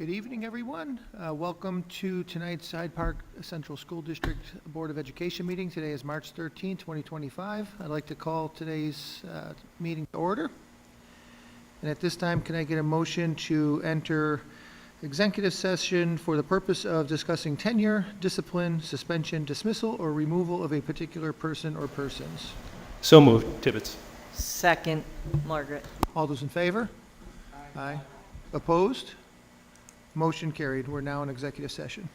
Good evening, everyone. Welcome to tonight's Hyde Park Central School District Board of Education meeting. Today is March 13, 2025. I'd like to call today's meeting to order. And at this time, can I get a motion to enter executive session for the purpose of discussing tenure, discipline, suspension, dismissal, or removal of a particular person or persons? So moved. Tibbetts. Second, Margaret. All those in favor? Aye. Opposed? Motion carried. We're now in executive session.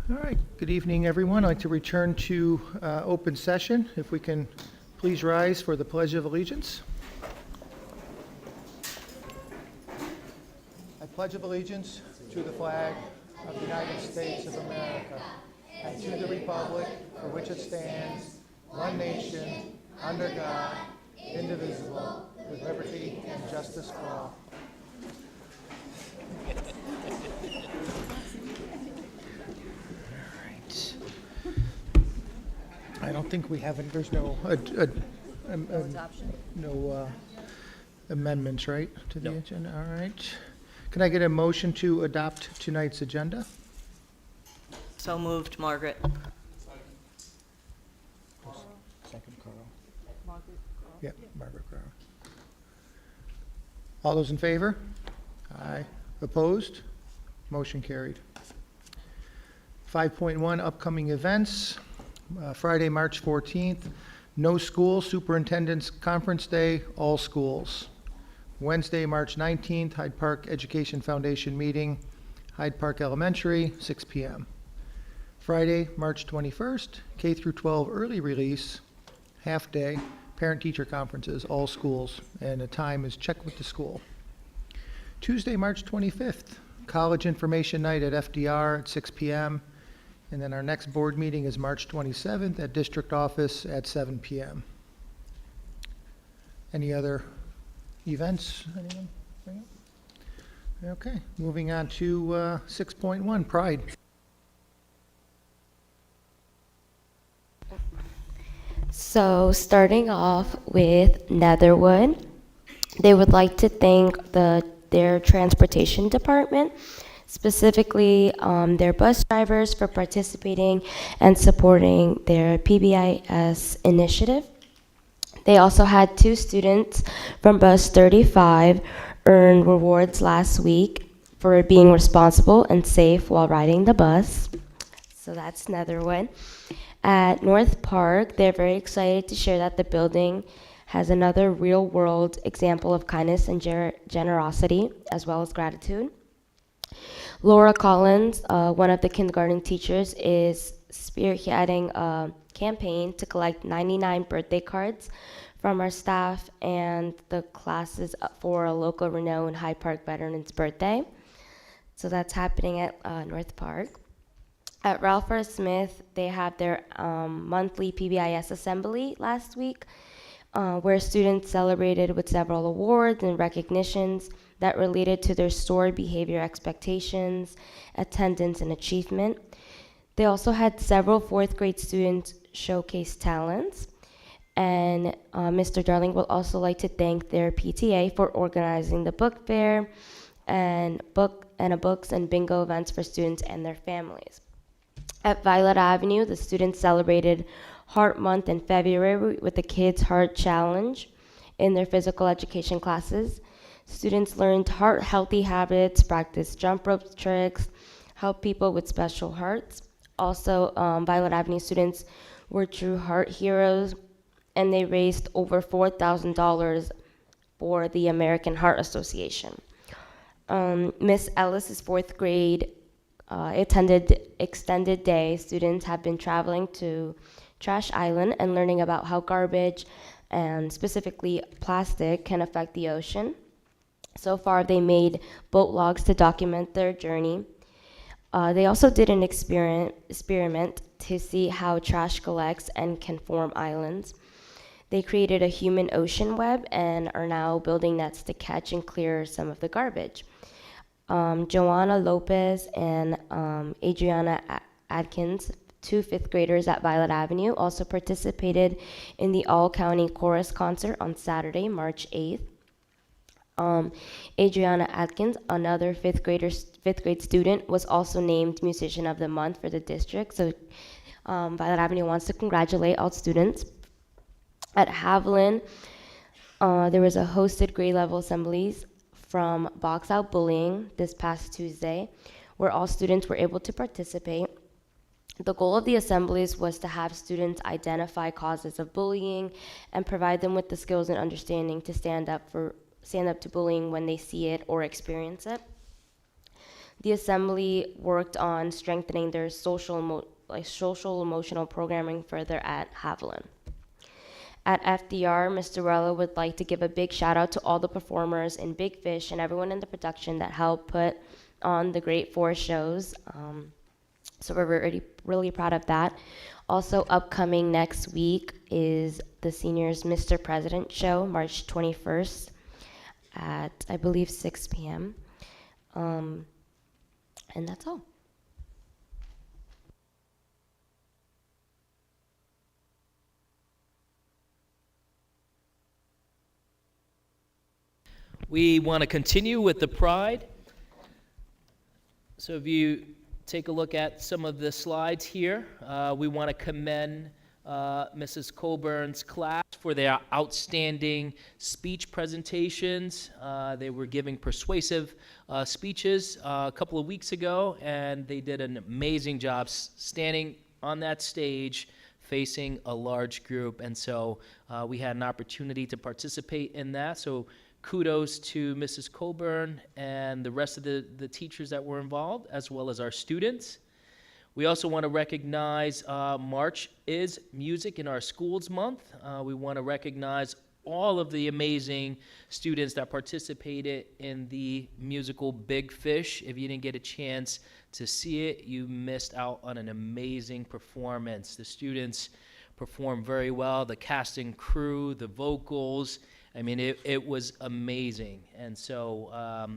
All right, good evening, everyone. I'd like to return to open session. If we can please rise for the Pledge of Allegiance. I pledge of allegiance to the flag of the United States of America and to the republic for which it stands, one nation, under God, indivisible, with liberty and justice for all. I don't think we have, there's no, no amendments, right, to the agenda? All right. Can I get a motion to adopt tonight's agenda? So moved, Margaret. Second, Carl. Yep, Margaret Carl. All those in favor? Aye. Opposed? Motion carried. 5.1, upcoming events. Friday, March 14th, no school superintendent's conference day, all schools. Wednesday, March 19th, Hyde Park Education Foundation meeting, Hyde Park Elementary, 6 p.m. Friday, March 21st, K through 12 early release, half day, parent-teacher conferences, all schools, and the time is check with the school. Tuesday, March 25th, college information night at FDR at 6 p.m. And then our next board meeting is March 27th at district office at 7 p.m. Any other events? Anyone bring up? Okay, moving on to 6.1, Pride. So starting off with Netherwood, they would like to thank their transportation department, specifically their bus drivers, for participating and supporting their PBIS initiative. They also had 2 students from bus 35 earn rewards last week for being responsible and safe while riding the bus. So that's Netherwood. At North Park, they're very excited to share that the building has another real-world example of kindness and generosity, as well as gratitude. Laura Collins, one of the kindergarten teachers, is spearheading a campaign to collect 99 birthday cards from our staff and the classes for a local renowned Hyde Park veteran's birthday. So that's happening at North Park. At Ralph R. Smith, they had their monthly PBIS assembly last week, where students celebrated with several awards and recognitions that related to their stored behavior expectations, attendance, and achievement. They also had several 4th grade students showcase talents. And Mr. Darling would also like to thank their PTA for organizing the book fair and books and bingo events for students and their families. At Violet Avenue, the students celebrated Heart Month in February with the Kids Heart Challenge in their physical education classes. Students learned heart-healthy habits, practiced jump rope tricks, helped people with special hearts. Also, Violet Avenue students were true heart heroes, and they raised over $4,000 for the American Heart Association. Miss Ellis's 4th grade attended extended day. Students have been traveling to Trash Island and learning about how garbage, and specifically plastic, can affect the ocean. So far, they made boat logs to document their journey. They also did an experiment to see how trash collects and can form islands. They created a human ocean web and are now building nets to catch and clear some of the garbage. Joanna Lopez and Adriana Adkins, 2 5th graders at Violet Avenue, also participated in the all-county chorus concert on Saturday, March 8th. Adriana Atkins, another 5th grade student, was also named Musician of the Month for the district. So Violet Avenue wants to congratulate all students. At Haviland, there was a hosted grade level assemblies from Box Out Bullying this past Tuesday, where all students were able to participate. The goal of the assemblies was to have students identify causes of bullying and provide them with the skills and understanding to stand up to bullying when they see it or experience it. The assembly worked on strengthening their social emotional programming further at Haviland. At FDR, Mr. Rella would like to give a big shout out to all the performers in Big Fish and everyone in the production that helped put on the Great Four shows. So we're really proud of that. Also upcoming next week is the Seniors Mr. President show, March 21st at, I believe, 6 p.m. And that's all. We want to continue with the Pride. So if you take a look at some of the slides here, we want to commend Mrs. Colburn's class for their outstanding speech presentations. They were giving persuasive speeches a couple of weeks ago, and they did an amazing job standing on that stage facing a large group. And so we had an opportunity to participate in that. So kudos to Mrs. Colburn and the rest of the teachers that were involved, as well as our students. We also want to recognize March is Music in Our Schools Month. We want to recognize all of the amazing students that participated in the musical Big Fish. If you didn't get a chance to see it, you missed out on an amazing performance. The students performed very well, the cast and crew, the vocals. I mean, it was amazing. And so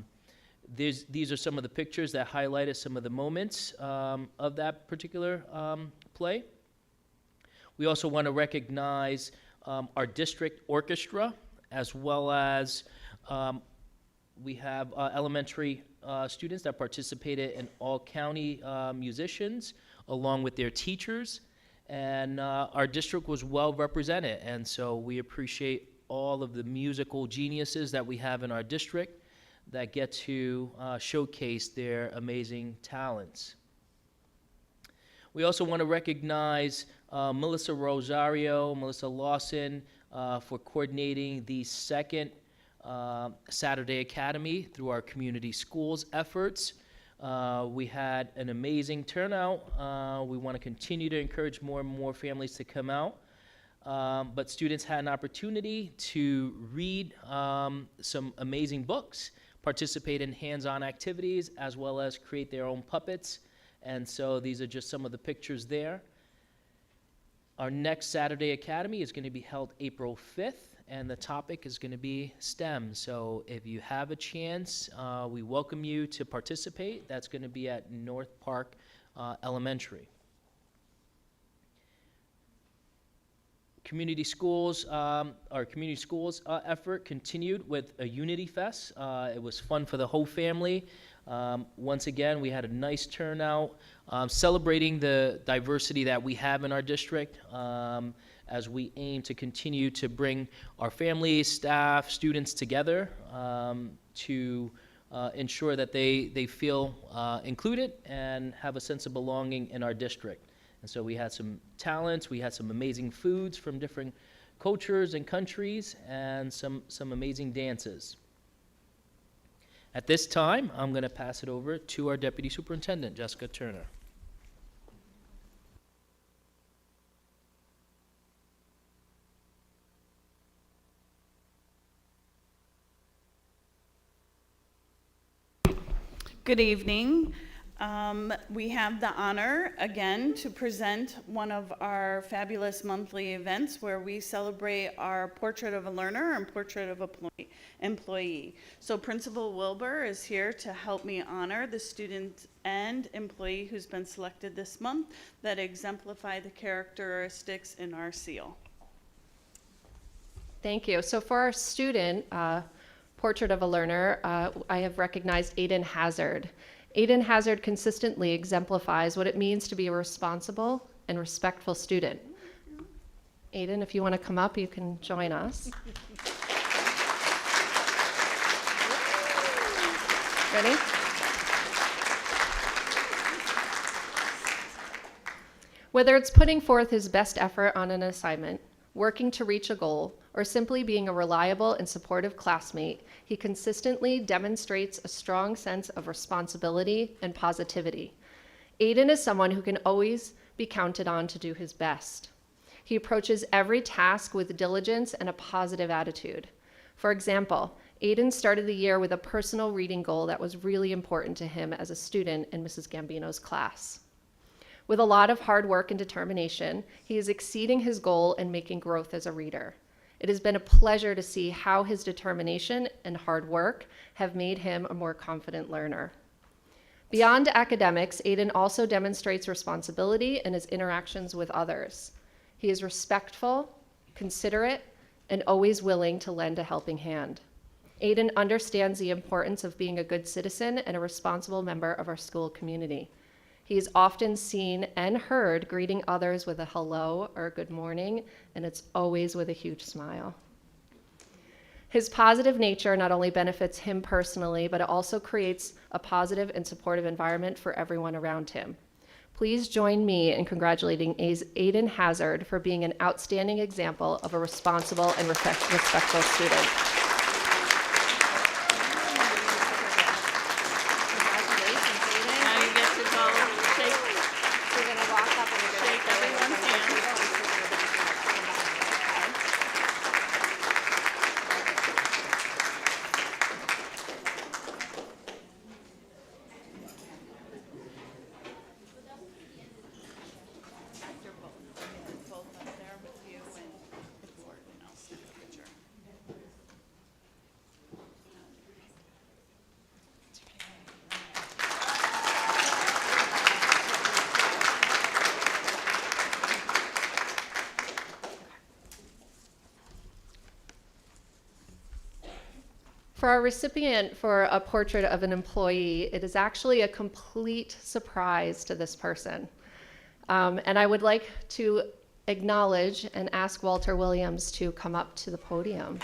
these are some of the pictures that highlighted some of the moments of that particular play. We also want to recognize our district orchestra, as well as we have elementary students that participated in all county musicians, along with their teachers. And our district was well represented. And so we appreciate all of the musical geniuses that we have in our district that get to showcase their amazing talents. We also want to recognize Melissa Rosario, Melissa Lawson, for coordinating the second Saturday Academy through our community schools efforts. We had an amazing turnout. We want to continue to encourage more and more families to come out. But students had an opportunity to read some amazing books, participate in hands-on activities, as well as create their own puppets. And so these are just some of the pictures there. Our next Saturday Academy is going to be held April 5th, and the topic is going to be STEM. So if you have a chance, we welcome you to participate. That's going to be at North Park Elementary. Community schools, our community schools effort continued with a Unity Fest. It was fun for the whole family. Once again, we had a nice turnout, celebrating the diversity that we have in our district, as we aim to continue to bring our families, staff, students together to ensure that they feel included and have a sense of belonging in our district. And so we had some talents, we had some amazing foods from different cultures and countries, and some amazing dances. At this time, I'm going to pass it over to our Deputy Superintendent, Jessica Turner. Good evening. We have the honor again to present one of our fabulous monthly events where we celebrate our Portrait of a Learner and Portrait of an Employee. So Principal Wilbur is here to help me honor the student and employee who's been selected this month that exemplify the characteristics in our seal. Thank you. So for our student, Portrait of a Learner, I have recognized Aiden Hazard. Aiden Hazard consistently exemplifies what it means to be a responsible and respectful student. Aiden, if you want to come up, you can join us. Ready? Whether it's putting forth his best effort on an assignment, working to reach a goal, or or simply being a reliable and supportive classmate, he consistently demonstrates a strong sense of responsibility and positivity. Aiden is someone who can always be counted on to do his best. He approaches every task with diligence and a positive attitude. For example, Aiden started the year with a personal reading goal that was really important to him as a student in Mrs. Gambino's class. With a lot of hard work and determination, he is exceeding his goal and making growth as a reader. It has been a pleasure to see how his determination and hard work have made him a more confident learner. Beyond academics, Aiden also demonstrates responsibility in his interactions with others. He is respectful, considerate, and always willing to lend a helping hand. Aiden understands the importance of being a good citizen and a responsible member of our school community. He is often seen and heard greeting others with a hello or a good morning, and it's always with a huge smile. His positive nature not only benefits him personally, but it also creates a positive and supportive environment for everyone around him. Please join me in congratulating Aiden Hazard for being an outstanding example of a responsible and respectful student. Now you get to go shake everyone's hand. Both up there with you and the board, and I'll snap a picture. For our recipient for a portrait of an employee, it is actually a complete surprise to this person. And I would like to acknowledge and ask Walter Williams to come up to the podium.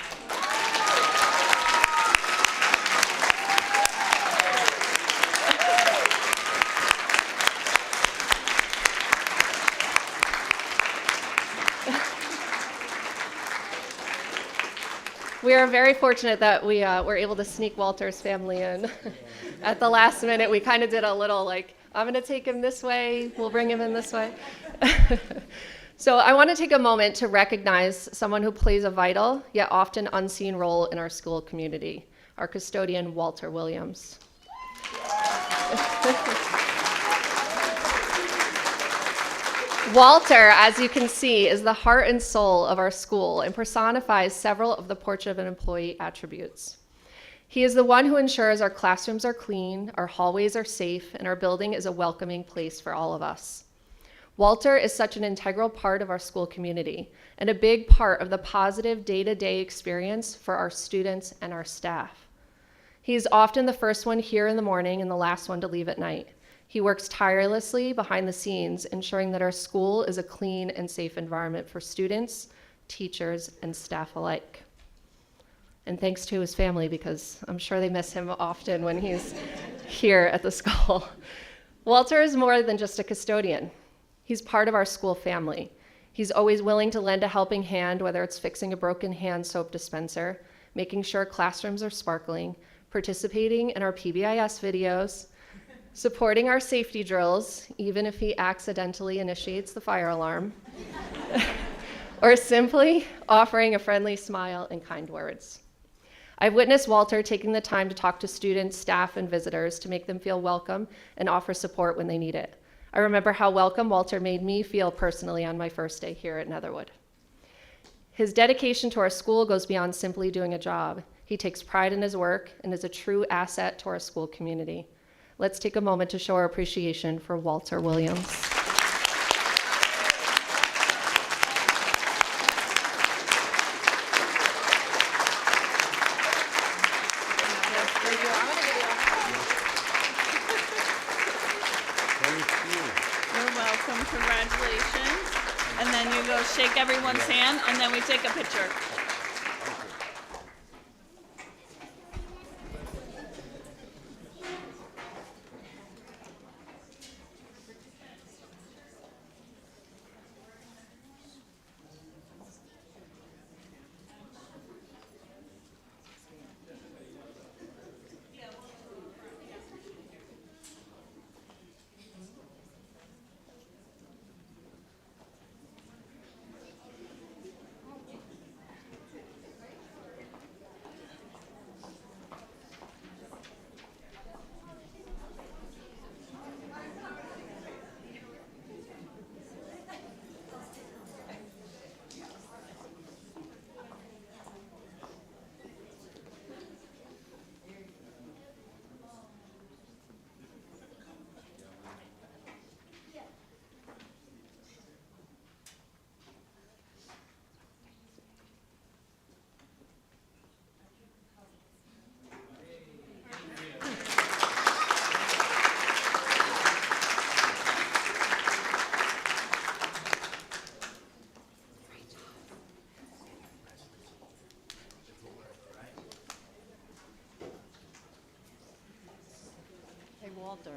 We are very fortunate that we were able to sneak Walter's family in at the last minute. We kind of did a little like, I'm going to take him this way, we'll bring him in this way. So I want to take a moment to recognize someone who plays a vital yet often unseen role in our school community, our custodian, Walter Williams. Walter, as you can see, is the heart and soul of our school and personifies several of the portrait of an employee attributes. He is the one who ensures our classrooms are clean, our hallways are safe, and our building is a welcoming place for all of us. Walter is such an integral part of our school community and a big part of the positive day-to-day experience for our students and our staff. He is often the first one here in the morning and the last one to leave at night. He works tirelessly behind the scenes, ensuring that our school is a clean and safe environment for students, teachers, and staff alike. And thanks to his family, because I'm sure they miss him often when he's here at the school. Walter is more than just a custodian. He's part of our school family. He's always willing to lend a helping hand, whether it's fixing a broken hand soap dispenser, making sure classrooms are sparkling, participating in our PBIS videos, supporting our safety drills, even if he accidentally initiates the fire alarm, or simply offering a friendly smile and kind words. I've witnessed Walter taking the time to talk to students, staff, and visitors to make them feel welcome and offer support when they need it. I remember how welcome Walter made me feel personally on my first day here at Netherwood. His dedication to our school goes beyond simply doing a job. He takes pride in his work and is a true asset to our school community. Let's take a moment to show our appreciation for Walter Williams. You're welcome, congratulations. And then you go shake everyone's hand, and then we take a picture. turn.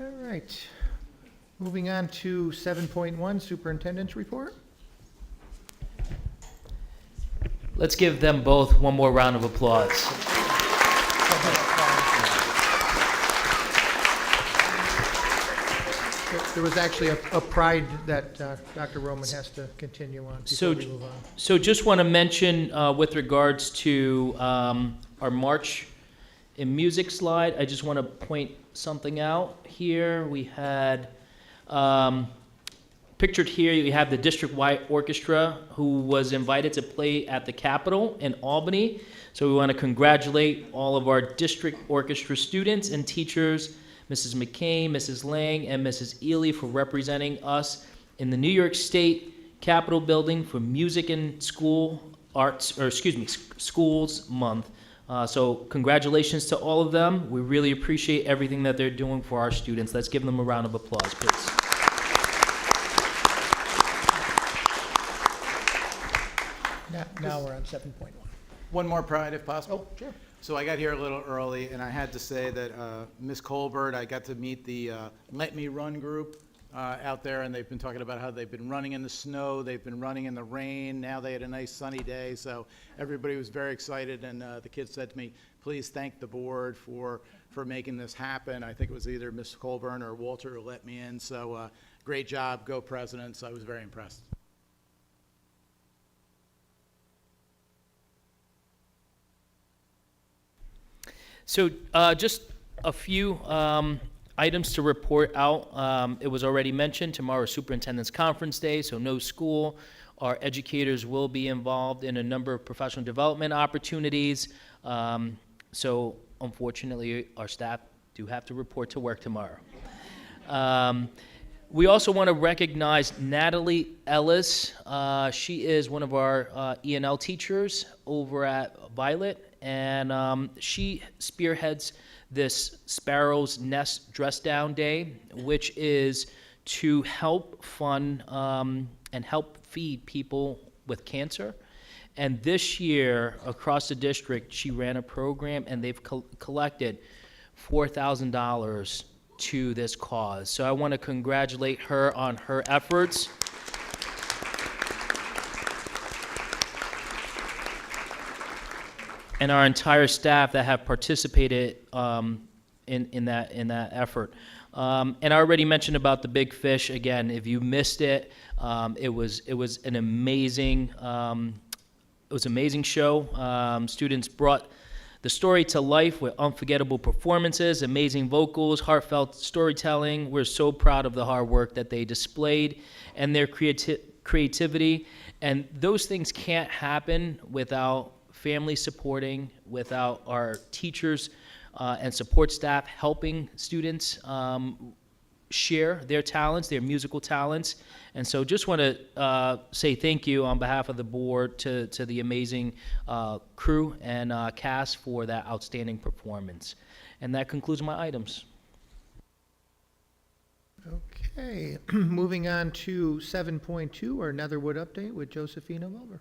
All right. Moving on to 7.1, Superintendent's Report. Let's give them both one more round of applause. There was actually a pride that Dr. Roman has to continue on So, before we move on. so just want to mention with regards to our March in music slide, I just want to point something out here. We had pictured here, you have the district-wide orchestra who was invited to play at the Capitol in Albany. So we want to congratulate all of our district orchestra students and teachers, Mrs. McCain, Mrs. Lang, and Mrs. Ely for representing us in the New York State Capitol Building for Music and School Arts, or excuse me, Schools Month. So congratulations to all of them. We really appreciate everything that they're doing for our students. Let's give them a round of applause, please. Now we're on 7.1. One more pride, if possible. Oh, sure. So I got here a little early, and I had to say that Ms. Colbert, I got to meet the Let Me Run group out there, and they've been talking about how they've been running in the snow, they've been running in the rain. Now they had a nice sunny day, so everybody was very excited, and the kids said to me, please thank the board for making this happen. I think it was either Ms. Colburn or Walter who let me in, so great job, go Presidents. I was very impressed. So just a few items to report out. It was already mentioned, tomorrow is Superintendent's Conference Day, so no school. Our educators will be involved in a number of professional development opportunities. So unfortunately, our staff do have to report to work tomorrow. We also want to recognize Natalie Ellis. She is one of our E&L teachers over at Violet, and she spearheads this Sparrow's Nest Dress Down Day, which is to help fund and help feed people with cancer. And this year, across the district, she ran a program, and they've collected $4,000 to this cause. So I want to congratulate her on her efforts. And our entire staff that have participated in that effort. And I already mentioned about the big fish. Again, if you missed it, it was an amazing show. Students brought the story to life with unforgettable performances, amazing vocals, heartfelt storytelling. We're so proud of the hard work that they displayed and their creativity. And those things can't happen without family supporting, without our teachers and support staff helping students share their talents, their musical talents. And so just want to say thank you on behalf of the board to the amazing crew and cast for that outstanding performance. And that concludes my items. Okay, moving on to 7.2, our Netherwood update with Josephina Wilbur.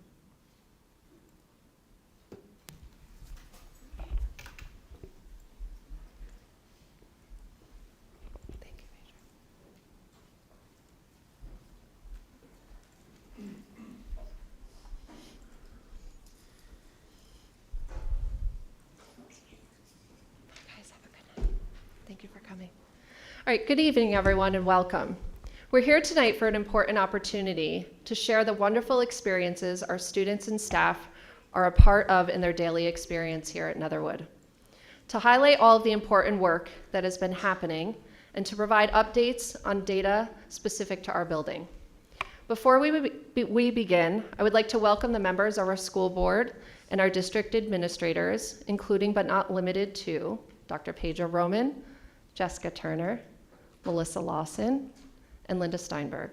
Thank you for coming. All right, good evening, everyone, and welcome. We're here tonight for an important opportunity to share the wonderful experiences our students and staff are a part of in their daily experience here at Netherwood, to highlight all of the important work that has been happening, and to provide updates on data specific to our building. Before we begin, I would like to welcome the members of our school board and our district administrators, including but not limited to Dr. Pedro Roman, Jessica Turner, Melissa Lawson, and Linda Steinberg.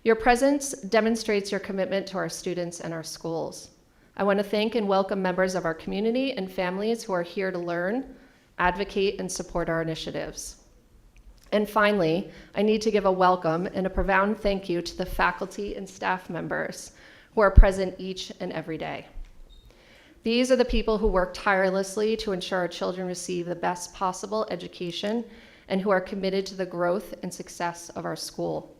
Your presence demonstrates your commitment to our students and our schools. I want to thank and welcome members of our community and families who are here to learn, advocate, and support our initiatives. And finally, I need to give a welcome and a profound thank you to the faculty and staff members who are present each and every day. These are the people who work tirelessly to ensure our children receive the best possible education and who are committed to the growth and success of our school.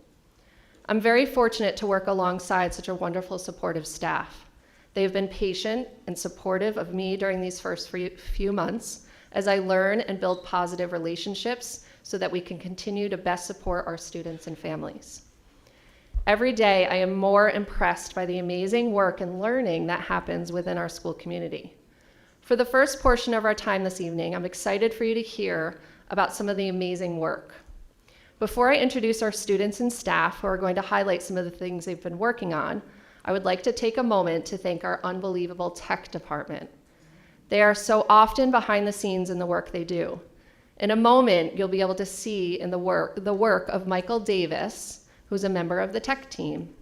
I'm very fortunate to work alongside such a wonderful, supportive staff. They have been patient and supportive of me during these first few months as I learn and build positive relationships so that we can continue to best support our students and families. Every day, I am more impressed by the amazing work and learning that happens within our school community. For the first portion of our time this evening, I'm excited for you to hear about some of the amazing work. Before I introduce our students and staff who are going to highlight some of the things they've been working on, I would like to take a moment to thank our unbelievable tech department. They are so often behind the scenes in the work they do. In a moment, you'll be able to see in the work of Michael Davis, who's a member of the tech team.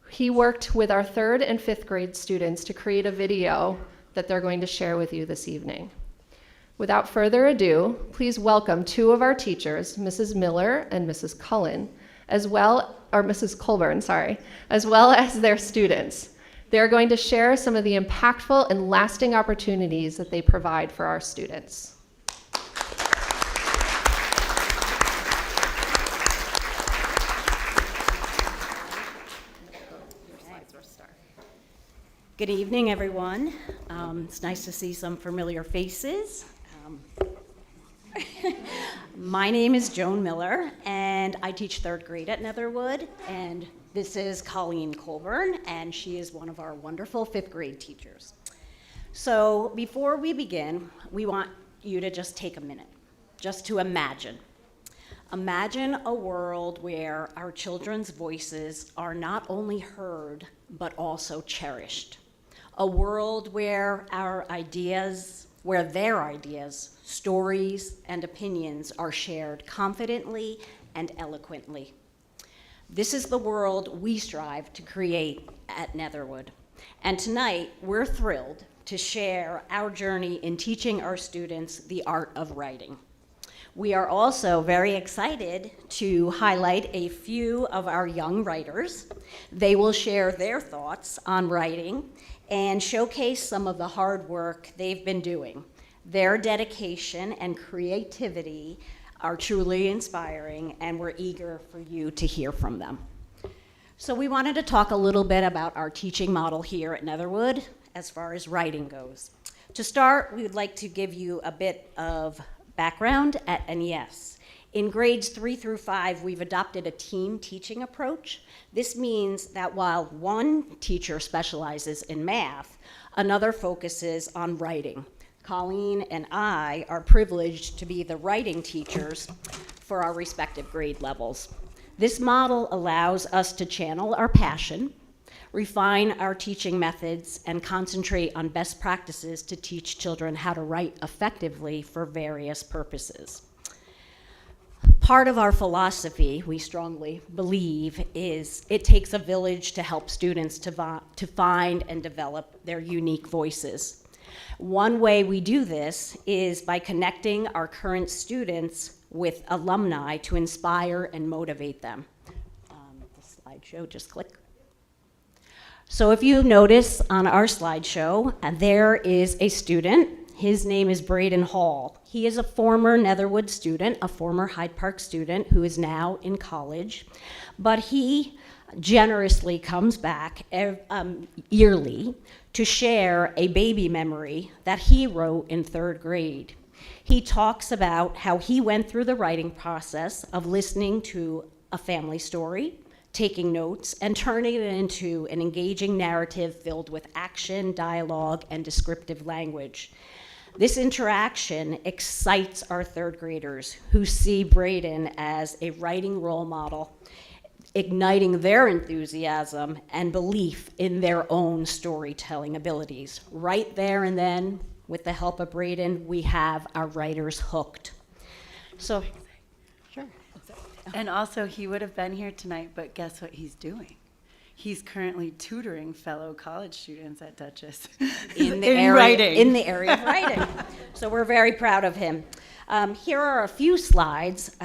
He worked with our 3rd and 5th grade students to create a video that they're going to share with you this evening. Without further ado, please welcome 2 of our teachers, Mrs. Miller and Mrs. Cullen, Mrs. Colburn, as well as their students. They're going to share some of the impactful and lasting opportunities that they provide for our students. Good evening, everyone. It's nice to see some familiar faces. My name is Joan Miller, and I teach 3rd grade at Netherwood, and this is Colleen Colburn, and she is one of our wonderful 5th grade teachers. So before we begin, we want you to just take a minute, just to imagine. Imagine a world where our children's voices are not only heard, but also cherished. A world where their ideas, stories, and opinions are shared confidently and eloquently. This is the world we strive to create at Netherwood. And tonight, we're thrilled to share our journey in teaching our students the art of writing. We are also very excited to highlight a few of our young writers. They will share their thoughts on writing and showcase some of the hard work they've been doing. Their dedication and creativity are truly inspiring, and we're eager for you to hear from them. So we wanted to talk a little bit about our teaching model here at Netherwood as far as writing goes. To start, we would like to give you a bit of background at NES. In grades 3 through 5, we've adopted a team teaching approach. This means that while one teacher specializes in math, another focuses on writing. Colleen and I are privileged to be the writing teachers for our respective grade levels. This model allows us to channel our passion, refine our teaching methods, and concentrate on best practices to teach children how to write effectively for various purposes. Part of our philosophy, we strongly believe, is it takes a village to help students to find and develop their unique voices. One way we do this is by connecting our current students with alumni to inspire and motivate them. The slideshow, just click. So if you notice on our slideshow, there is a student. His name is Braden Hall. He is a former Netherwood student, a former Hyde Park student who is now in college, but he generously comes back yearly to share a baby memory that he wrote in 3rd grade. He talks about how he went through the writing process of listening to a family story, taking notes, and turning it into an engaging narrative filled with action, dialogue, and descriptive language. This interaction excites our 3rd graders who see Braden as a writing role model, igniting their enthusiasm and belief in their own storytelling abilities. Right there and then, with the help of Braden, we have our writers hooked. So, sure. And also, he would have been here tonight, but guess what he's doing? He's currently tutoring fellow college students at Dutchess. in the In area writing. in the area of writing. So we're very proud of him. Here are a few slides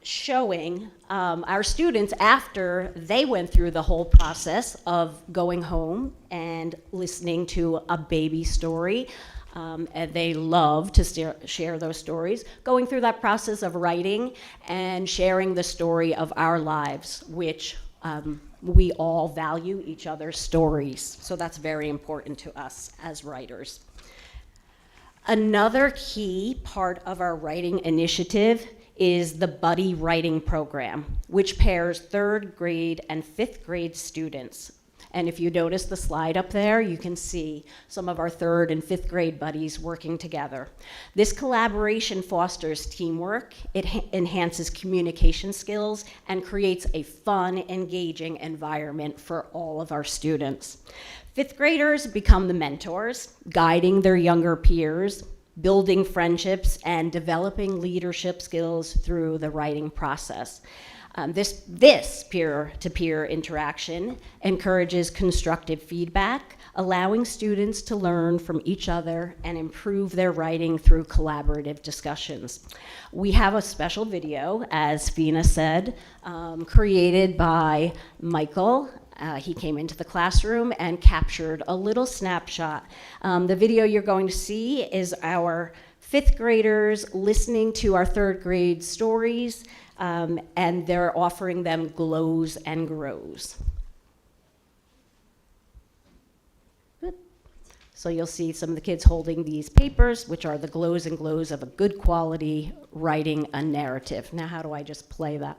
showing our students after they went through the whole process of going home and listening to a baby story. And they love to share those stories, going through that process of writing and sharing the story of our lives, which we all value each other's stories. So that's very important to us as writers. Another key part of our writing initiative is the Buddy Writing Program, which pairs 3rd grade and 5th grade students. And if you notice the slide up there, you can see some of our 3rd and 5th grade buddies working together. This collaboration fosters teamwork, it enhances communication skills, and creates a fun, engaging environment for all of our students. 5th graders become the mentors, guiding their younger peers, building friendships, and developing leadership skills through the writing process. This peer-to-peer interaction encourages constructive feedback, allowing students to learn from each other and improve their writing through collaborative discussions. We have a special video, as Fina said, created by Michael. He came into the classroom and captured a little snapshot. The video you're going to see is our 5th graders listening to our 3rd grade stories, and they're offering them glows and grows. So you'll see some of the kids holding these papers, which are the glows and glows of a good quality writing a narrative. Now, how do I just play that?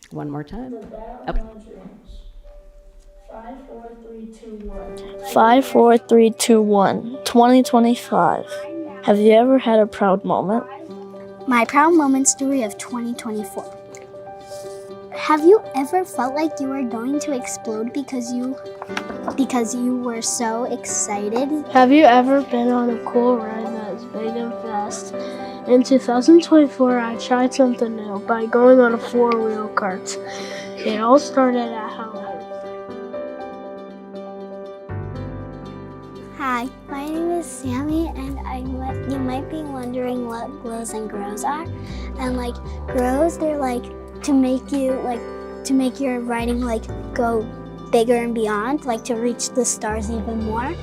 One more time. Okay. 5, 4, 3, 2, 1. 5, 4, 3, 2, 1. 2025. Have you ever had a proud moment? My proud moment story of 2024. Have you ever felt like you were going to explode because you were so excited? Have you ever been on a cool ride that is big and fast? In 2024, I tried something new by going on a 4-wheel cart. It all started at Hyde. Hi, my name is Sammy, and you might be wondering what glows and grows are. And like grows, they're like to make your writing like go bigger and beyond, like to reach the stars even more.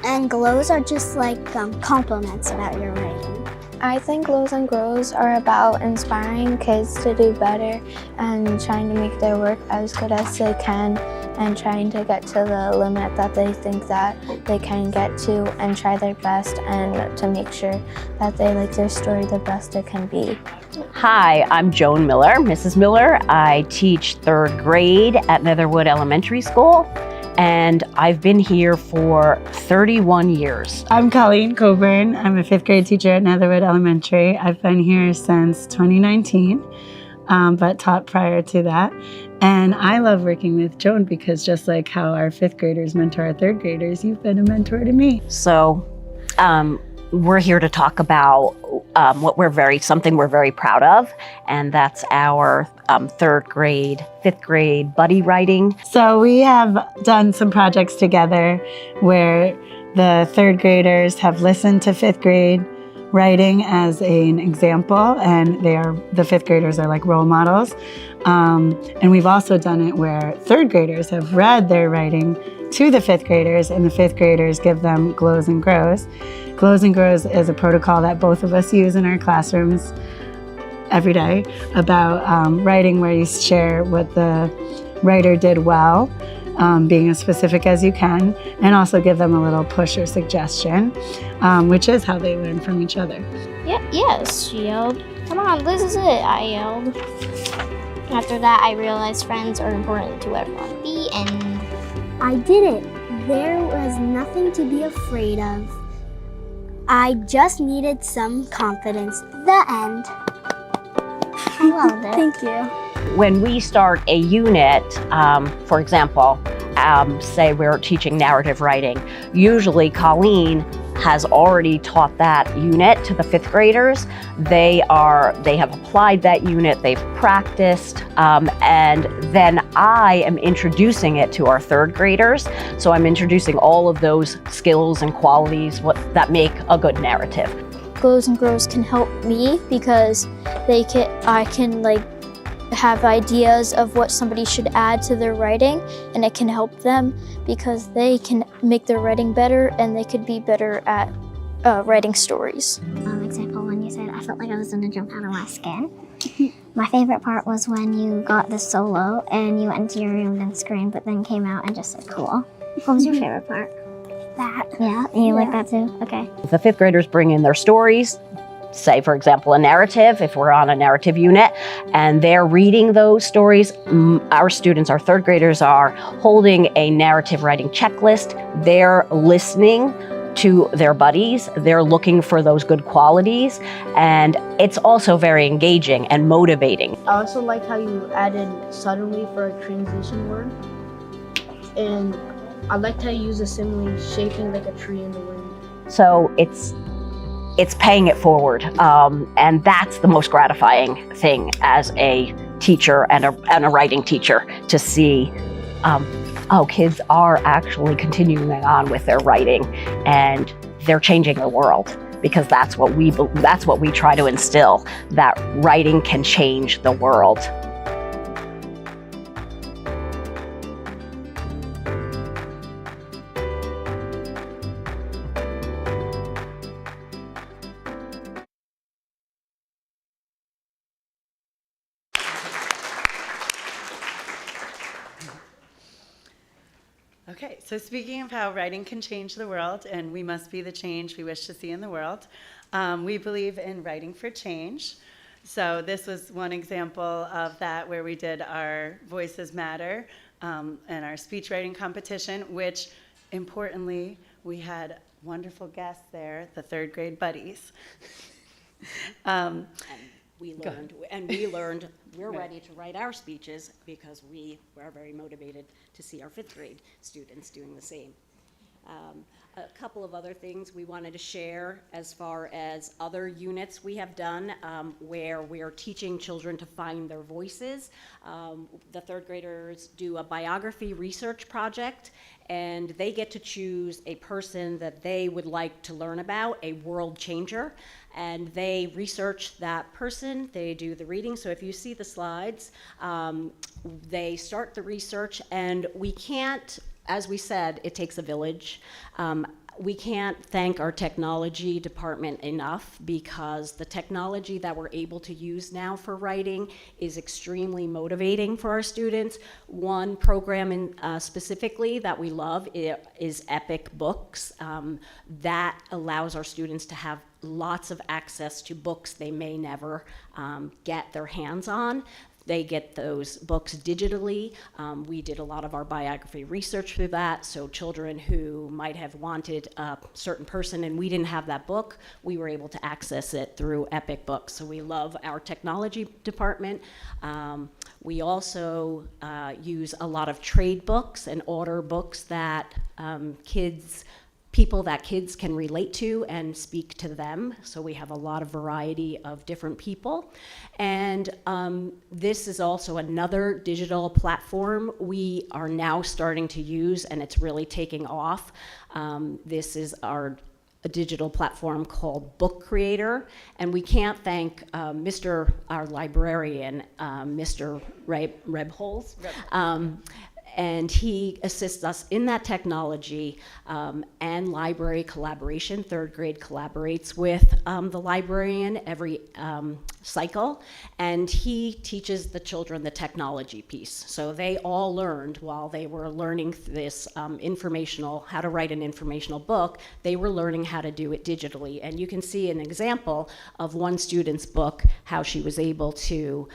And glows are just like compliments about your writing. I think Glows and Grows are about inspiring kids to do better and trying to make their work as good as they can and trying to get to the limit that they think that they can get to and try their best and to make sure that they like their story the best it can be. Hi, I'm Joan Miller, Mrs. Miller. I teach 3rd grade at Netherwood Elementary School, and I've been here for 31 years. I'm Colleen Coburn. I'm a 5th grade teacher at Netherwood Elementary. I've been here since 2019, but taught prior to that. And I love working with Joan because just like how our 5th graders mentor our 3rd graders, you've been a mentor to me. So we're here to talk about something we're very proud of, and that's our 3rd grade, 5th grade buddy writing. So we have done some projects together where the 3rd graders have listened to 5th grade writing as an example, and the 5th graders are like role models. And we've also done it where 3rd graders have read their writing to the 5th graders, and the 5th graders give them glows and grows. Glows and Grows is a protocol that both of us use in our classrooms every day about writing, where you share what the writer did well, being as specific as you can, and also give them a little push or suggestion, which is how they learn from each other. Yes, she yelled. Come on, this is it, I yelled. After that, I realized friends are important to everyone. The end. I did it. There was nothing to be afraid of. I just needed some confidence. The end. I loved it. Thank you. When we start a unit, for example, say we're teaching narrative writing, usually Colleen has already taught that unit to the 5th graders. They have applied that unit, they've practiced, and then I am introducing it to our 3rd graders. So I'm introducing all of those skills and qualities that make a good narrative. Glows and Grows can help me because I can like have ideas of what somebody should add to their writing, and it can help them because they can make their writing better and they could be better at writing stories. Example, when you said, I felt like I was gonna jump out of my skin. My favorite part was when you got the solo and you went into your room and screamed, but then came out and just said, cool. What was your favorite part? That. Yeah, you like that too? Okay. The 5th graders bring in their stories, say, for example, a narrative, if we're on a narrative unit, and they're reading those stories. Our students, our 3rd graders, are holding a narrative writing checklist. They're listening to their buddies. They're looking for those good qualities, and it's also very engaging and motivating. I also like how you added suddenly for a transition word. And I liked how you use a simile shaping like a tree in the wind. So it's paying it forward, and that's the most gratifying thing as a teacher and a writing teacher, to see kids are actually continuing on with their writing and they're changing the world, because that's what we try to instill, that writing can change the world. Okay, so speaking of how writing can change the world, and we must be the change we wish to see in the world, we believe in writing for change. So this was one example of that, where we did our Voices Matter and our speech writing competition, which importantly, we had wonderful guests there, the 3rd grade buddies. We learned we're ready to write our speeches because we are very motivated to see our 5th grade students doing the same. A couple of other things we wanted to share as far as other units we have done where we're teaching children to find their voices. The 3rd graders do a biography research project, and they get to choose a person that they would like to learn about, a world changer, and they research that person. They do the reading. So if you see the slides, they start the research, and we can't, as we said, it takes a village. We can't thank our technology department enough, because the technology that we're able to use now for writing is extremely motivating for our students. One program specifically that we love is Epic Books. That allows our students to have lots of access to books they may never get their hands on. They get those books digitally. We did a lot of our biography research through that, so children who might have wanted a certain person and we didn't have that book, we were able to access it through Epic Books. So we love our technology department. We also use a lot of trade books and order books that people that kids can relate to and speak to them. So we have a lot of variety of different people. And this is also another digital platform we are now starting to use, and it's really taking off. This is our digital platform called Book Creator, and we can't thank our librarian, Mr. Rebholz. And he assists us in that technology and library collaboration. 3rd grade collaborates with the librarian every cycle, and he teaches the children the technology piece. So they all learned while they were learning this how to write an informational book, they were learning how to do it digitally. And you can see an example of one student's book, how she was able to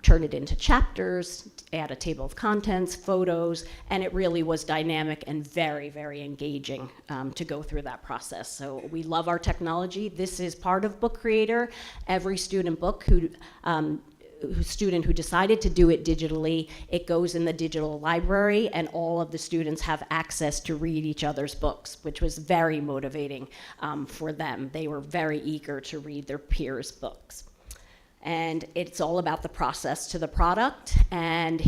turn it into chapters, add a table of contents, photos, and it really was dynamic and very, very engaging to go through that process. So we love our technology. This is part of Book Creator. Every student book student who decided to do it digitally, it goes in the digital library, and all of the students have access to read each other's books, which was very motivating for them. They were very eager to read their peers' books. And it's all about the process to the product, and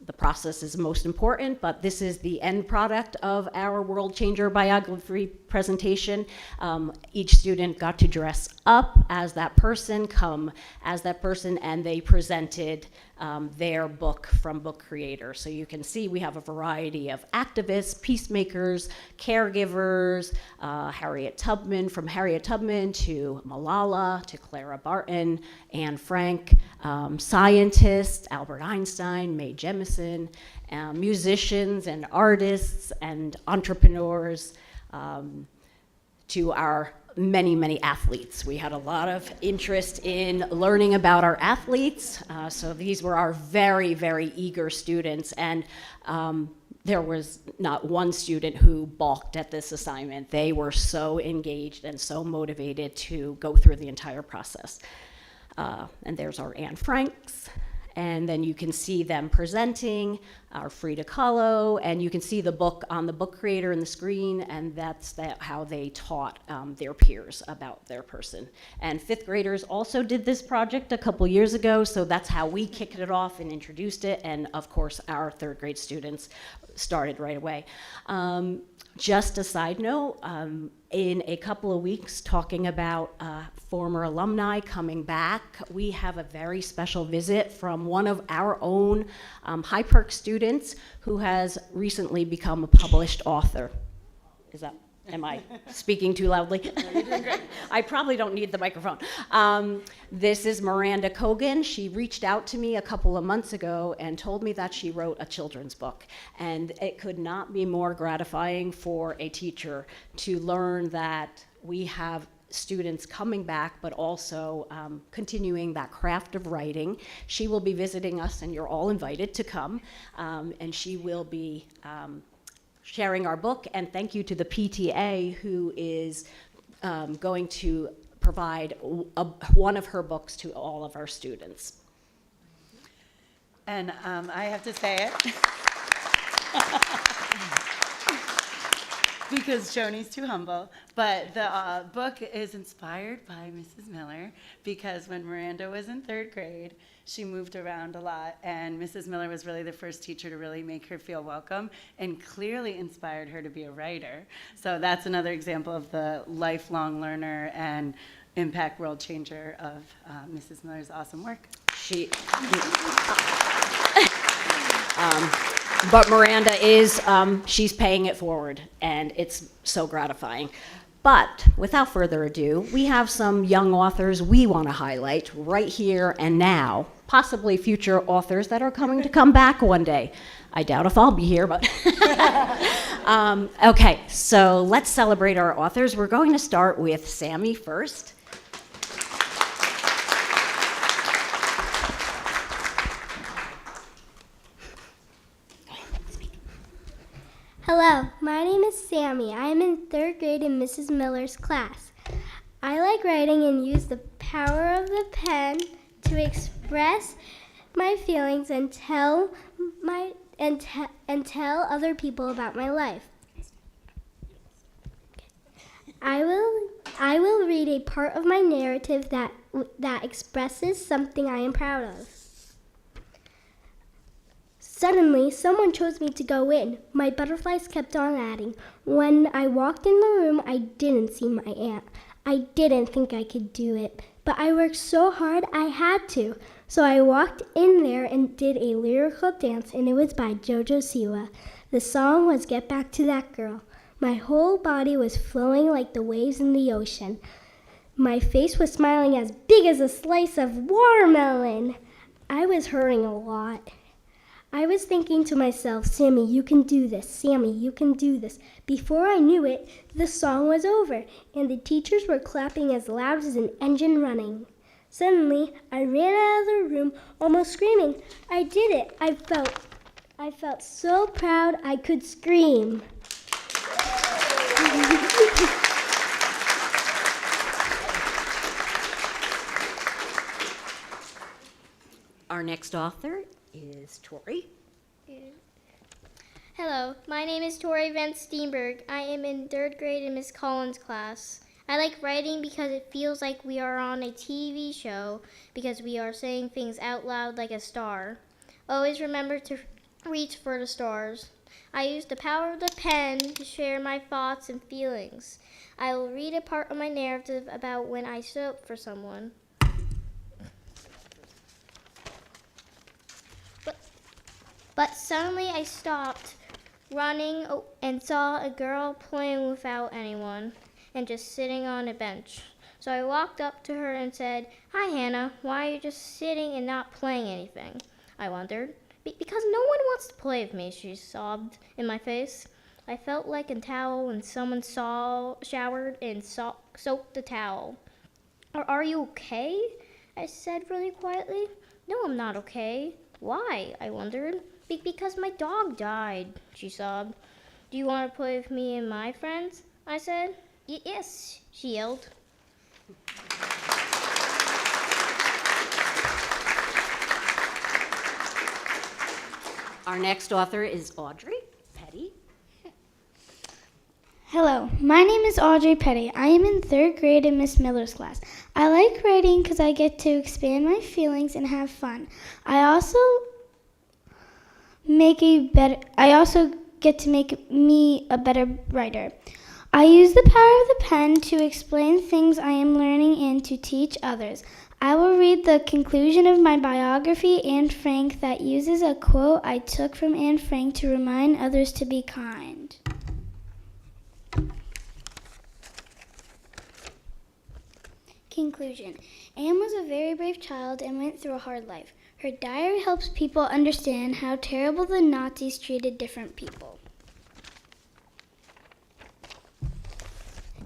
the process is most important, but this is the end product of our World Changer biography presentation. Each student got to dress up as that person, come as that person, and they presented their book from book creator. So you can see we have a variety of activists, peacemakers, caregivers, Harriet Tubman, from Harriet Tubman to Malala, to Clara Barton, Anne Frank, scientists, Albert Einstein, Mae Jemison, musicians and artists and entrepreneurs, to our many, many athletes. We had a lot of interest in learning about our athletes. So these were our very, very eager students. And there was not one student who balked at this assignment. They were so engaged and so motivated to go through the entire process. And there's our Anne Franks. And then you can see them presenting, our Frida Kahlo, and you can see the book on the book creator in the screen, and that's how they taught their peers about their person. And fifth graders also did this project a couple years ago, so that's how we kicked it off and introduced it, and of course our third grade students started right away. Just a side note, in a couple of weeks, talking about former alumni coming back, we have a very special visit from one of our own Hyde Park students who has recently become a published author. Am I speaking too loudly? No, you're doing great. I probably don't need the microphone. This is Miranda Cogan. She reached out to me a couple of months ago and told me that she wrote a children's book. And it could not be more gratifying for a teacher to learn that we have students coming back, but also continuing that craft of writing. She will be visiting us, and you're all invited to come. And she will be sharing our book, and thank you to the PTA who is going to provide one of her books to all of our students. And I have to say it because Joni's too humble, but the book is inspired by Mrs. Miller, because when Miranda was in third grade, she moved around a lot, and Mrs. Miller was really the first teacher to really make her feel welcome and clearly inspired her to be a writer. So that's another example of the lifelong learner and impact world changer of Mrs. Miller's awesome work. But Miranda is, she's paying it forward, and it's so gratifying. But without further ado, we have some young authors we want to highlight right here and now, possibly future authors that are coming to come back one day. I doubt if I'll be here, but okay, so let's celebrate our authors. We're going to start with Sammy first. Hello, my name is Sammy. I am in third grade in Mrs. Miller's class. I like writing and use the power of the pen to express my feelings and tell other people about my life. I will read a part of my narrative that expresses something I am proud of. Suddenly, someone chose me to go in. My butterflies kept on adding. When I walked in the room, I didn't see my aunt. I didn't think I could do it, but I worked so hard I had to. So I walked in there and did a lyrical dance, and it was by Jojo Siwa. The song was Get Back to That Girl. My whole body was flowing like the waves in the ocean. My face was smiling as big as a slice of watermelon. I was hurting a lot. I was thinking to myself, Sammy, you can do this. Sammy, you can do this. Before I knew it, the song was over, and the teachers were clapping as loud as an engine running. Suddenly, I ran out of the room, almost screaming. I did it. I felt so proud I could scream. Our next author is Tori. Hello, my name is Tori Van Steenberg. I am in 3rd grade in Miss Collins' class. I like writing because it feels like we are on a TV show because we are saying things out loud like a star. Always remember to reach for the stars. I use the power of the pen to share my thoughts and feelings. I will read a part of my narrative about when I stood up for someone. But suddenly I stopped running and saw a girl playing without anyone and just sitting on a bench. So I walked up to her and said, "Hi, Hannah, why are you just sitting and not playing anything?" I wondered. Because no one wants to play with me," she sobbed in my face. I felt like a towel when someone showered and soaked the towel. Are you okay?" I said really quietly. "No, I'm not okay." "Why?" I wondered. Because my dog died," she sobbed. "Do you want to play with me and my friends?" I said. Yes," she yelled. Our next author is Audrey Petty. Hello, my name is Audrey Petty. I am in 3rd grade in Miss Miller's class. I like writing because I get to expand my feelings and have fun. I also get to make me a better writer. I use the power of the pen to explain things I am learning and to teach others. I will read the conclusion of my biography, Anne Frank, that uses a quote I took from Anne Frank to remind others to be kind. Conclusion. Anne was a very brave child and went through a hard life. Her diary helps people understand how terrible the Nazis treated different people.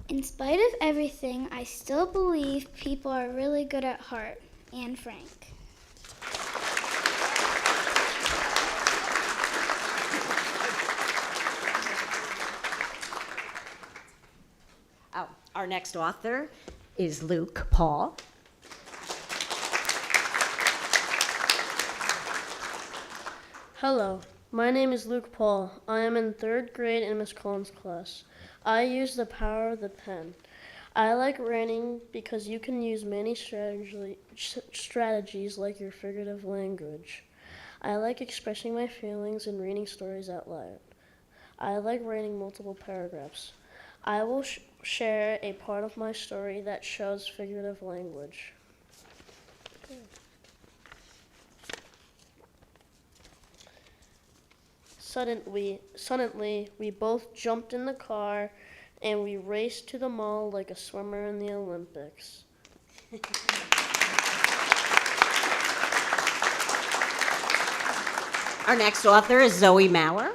In spite of everything, I still believe people are really good at heart. Anne Frank. Our next author is Luke Paul. Hello, my name is Luke Paul. I am in 3rd grade in Miss Collins' class. I use the power of the pen. I like writing because you can use many strategies like your figurative language. I like expressing my feelings and reading stories out loud. I like writing multiple paragraphs. I will share a part of my story that shows figurative language. Suddenly, we both jumped in the car and we raced to the mall like a swimmer in the Olympics. Our next author is Zoe Maurer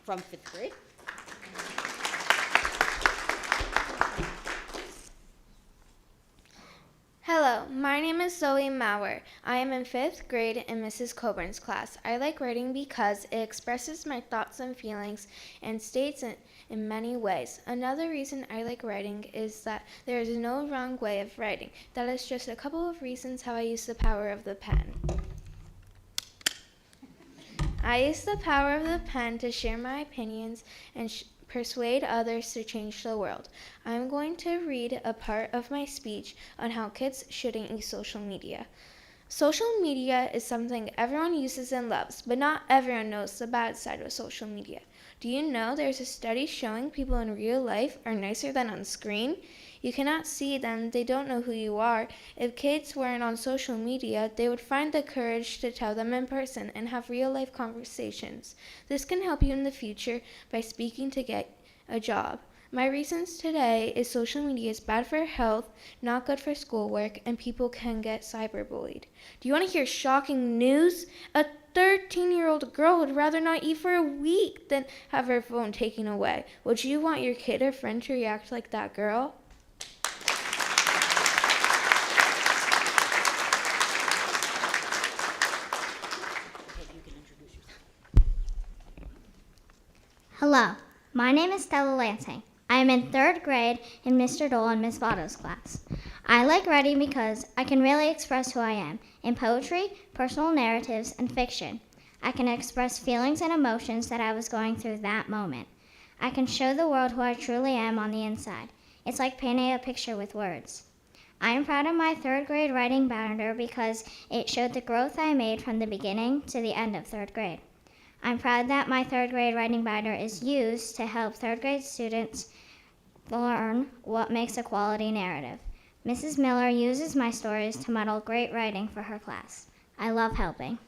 from 5th grade. Hello, my name is Zoe Maurer. I am in 5th grade in Mrs. Coburn's class. I like writing because it expresses my thoughts and feelings and states it in many ways. Another reason I like writing is that there is no wrong way of writing. That is just a couple of reasons how I use the power of the pen. I use the power of the pen to share my opinions and persuade others to change the world. I'm going to read a part of my speech on how kids shouldn't use social media. Social media is something everyone uses and loves, but not everyone knows the bad side of social media. Do you know there's a study showing people in real life are nicer than on screen? You cannot see them, they don't know who you are. If kids weren't on social media, they would find the courage to tell them in person and have real life conversations. This can help you in the future by speaking to get a job. My reasons today is social media is bad for health, not good for schoolwork, and people can get cyberbullied. Do you want to hear shocking news? A 13-year-old girl would rather not eat for a week than have her phone taken away. Would you want your kid or friend to react like that girl? Hello, my name is Stella Lansing. I am in 3rd grade in Mr. Dole and Miss Votto's class. I like writing because I can really express who I am in poetry, personal narratives, and fiction. I can express feelings and emotions that I was going through that moment. I can show the world who I truly am on the inside. It's like painting a picture with words. I am proud of my third grade writing binder because it showed the growth I made from the beginning to the end of third grade. I'm proud that my third grade writing binder is used to help third grade students learn what makes a quality narrative. Mrs. Miller uses my stories to model great writing for her class. I love helping.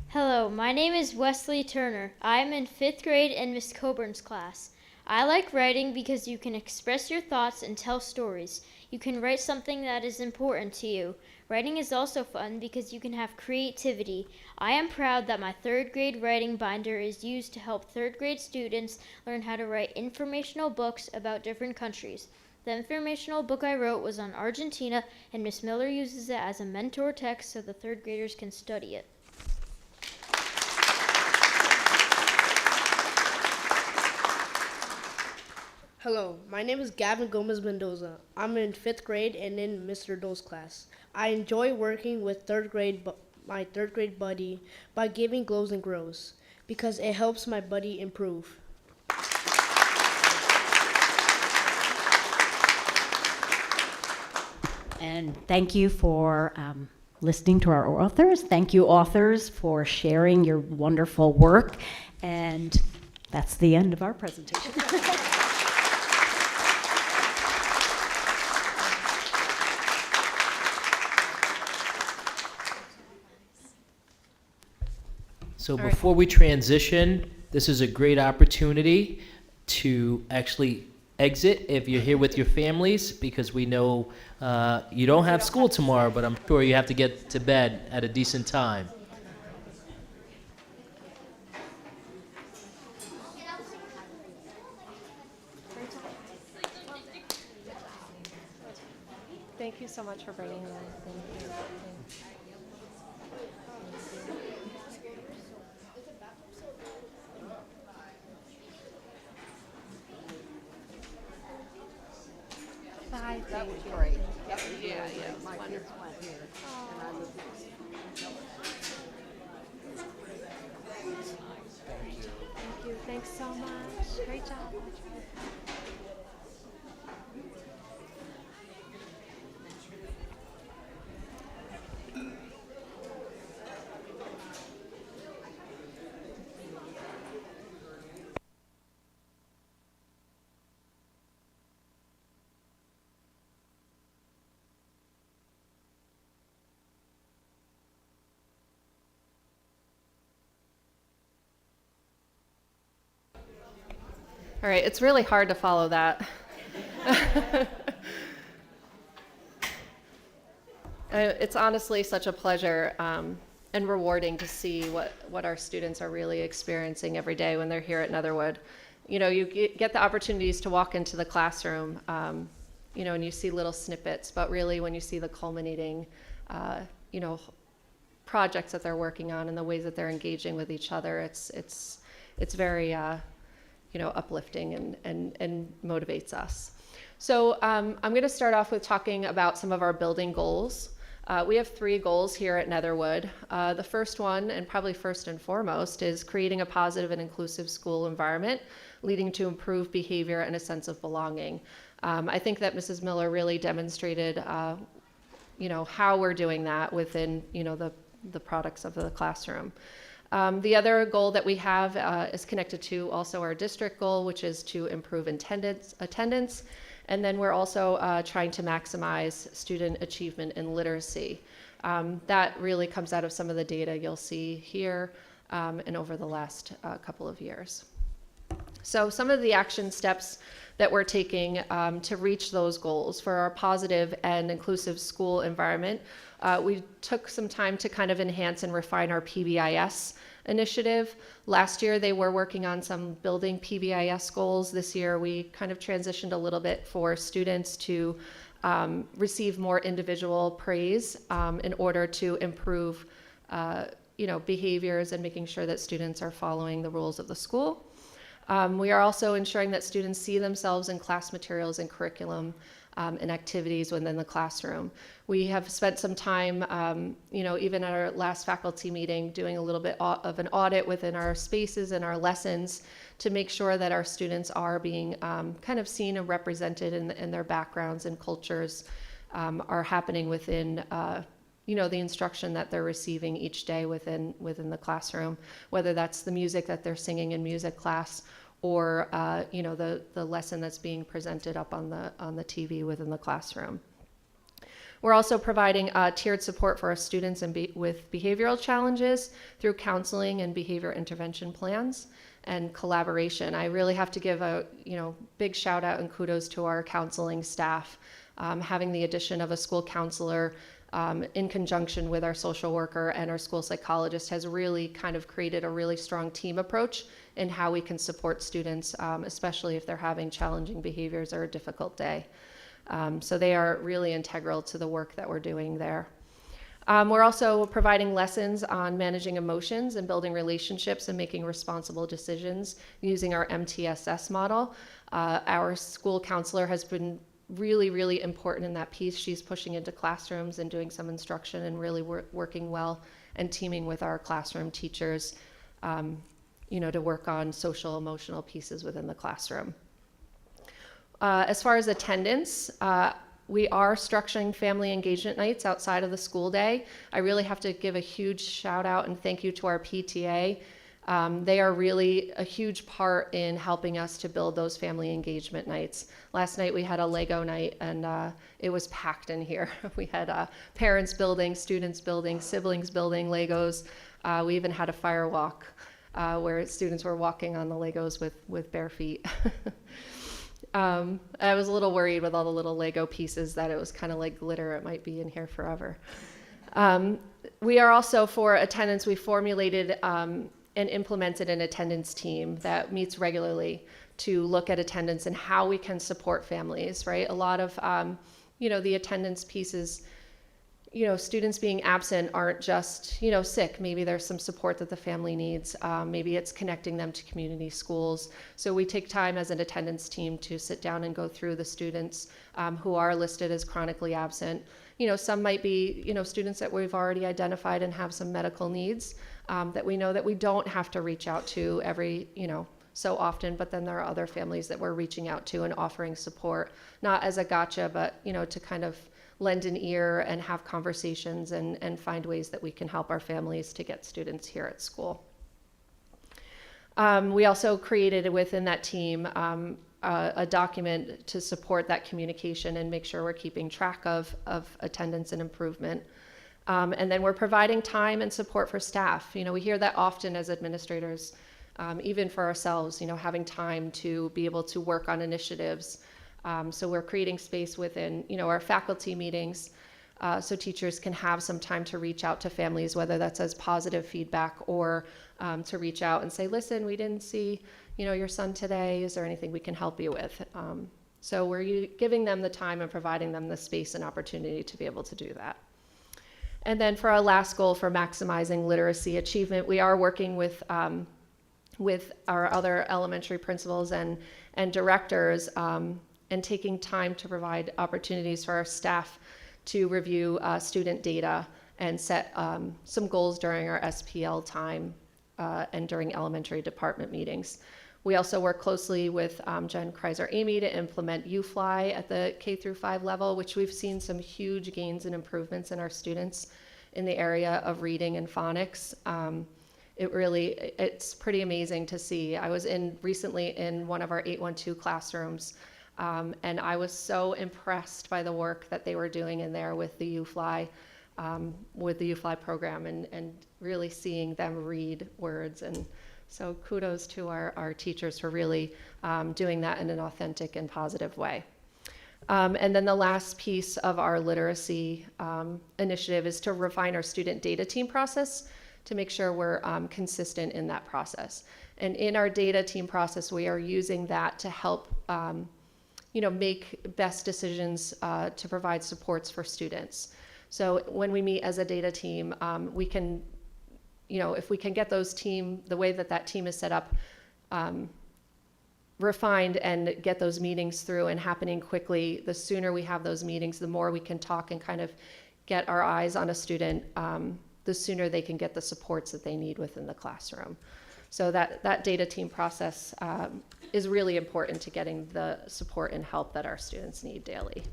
Hello, my name is Wesley Turner. I am in 5th grade in Miss Coburn's class. I like writing because you can express your thoughts and tell stories. You can write something that is important to you. Writing is also fun because you can have creativity. I am proud that my 3rd grade writing binder is used to help 3rd grade students learn how to write informational books about different countries. The informational book I wrote was on Argentina, and Miss Miller uses it as a mentor text so the 3rd graders can study it. Hello, my name is Gavin Gomez Mendoza. I'm in 5th grade and in Mr. Doe's class. I enjoy working with my third grade buddy by giving glows and grows because it helps my buddy improve. And thank you for listening to our authors. Thank you, authors, for sharing your wonderful work. And that's the end of our presentation. So before we transition, this is a great opportunity to actually exit if you're here with your families, because we know you don't have school tomorrow, but I'm sure you have to get to bed at a decent time. Thank you so much for bringing that. Thank you. Bye. That was great. Yep. Yeah. My kids went here, and I was. Thank you. Thanks so much. Great job. All right, it's really hard to follow that. It's honestly such a pleasure and rewarding to see what our students are really experiencing every day when they're here at Netherwood. You know, you get the opportunities to walk into the classroom, you know, and you see little snippets, but really when you see the culminating, you know, projects that they're working on and the ways that they're engaging with each other, it's very, you know, uplifting and motivates us. So I'm going to start off with talking about some of our building goals. We have 3 goals here at Netherwood. The first one, and probably first and foremost, is creating a positive and inclusive school environment, leading to improved behavior and a sense of belonging. I think that Mrs. Miller really demonstrated, you know, how we're doing that within, you know, the products of the classroom. The other goal that we have is connected to also our district goal, which is to improve attendance. And then we're also trying to maximize student achievement in literacy. That really comes out of some of the data you'll see here and over the last couple of years. So some of the action steps that we're taking to reach those goals for our positive and inclusive school environment. We took some time to kind of enhance and refine our PBIS initiative. Last year, they were working on some building PBIS goals. This year, we kind of transitioned a little bit for students to receive more individual praise in order to improve behaviors and making sure that students are following the rules of the school. We are also ensuring that students see themselves in class materials and curriculum and activities within the classroom. We have spent some time, even at our last faculty meeting, doing a little bit of an audit within our spaces and our lessons to make sure that our students are being kind of seen and represented in their backgrounds and cultures are happening within the instruction that they're receiving each day within the classroom, whether that's the music that they're singing in music class or the lesson that's being presented up on the TV within the classroom. We're also providing tiered support for our students with behavioral challenges through counseling and behavior intervention plans and collaboration. I really have to give a big shout out and kudos to our counseling staff. Having the addition of a school counselor in conjunction with our social worker and our school psychologist has really kind of created a really strong team approach in how we can support students, especially if they're having challenging behaviors or a difficult day. So they are really integral to the work that we're doing there. We're also providing lessons on managing emotions and building relationships and making responsible decisions using our MTSS model. Our school counselor has been really, really important in that piece. She's pushing into classrooms and doing some instruction and really working well and teaming with our classroom teachers, to work on social emotional pieces within the classroom. As far as attendance, we are structuring family engagement nights outside of the school day. I really have to give a huge shout out and thank you to our PTA. They are really a huge part in helping us to build those family engagement nights. Last night we had a Lego night and it was packed in here. We had parents building, students building, siblings building Legos. We even had a fire walk where students were walking on the Legos with bare feet. I was a little worried with all the little Lego pieces that it was kind of like glitter. It might be in here forever. We are also, for attendance, we formulated and implemented an attendance team that meets regularly to look at attendance and how we can support families, right? A lot of, the attendance pieces, students being absent aren't just, sick. Maybe there's some support that the family needs. Maybe it's connecting them to community schools. So we take time as an attendance team to sit down and go through the students who are listed as chronically absent. Some might be, students that we've already identified and have some medical needs that we know that we don't have to reach out to every, so often, but then there are other families that we're reaching out to and offering support, not as a gotcha, but, to kind of lend an ear and have conversations and find ways that we can help our families to get students here at school. We also created within that team a document to support that communication and make sure we're keeping track of attendance and improvement. And then we're providing time and support for staff. We hear that often as administrators, even for ourselves, having time to be able to work on initiatives. So we're creating space within, our faculty meetings so teachers can have some time to reach out to families, whether that's as positive feedback or to reach out and say, listen, we didn't see, your son today. Is there anything we can help you with? So we're giving them the time and providing them the space and opportunity to be able to do that. And then for our last goal for maximizing literacy achievement, we are working with our other elementary principals and directors and taking time to provide opportunities for our staff to review student data and set some goals during our SPL time and during elementary department meetings. We also work closely with Jen Kreiser-Amy to implement UFly at the K-5 level, which we've seen some huge gains and improvements in our students in the area of reading and phonics. It's pretty amazing to see. I was recently in one of our 812 classrooms, and I was so impressed by the work that they were doing in there with the UFly program and really seeing them read words. And so kudos to our teachers for really doing that in an authentic and positive way. And then the last piece of our literacy initiative is to refine our student data team process to make sure we're consistent in that process. And in our data team process, we are using that to help make best decisions to provide supports for students. So when we meet as a data team, we can if we can get the way that team is set up, refined and get those meetings through and happening quickly, the sooner we have those meetings, the more we can talk and kind of get our eyes on a student, the sooner they can get the supports that they need within the classroom. So that data team process is really important to getting the support and help that our students need daily.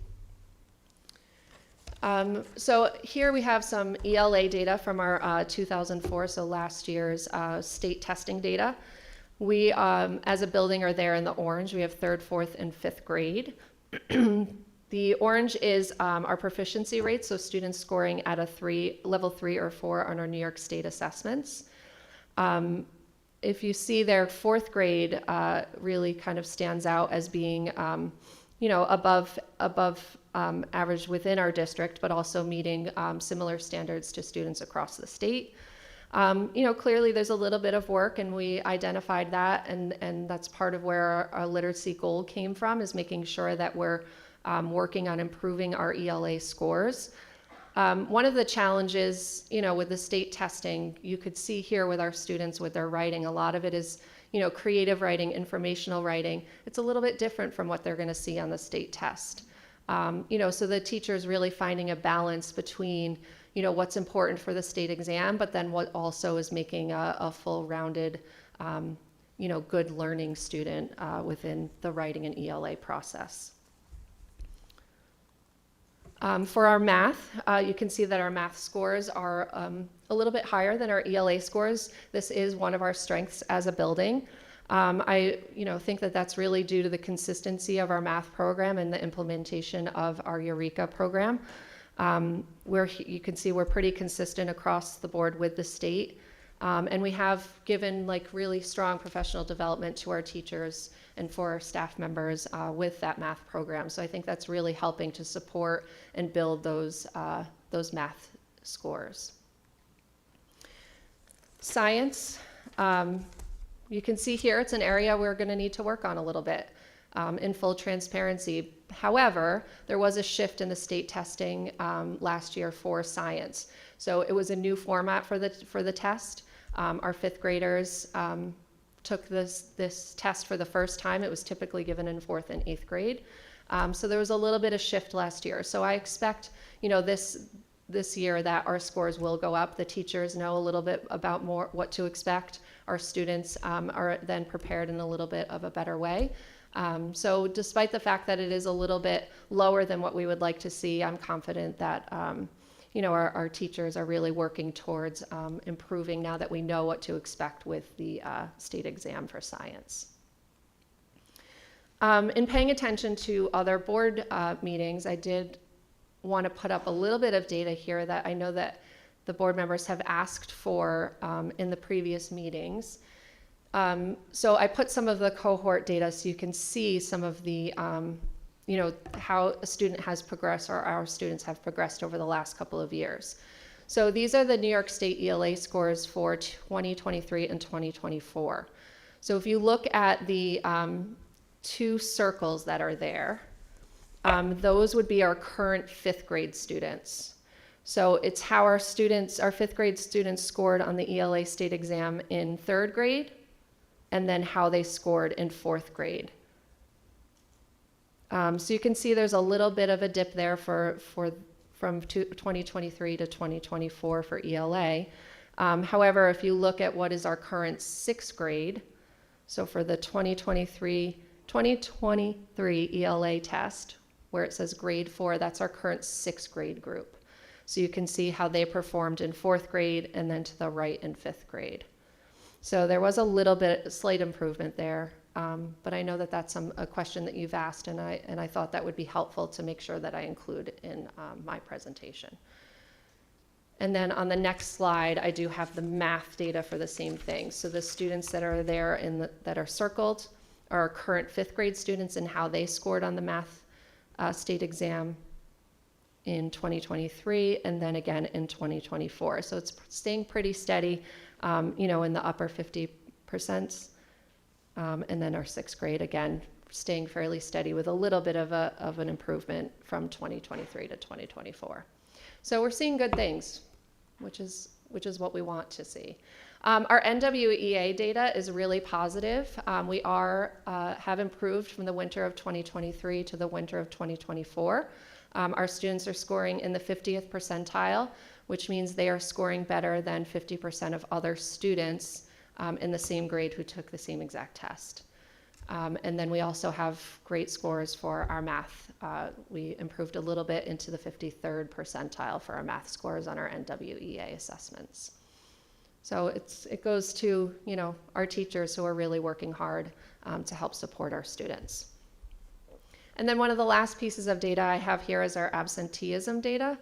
So here we have some ELA data from our 2004, so last year's state testing data. We, as a building, are there in the orange. We have 3rd, 4th, and 5th grade. The orange is our proficiency rate, so students scoring at a level 3 or 4 on our New York State assessments. If you see there, 4th grade really kind of stands out as being, above average within our district, but also meeting similar standards to students across the state. Clearly there's a little bit of work, and we identified that, and that's part of where our literacy goal came from, is making sure that we're working on improving our ELA scores. One of the challenges, with the state testing, you could see here with our students with their writing, a lot of it is, creative writing, informational writing. It's a little bit different from what they're going to see on the state test. So the teacher's really finding a balance between, what's important for the state exam, but then what also is making a full-rounded, good learning student within the writing and ELA process. For our math, you can see that our math scores are a little bit higher than our ELA scores. This is one of our strengths as a building. I think that that's really due to the consistency of our math program and the implementation of our Eureka program. You can see we're pretty consistent across the board with the state. And we have given really strong professional development to our teachers and for our staff members with that math program. So I think that's really helping to support and build those math scores. Science, you can see here it's an area we're going to need to work on a little bit in full transparency. However, there was a shift in the state testing last year for science. So it was a new format for the test. Our 5th graders took this test for the first time. It was typically given in 4th and 8th grade. So there was a little bit of shift last year. So I expect, this year that our scores will go up. The teachers know a little bit about more what to expect. Our students are then prepared in a little bit of a better way. So despite the fact that it is a little bit lower than what we would like to see, I'm confident that our teachers are really working towards improving now that we know what to expect with the state exam for science. In paying attention to other board meetings, I did want to put up a little bit of data here that I know that the board members have asked for in the previous meetings. So I put some of the cohort data so you can see some of the how a student has progressed, or our students have progressed over the last couple of years. So these are the New York State ELA scores for 2023 and 2024. So if you look at the 2 circles that are there, those would be our current 5th grade students. So it's how our 5th grade students scored on the ELA state exam in 3rd grade, and then how they scored in 4th grade. So you can see there's a little bit of a dip there from 2023 to 2024 for ELA. However, if you look at what is our current 6th grade, so for the 2023 ELA test, where it says grade 4, that's our current 6th grade group. So you can see how they performed in 4th grade and then to the right in 5th grade. So there was a slight improvement there. But I know that that's a question that you've asked, and I thought that would be helpful to make sure that I include in my presentation. And then on the next slide, I do have the math data for the same thing. So the students that are there that are circled are our current 5th grade students and how they scored on the math state exam in 2023 and then again in 2024. So it's staying pretty steady, in the upper 50%. And then our 6th grade, again, staying fairly steady with a little bit of an improvement from 2023 to 2024. So we're seeing good things, which is which is what we want to see. Our NWEA data is really positive. We have improved from the winter of 2023 to the winter of 2024. Our students are scoring in the 50th percentile, which means they are scoring better than 50% of other students in the same grade who took the same exact test. And then we also have great scores for our math. We improved a little bit into the 53rd percentile for our math scores on our NWEA assessments. So it goes to, our teachers who are really working hard to help support our students. And then one of the last pieces of data I have here is our absenteeism data.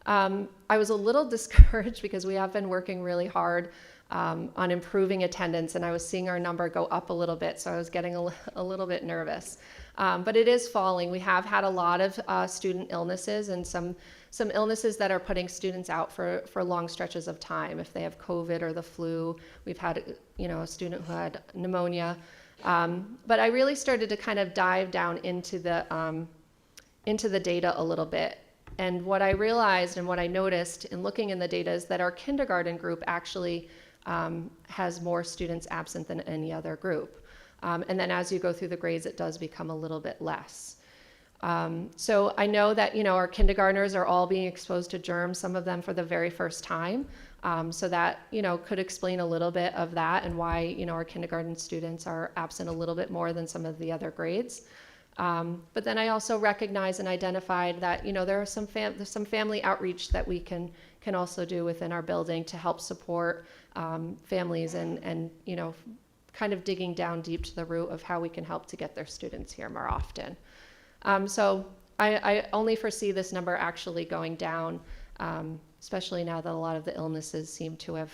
I was a little discouraged because we have been working really hard on improving attendance, and I was seeing our number go up a little bit, so I was getting a little bit nervous. But it is falling. We have had a lot of student illnesses and some illnesses that are putting students out for long stretches of time. If they have COVID or the flu, we've had a student who had pneumonia. But I really started to kind of dive down into the data a little bit. And what I realized and what I noticed in looking in the data is that our kindergarten group actually has more students absent than any other group. And then as you go through the grades, it does become a little bit less. So I know that, our kindergartners are all being exposed to germs, some of them for the very first time. So that, could explain a little bit of that and why, our kindergarten students are absent a little bit more than some of the other grades. But then I also recognized and identified that, there are some family outreach that we can also do within our building to help support families and kind of digging down deep to the root of how we can help to get their students here more often. So I only foresee this number actually going down, especially now that a lot of the illnesses seem to have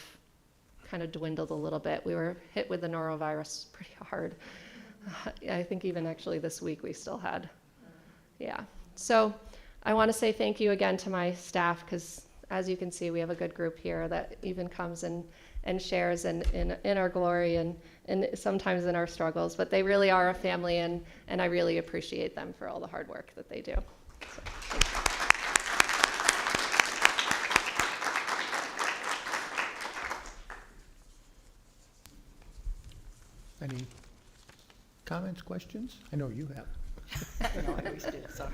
kind of dwindled a little bit. We were hit with the norovirus pretty hard. I think even actually this week we still had. Yeah. So I want to say thank you again to my staff, because as you can see, we have a good group here that even comes and shares in our glory and sometimes in our struggles. But they really are a family, and I really appreciate them for all the hard work that they do. So, thank you. Any comments, questions? I know you have. No, I always do, sorry.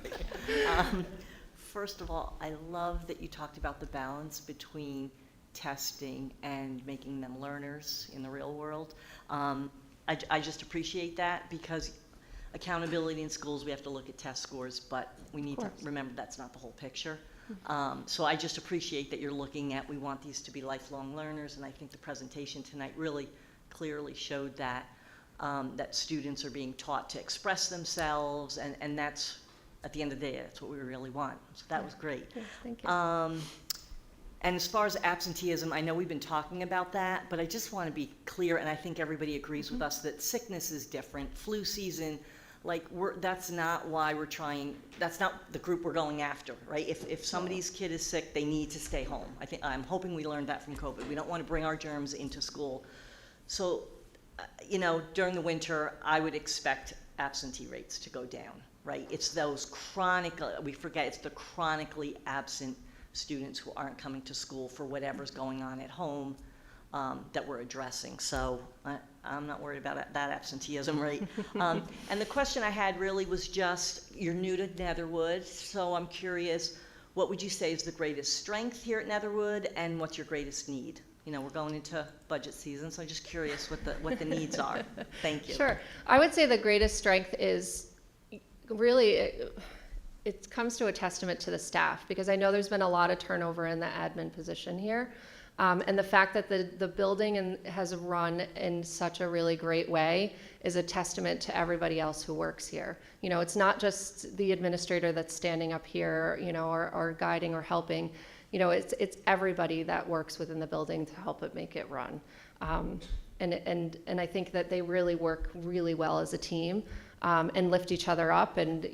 First of all, I love that you talked about the balance between testing and making them learners in the real world. I just appreciate that, because accountability in schools, we have to look at test scores, but we need to remember that's not the whole picture. So I just appreciate that you're looking at, we want these to be lifelong learners, and I think the presentation tonight really clearly showed that. That students are being taught to express themselves, and that's, at the end of the day, that's what we really want. So that was great. Yeah, thank you. And as far as absenteeism, I know we've been talking about that, but I just want to be clear, and I think everybody agrees with us, that sickness is different. Flu season, that's not why we're trying, that's not the group we're going after, right? If somebody's kid is sick, they need to stay home. I'm hoping we learned that from COVID. We don't want to bring our germs into school. So, during the winter, I would expect absentee rates to go down, right? It's those we forget, it's the chronically absent students who aren't coming to school for whatever's going on at home that we're addressing. So I'm not worried about that absenteeism rate. And the question I had really was just, you're new to Netherwood, so I'm curious, what would you say is the greatest strength here at Netherwood, and what's your greatest need? We're going into budget season, so I'm just curious what the needs are. Thank you. Sure. I would say the greatest strength is really, it comes to a testament to the staff, because I know there's been a lot of turnover in the admin position here. And the fact that the building has run in such a really great way is a testament to everybody else who works here. It's not just the administrator that's standing up here, or guiding or helping. It's everybody that works within the building to help it make it run. And I think that they really work really well as a team, and lift each other up, and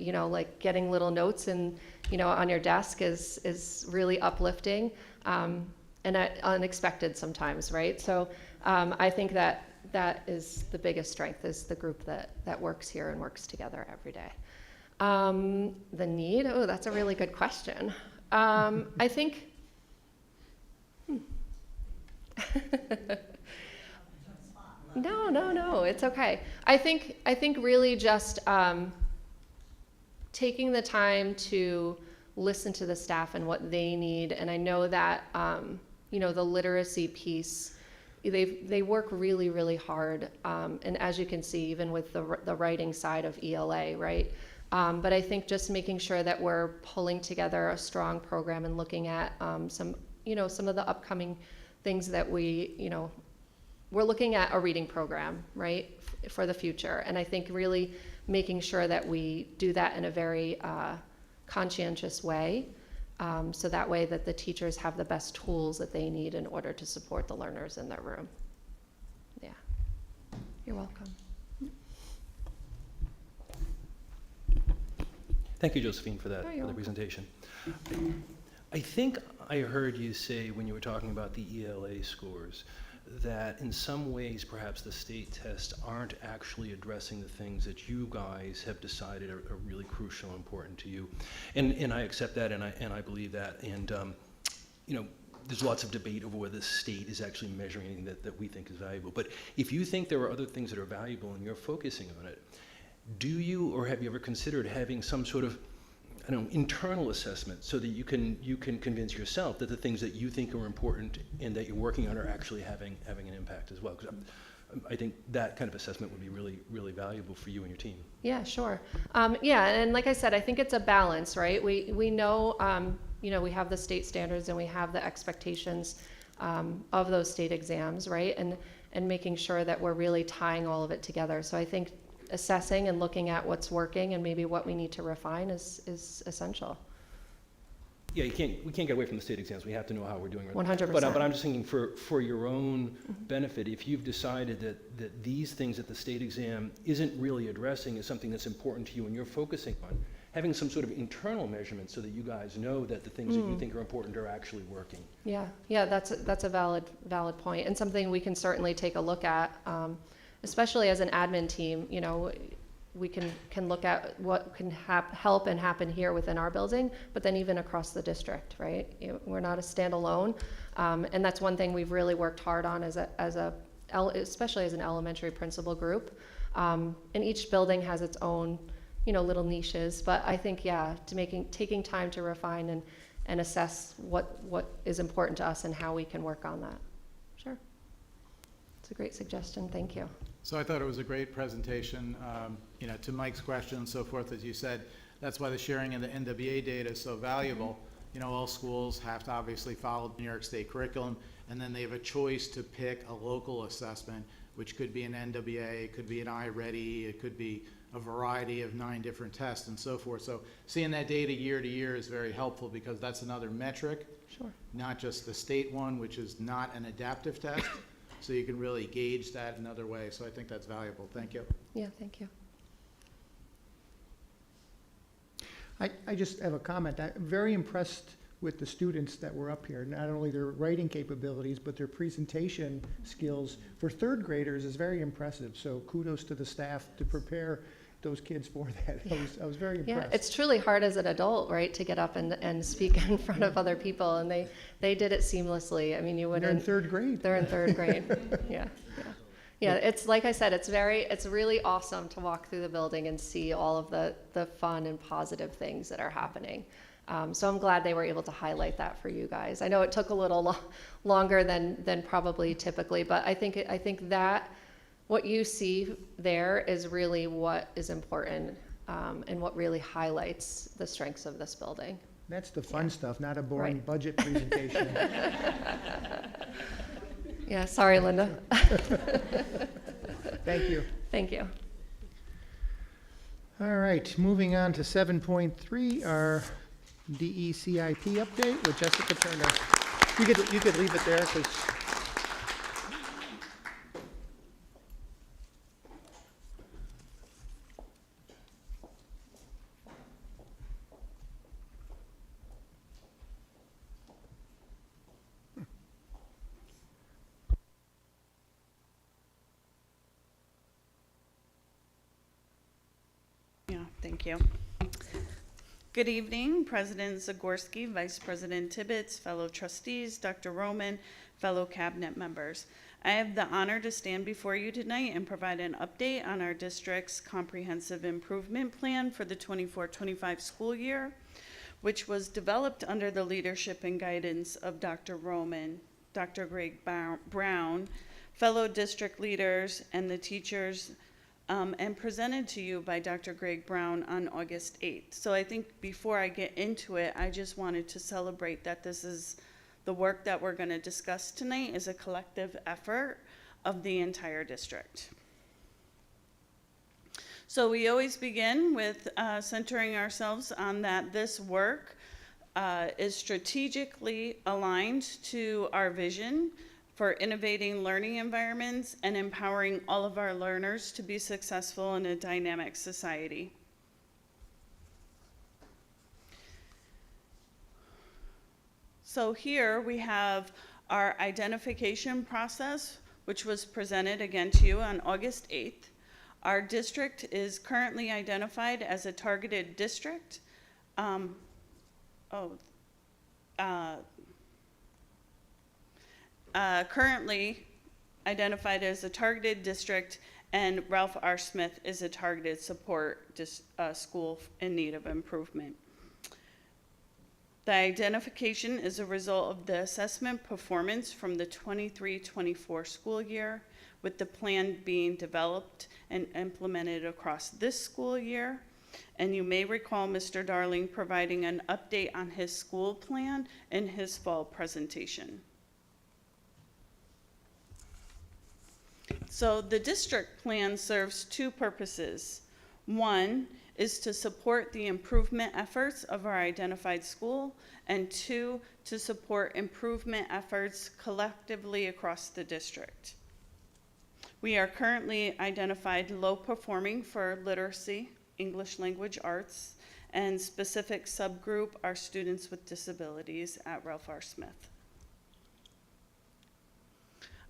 getting little notes and on your desk is really uplifting, and unexpected sometimes, right? So I think that is the biggest strength, is the group that works here and works together every day. The need, that's a really good question. I think No, it's okay. I think really just taking the time to listen to the staff and what they need. And I know that, the literacy piece, they work really, really hard. And as you can see, even with the writing side of ELA, right? But I think just making sure that we're pulling together a strong program and looking at some of the upcoming things that we're looking at a reading program, right, for the future. And I think really making sure that we do that in a very conscientious way, so that way that the teachers have the best tools that they need in order to support the learners in their room. Yeah, you're welcome. Thank you, Josephine, for that, Oh, you're for the welcome. presentation. I think I heard you say when you were talking about the ELA scores that in some ways perhaps the state tests aren't actually addressing the things that you guys have decided are really crucial and important to you. And I accept that, and I believe that. And there's lots of debate over whether the state is actually measuring anything that we think is valuable. But if you think there are other things that are valuable and you're focusing on it, do you or have you ever considered having some sort of internal assessment so that you can convince yourself that the things that you think are important and that you're working on are actually having an impact as well? Because I think that kind of assessment would be really, really valuable for you and your team. Yeah, sure. And like I said, I think it's a balance, right? We know, we have the state standards and we have the expectations of those state exams, right? And making sure that we're really tying all of it together. So I think assessing and looking at what's working and maybe what we need to refine is essential. Yeah, we can't get away from the state exams. We have to know how we're doing. 100%. But I'm just thinking for your own benefit, if you've decided that these things that the state exam isn't really addressing is something that's important to you and you're focusing on, having some sort of internal measurement so that you guys know that the things that you think are important are actually working. Yeah, that's a valid point, and something we can certainly take a look at. Especially as an admin team, we can look at what can help and happen here within our building, but then even across the district, right? We're not a standalone, and that's one thing we've really worked hard on especially as an elementary principal group. And each building has its own, little niches, but I think, taking time to refine and assess what is important to us and how we can work on that. Sure. It's a great suggestion. Thank you. So I thought it was a great presentation. To Mike's question and so forth, as you said, that's why the sharing of the NWA data is so valuable. All schools have to obviously follow the New York State curriculum, and then they have a choice to pick a local assessment, which could be an NWA, it could be an iReady, it could be a variety of 9 different tests and so forth. So seeing that data year to year is very helpful because that's another metric, sure, not just the state one, which is not an adaptive test. So you can really gauge that another way. So I think that's valuable. Thank you. Yeah, thank you. I just have a comment. I'm very impressed with the students that were up here. Not only their writing capabilities, but their presentation skills for third graders is very impressive. So kudos to the staff to prepare those kids for that. I was very impressed. Yeah, it's truly hard as an adult, right, to get up and speak in front of other people, and they did it seamlessly. I mean, you wouldn't. They're in third grade. They're in third grade. Yeah. It's like I said, it's really awesome to walk through the building and see all of the fun and positive things that are happening. So I'm glad they were able to highlight that for you guys. I know it took a little longer than probably typically, but I think that what you see there is really what is important, and what really highlights the strengths of this building. That's the fun stuff, not a boring Right. budget presentation. Yeah, sorry, Linda. Thank you. Thank you. All right, moving on to 7.3, our DECIP update with Jessica Turner. You could leave it there because. Yeah, thank you. Good evening, President Zagorski, Vice President Tibbetts, fellow trustees, Dr. Roman, fellow cabinet members. I have the honor to stand before you tonight and provide an update on our district's comprehensive improvement plan for the 24-25 school year, which was developed under the leadership and guidance of Dr. Roman, Dr. Greg Brown, fellow district leaders, and the teachers, and presented to you by Dr. Greg Brown on August 8th. So I think before I get into it, I just wanted to celebrate that this is the work that we're going to discuss tonight is a collective effort of the entire district. So we always begin with centering ourselves on that this work is strategically aligned to our vision for innovating learning environments and empowering all of our learners to be successful in a dynamic society. So here we have our identification process, which was presented again to you on August 8th. Our district is currently identified as a targeted district. Currently identified as a targeted district, and Ralph R. Smith is a targeted support school in need of improvement. The identification is a result of the assessment performance from the 23-24 school year, with the plan being developed and implemented across this school year. And you may recall Mr. Darling providing an update on his school plan in his fall presentation. So the district plan serves two purposes. One is to support the improvement efforts of our identified school, and two, to support improvement efforts collectively across the district. We are currently identified low performing for literacy, English language arts, and specific subgroup are students with disabilities at Ralph R. Smith.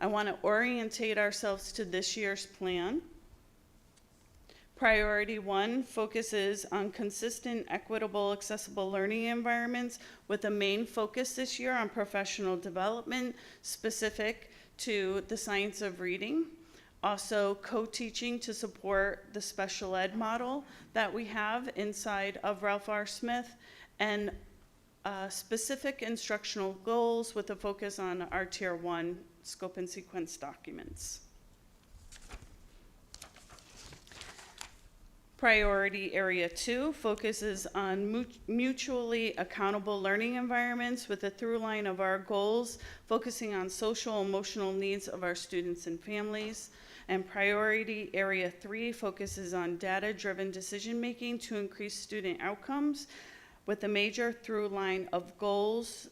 I want to orientate ourselves to this year's plan. Priority 1 focuses on consistent, equitable, accessible learning environments with a main focus this year on professional development specific to the science of reading. Also co-teaching to support the special ed model that we have inside of Ralph R. Smith, and specific instructional goals with a focus on our Tier 1 scope and sequence documents. Priority Area 2 focuses on mutually accountable learning environments with a through line of our goals, focusing on social emotional needs of our students and families. And Priority Area 3 focuses on data-driven decision-making to increase student outcomes with a major through line of goals,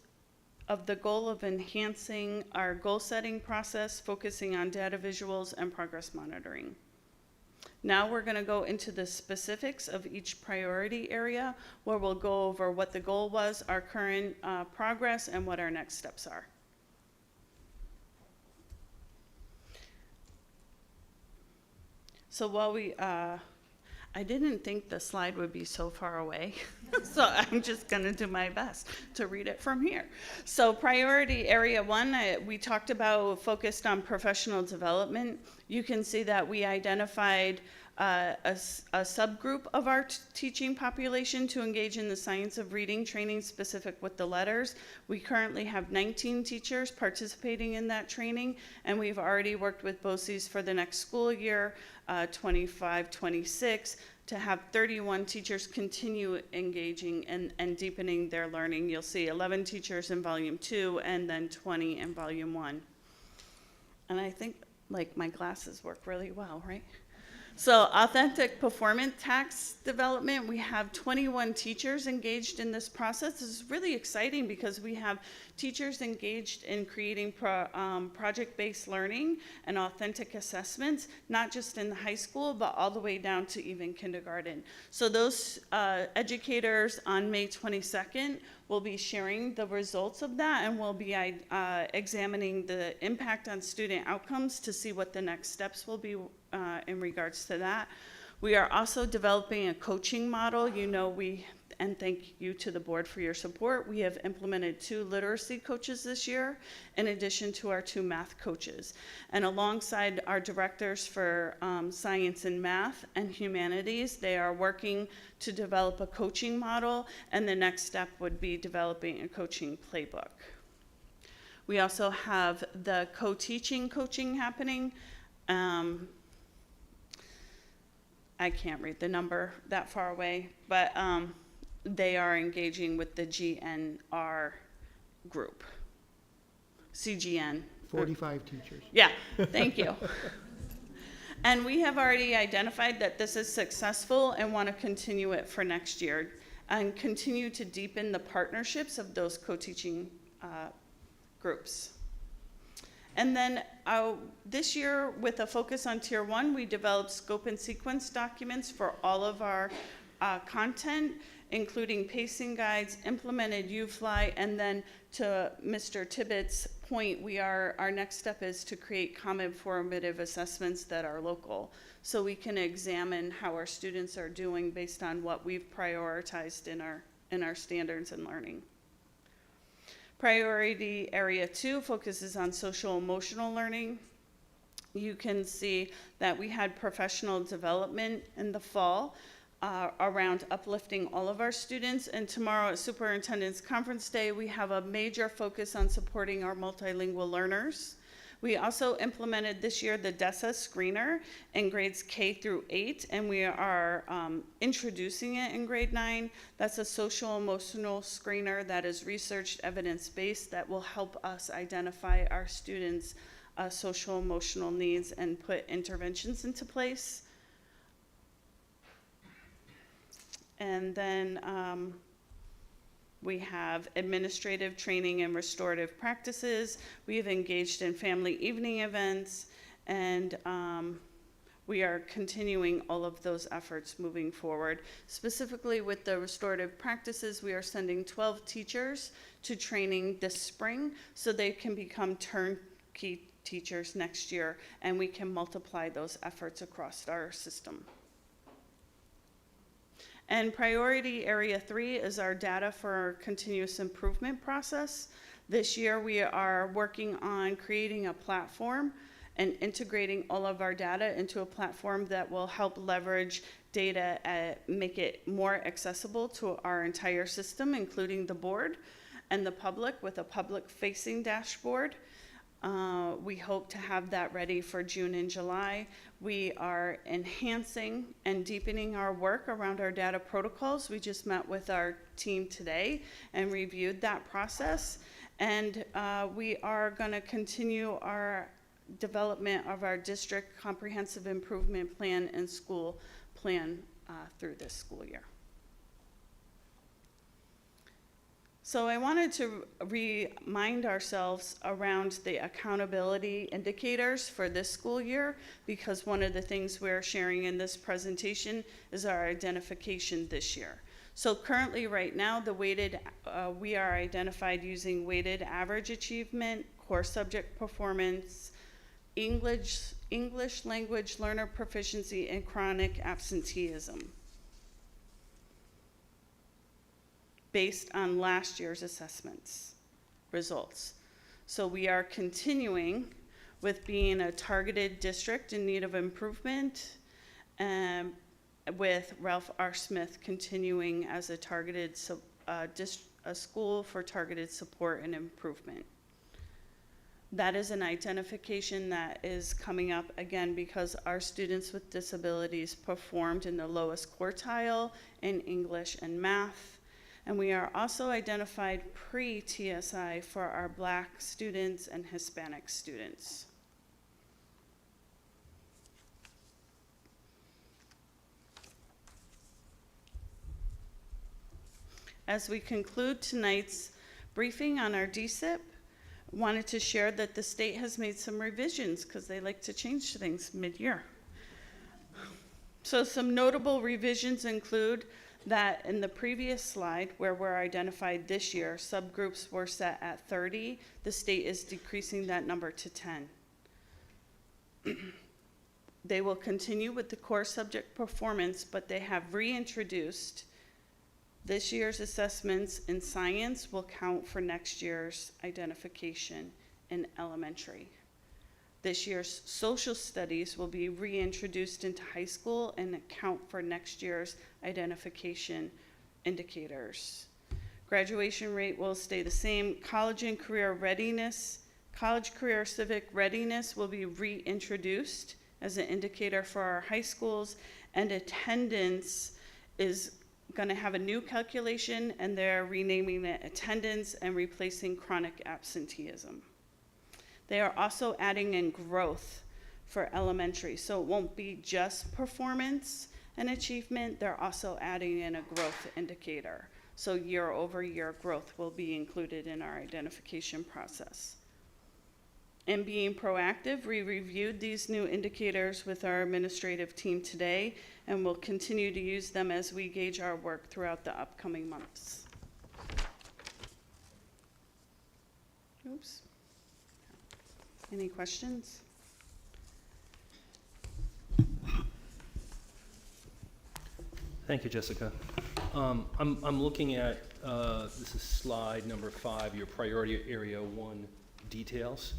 of the goal of enhancing our goal-setting process, focusing on data visuals and progress monitoring. Now we're going to go into the specifics of each priority area, where we'll go over what the goal was, our current progress, and what our next steps are. So while I didn't think the slide would be so far away, so I'm just going to do my best to read it from here. So Priority Area 1, we talked about focused on professional development. You can see that we identified a subgroup of our teaching population to engage in the science of reading training specific with the letters. We currently have 19 teachers participating in that training, and we've already worked with BOCES for the next school year, 25-26, to have 31 teachers continue engaging and deepening their learning. You'll see 11 teachers in Volume 2 and then 20 in Volume 1. And I think, like, my glasses work really well, right? So authentic performance tax development, we have 21 teachers engaged in this process. This is really exciting because we have teachers engaged in creating project-based learning and authentic assessments, not just in the high school, but all the way down to even kindergarten. So those educators on May 22nd will be sharing the results of that, and we'll be examining the impact on student outcomes to see what the next steps will be in regards to that. We are also developing a coaching model. You know, we and thank you to the board for your support. We have implemented 2 literacy coaches this year, in addition to our 2 math coaches. And alongside our directors for science and math and humanities, they are working to develop a coaching model, and the next step would be developing a coaching playbook. We also have the co-teaching coaching happening. I can't read the number that far away, but they are engaging with the GNR group. CGN. 45 teachers. Yeah, thank you. And we have already identified that this is successful and want to continue it for next year and continue to deepen the partnerships of those co-teaching groups. And then this year, with a focus on Tier 1, we developed scope and sequence documents for all of our content, including pacing guides, implemented UFly, and then to Mr. Tibbetts' point, our next step is to create common formative assessments that are local, so we can examine how our students are doing based on what we've prioritized in our standards and learning. Priority Area 2 focuses on social emotional learning. You can see that we had professional development in the fall around uplifting all of our students, and tomorrow at Superintendent's Conference Day, we have a major focus on supporting our multilingual learners. We also implemented this year the DESA screener in grades K through 8, and we are introducing it in grade 9. That's a social emotional screener that is researched, evidence-based, that will help us identify our students' social emotional needs and put interventions into place. And then we have administrative training and restorative practices. We have engaged in family evening events, and we are continuing all of those efforts moving forward. Specifically with the restorative practices, we are sending 12 teachers to training this spring so they can become turnkey teachers next year, and we can multiply those efforts across our system. And priority area 3 is our data for our continuous improvement process. This year we are working on creating a platform and integrating all of our data into a platform that will help leverage data and make it more accessible to our entire system, including the board and the public, with a public-facing dashboard. We hope to have that ready for June and July. We are enhancing and deepening our work around our data protocols. We just met with our team today and reviewed that process. And we are going to continue our development of our district comprehensive improvement plan and school plan through this school year. So I wanted to remind ourselves around the accountability indicators for this school year, because one of the things we're sharing in this presentation is our identification this year. So currently right now, we are identified using weighted average achievement, core subject performance, English language learner proficiency, and chronic absenteeism, based on last year's assessments results. So we are continuing with being a targeted district in need of improvement, with Ralph R. Smith continuing as a targeted a school for targeted support and improvement. That is an identification that is coming up again because our students with disabilities performed in the lowest quartile in English and math. And we are also identified pre-TSI for our Black students and Hispanic students. As we conclude tonight's briefing on our DSIP, I wanted to share that the state has made some revisions because they like to change things mid-year. So some notable revisions include that in the previous slide, where we're identified this year, subgroups were set at 30. The state is decreasing that number to 10. They will continue with the core subject performance, but they have reintroduced This year's assessments in science will count for next year's identification in elementary. This year's social studies will be reintroduced into high school and account for next year's identification indicators. Graduation rate will stay the same. College career civic readiness will be reintroduced as an indicator for our high schools, and attendance is going to have a new calculation, and they're renaming it attendance and replacing chronic absenteeism. They are also adding in growth for elementary, so it won't be just performance and achievement. They're also adding in a growth indicator. So year over year growth will be included in our identification process. In being proactive, we reviewed these new indicators with our administrative team today, and we'll continue to use them as we gauge our work throughout the upcoming months. Oops. Any questions? Thank you, Jessica. I'm looking at, this is slide number 5, your priority area 1 details.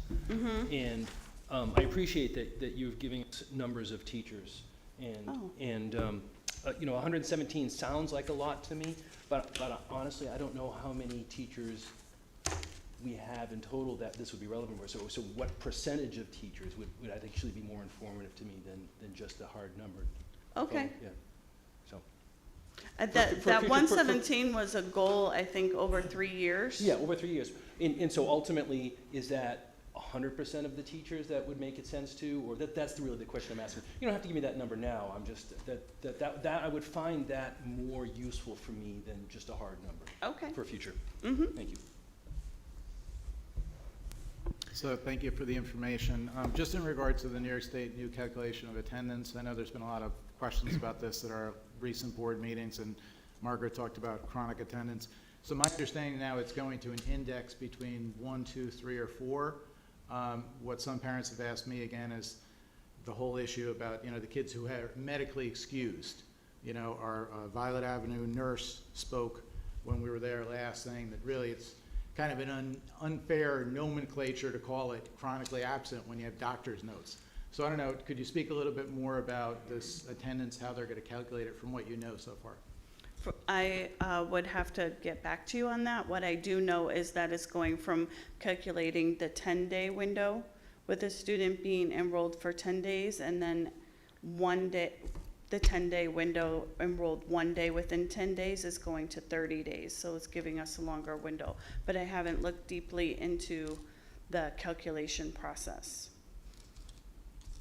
And I appreciate that you've given us numbers of teachers. And 117 sounds like a lot to me, but honestly, I don't know how many teachers we have in total that this would be relevant for. So what percentage of teachers would actually be more informative to me than just a hard number? Okay. Yeah. So. That 117 was a goal, I think, over 3 years. Yeah, over 3 years. And so ultimately, is that 100% of the teachers that would make it sense to, or that's really the question I'm asking? You don't have to give me that number now. I'm just, that I would find that more useful for me than just a hard number. Okay. For future. Thank you. So thank you for the information. Just in regard to the New York State new calculation of attendance, I know there's been a lot of questions about this at our recent board meetings, and Margaret talked about chronic attendance. So my understanding now, it's going to an index between 1, 2, 3, or 4. What some parents have asked me again is the whole issue about, the kids who are medically excused. Our Violet Avenue nurse spoke when we were there last, saying that really it's kind of an unfair nomenclature to call it chronically absent when you have doctor's notes. So I don't know, could you speak a little bit more about this attendance, how they're going to calculate it from what you know so far? I would have to get back to you on that. What I do know is that it's going from calculating the 10-day window with a student being enrolled for 10 days, and then 1 day, the 10-day window enrolled 1 day within 10 days is going to 30 days. So it's giving us a longer window. But I haven't looked deeply into the calculation process.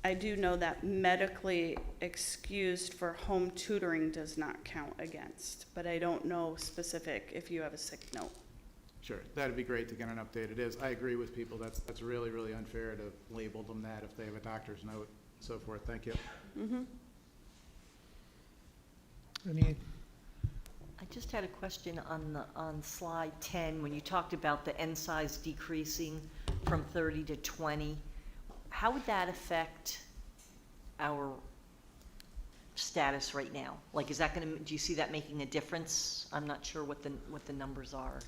I do know that medically excused for home tutoring does not count against, but I don't know specific if you have a sick note. Sure, that'd be great to get an update. It is, I agree with people, that's really, really unfair to label them that if they have a doctor's note, and so forth. Thank you. I just had a question on slide 10, when you talked about the N size decreasing from 30 to 20. How would that affect our status right now? Like, is that going to, do you see that making a difference? I'm not sure what the numbers are.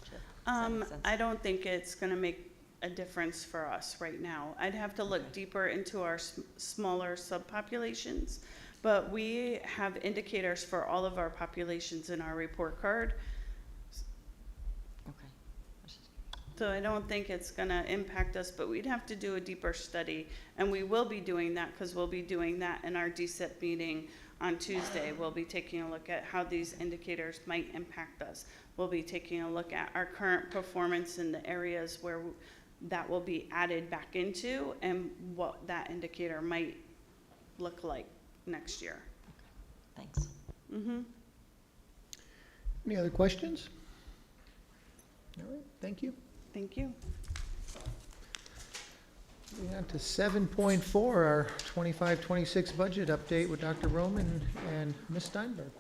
I don't think it's going to make a difference for us right now. I'd have to look deeper into our smaller subpopulations, but we have indicators for all of our populations in our report card. So I don't think it's going to impact us, but we'd have to do a deeper study, and we will be doing that because we'll be doing that in our DSIP meeting on Tuesday. We'll be taking a look at how these indicators might impact us. We'll be taking a look at our current performance in the areas where that will be added back into and what that indicator might look like next year. Thanks. Any other questions? All right, thank you. Thank you. Moving on to 7.4, our 25-26 budget update with Dr. Roman and Ms. Steinberg.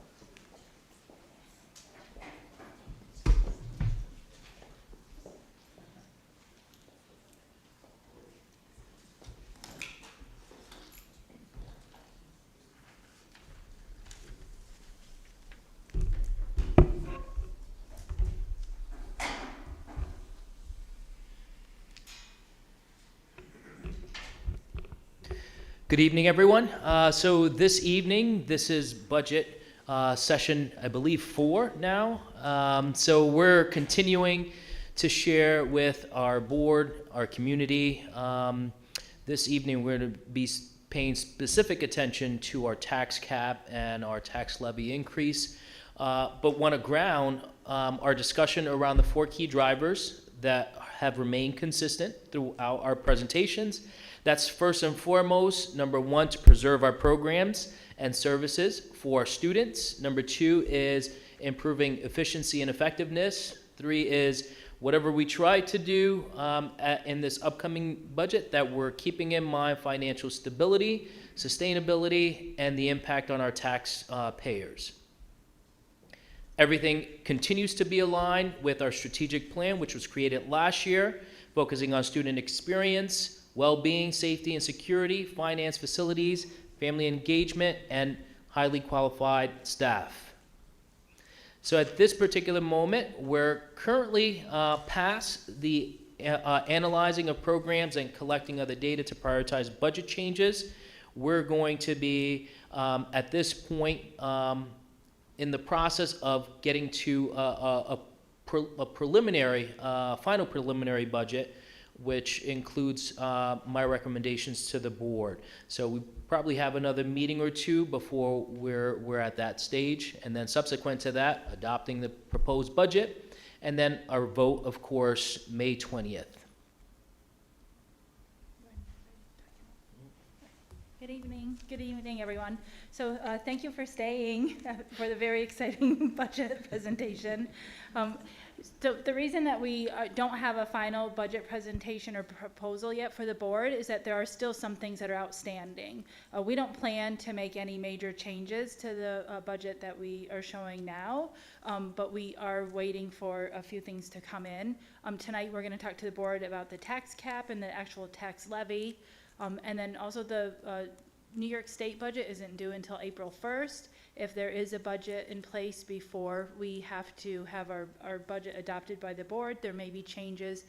Good evening, everyone. So this evening, this is budget session, I believe, 4 now. So we're continuing to share with our board, our community. This evening, we're going to be paying specific attention to our tax cap and our tax levy increase, but want to ground our discussion around the 4 key drivers that have remained consistent throughout our presentations. That's first and foremost, number 1, to preserve our programs and services for our students. Number 2 is improving efficiency and effectiveness. 3 is whatever we try to do in this upcoming budget, that we're keeping in mind financial stability, sustainability, and the impact on our tax payers. Everything continues to be aligned with our strategic plan, which was created last year, focusing on student experience, well-being, safety and security, finance, facilities, family engagement, and highly qualified staff. So at this particular moment, we're currently past the analyzing of programs and collecting other data to prioritize budget changes. We're going to be, at this point, in the process of getting to a preliminary, final preliminary budget, which includes my recommendations to the board. So we probably have another meeting or 2 before we're at that stage, and then subsequent to that, adopting the proposed budget, and then our vote, of course, May 20th. Good evening, everyone. So thank you for staying for the very exciting budget presentation. So the reason that we don't have a final budget presentation or proposal yet for the board is that there are still some things that are outstanding. We don't plan to make any major changes to the budget that we are showing now, but we are waiting for a few things to come in. Tonight we're going to talk to the board about the tax cap and the actual tax levy. And then also the New York State budget isn't due until April 1st. If there is a budget in place before we have to have our budget adopted by the board, there may be changes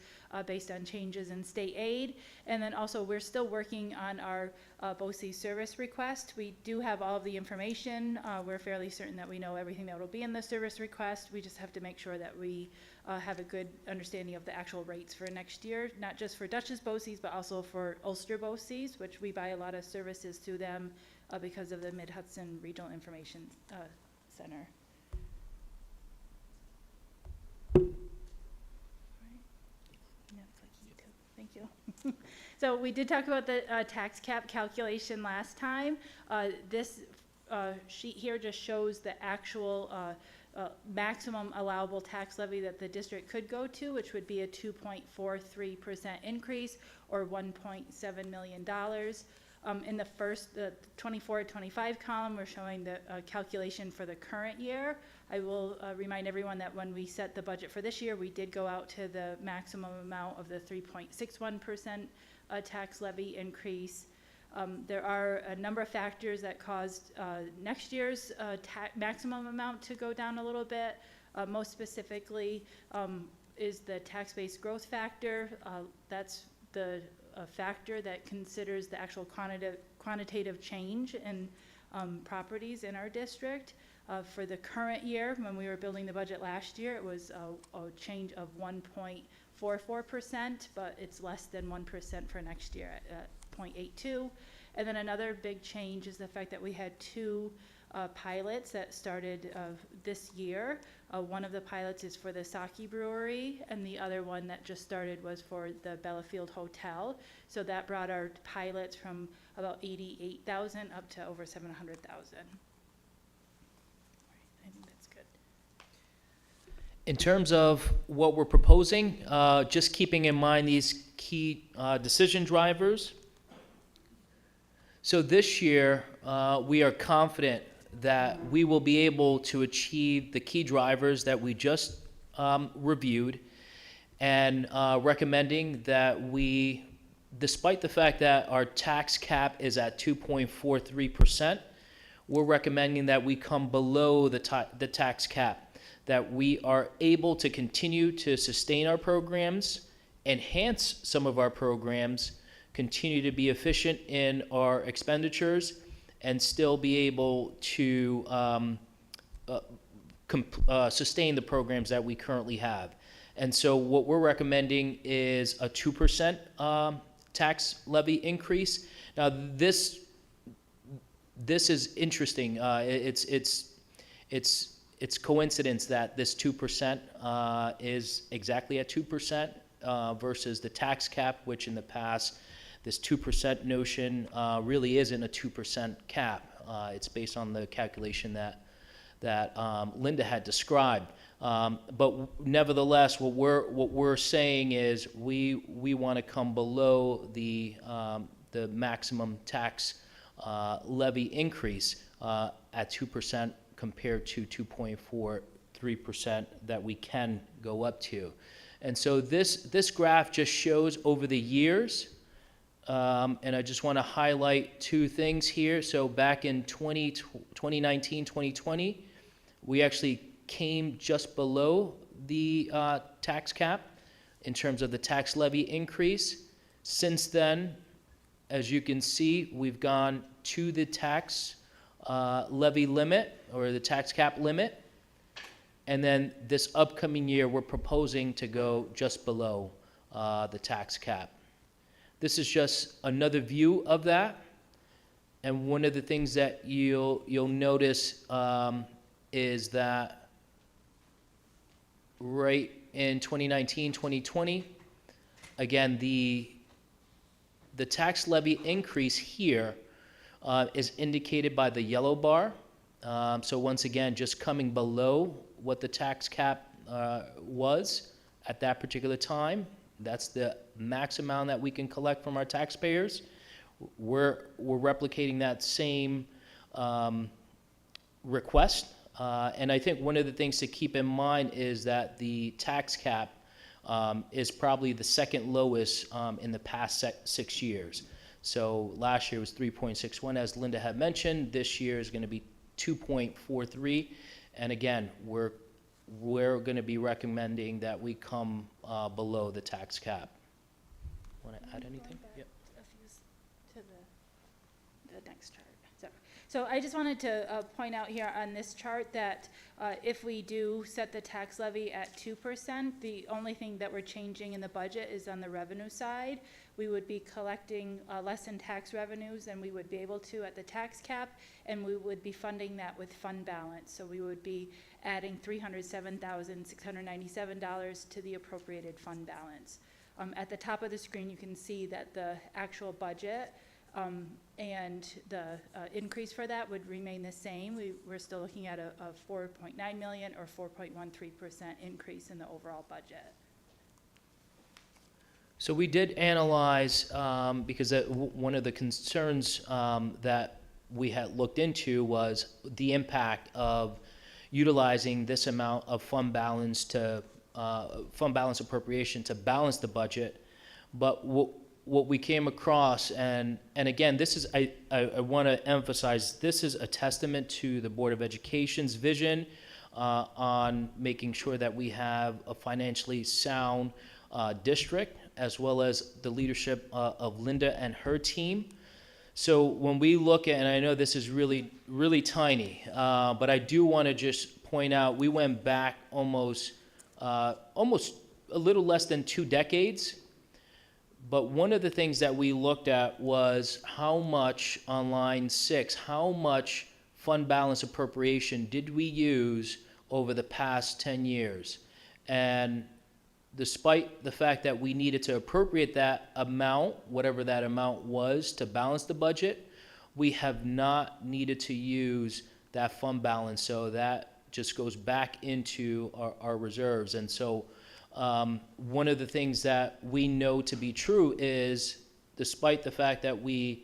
based on changes in state aid. And then also we're still working on our BOCES service request. We do have all of the information. We're fairly certain that we know everything that will be in the service request. We just have to make sure that we have a good understanding of the actual rates for next year, not just for Dutchess BOCES, but also for Ulster BOCES, which we buy a lot of services through them because of the Mid-Hudson Regional Information Center. Thank you. So we did talk about the tax cap calculation last time. This sheet here just shows the actual maximum allowable tax levy that the district could go to, which would be a 2.43% increase or $1.7 million. In the first, the 24-25 column, we're showing the calculation for the current year. I will remind everyone that when we set the budget for this year, we did go out to the maximum amount of the 3.61% tax levy increase. There are a number of factors that caused next year's maximum amount to go down a little bit. Most specifically is the tax-based growth factor. That's the factor that considers the actual quantitative change in properties in our district. For the current year, when we were building the budget last year, it was a change of 1.44%, but it's less than 1% for next year at 0.82. And then another big change is the fact that we had 2 pilots that started this year. One of the pilots is for the Sake Brewery, and the other one that just started was for the Bellafield Hotel. So that brought our pilots from about 88,000 up to over 700,000. I think that's good. In terms of what we're proposing, just keeping in mind these key decision drivers. So this year, we are confident that we will be able to achieve the key drivers that we just reviewed, and recommending that we, despite the fact that our tax cap is at 2.43%, we're recommending that we come below the tax cap, that we are able to continue to sustain our programs, enhance some of our programs, continue to be efficient in our expenditures, and still be able to sustain the programs that we currently have. And so what we're recommending is a 2% tax levy increase. Now, this is interesting. It's coincidence that this 2% is exactly at 2% versus the tax cap, which in the past, this 2% notion really isn't a 2% cap. It's based on the calculation that Linda had described. But nevertheless, what we're saying is we want to come below the maximum tax levy increase at 2% compared to 2.43% that we can go up to. And so this graph just shows over the years, and I just want to highlight two things here. So back in 2019, 2020, we actually came just below the tax cap in terms of the tax levy increase. Since then, as you can see, we've gone to the tax levy limit, or the tax cap limit, and then this upcoming year we're proposing to go just below the tax cap. This is just another view of that, and one of the things that you'll notice is that right in 2019, 2020, again, the tax levy increase here is indicated by the yellow bar. So once again, just coming below what the tax cap was at that particular time. That's the max amount that we can collect from our taxpayers. We're replicating that same request. And I think one of the things to keep in mind is that the tax cap is probably the second lowest in the past 6 years. So last year was 3.61, as Linda had mentioned. This year is going to be 2.43. And again, we're going to be recommending that we come below the tax cap. Want to add anything? Yep. To the next chart. So I just wanted to point out here on this chart that if we do set the tax levy at 2%, the only thing that we're changing in the budget is on the revenue side. We would be collecting less in tax revenues than we would be able to at the tax cap, and we would be funding that with fund balance. So we would be adding $307,697 to the appropriated fund balance. At the top of the screen, you can see that the actual budget and the increase for that would remain the same. We're still looking at a 4.9 million or 4.13% increase in the overall budget. So we did analyze, because one of the concerns that we had looked into was the impact of utilizing this amount of fund balance appropriation to balance the budget. But what we came across, and again, this is, I want to emphasize, this is a testament to the Board of Education's vision on making sure that we have a financially sound district, as well as the leadership of Linda and her team. So when we look at, and I know this is really, really tiny, but I do want to just point out, we went back almost a little less than 2 decades. But one of the things that we looked at was how much, on line 6, how much fund balance appropriation did we use over the past 10 years? And despite the fact that we needed to appropriate that amount, whatever that amount was, to balance the budget, we have not needed to use that fund balance. So that just goes back into our reserves. And so one of the things that we know to be true is, despite the fact that we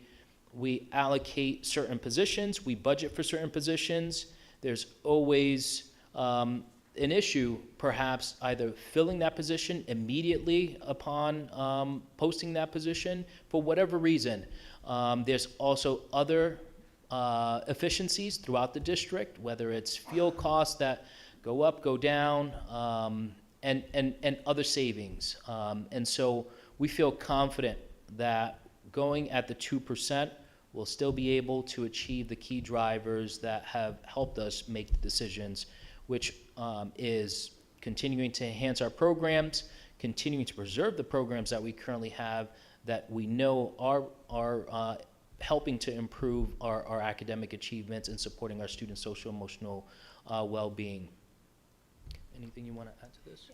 allocate certain positions, we budget for certain positions, there's always an issue, perhaps either filling that position immediately upon posting that position for whatever reason. There's also other efficiencies throughout the district, whether it's fuel costs that go up, go down, and other savings. And so we feel confident that going at the 2%, we'll still be able to achieve the key drivers that have helped us make the decisions, which is continuing to enhance our programs, continuing to preserve the programs that we currently have that we know are helping to improve our academic achievements and supporting our students' social emotional well-being. Anything you want to add to this?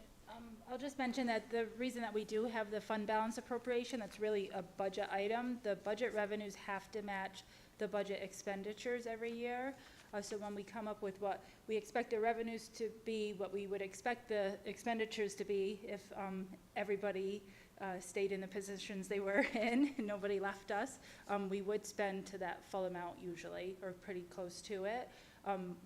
I'll just mention that the reason that we do have the fund balance appropriation, that's really a budget item. The budget revenues have to match the budget expenditures every year. So when we come up with what we expect the revenues to be, what we would expect the expenditures to be if everybody stayed in the positions they were in and nobody left us, we would spend to that full amount usually, or pretty close to it.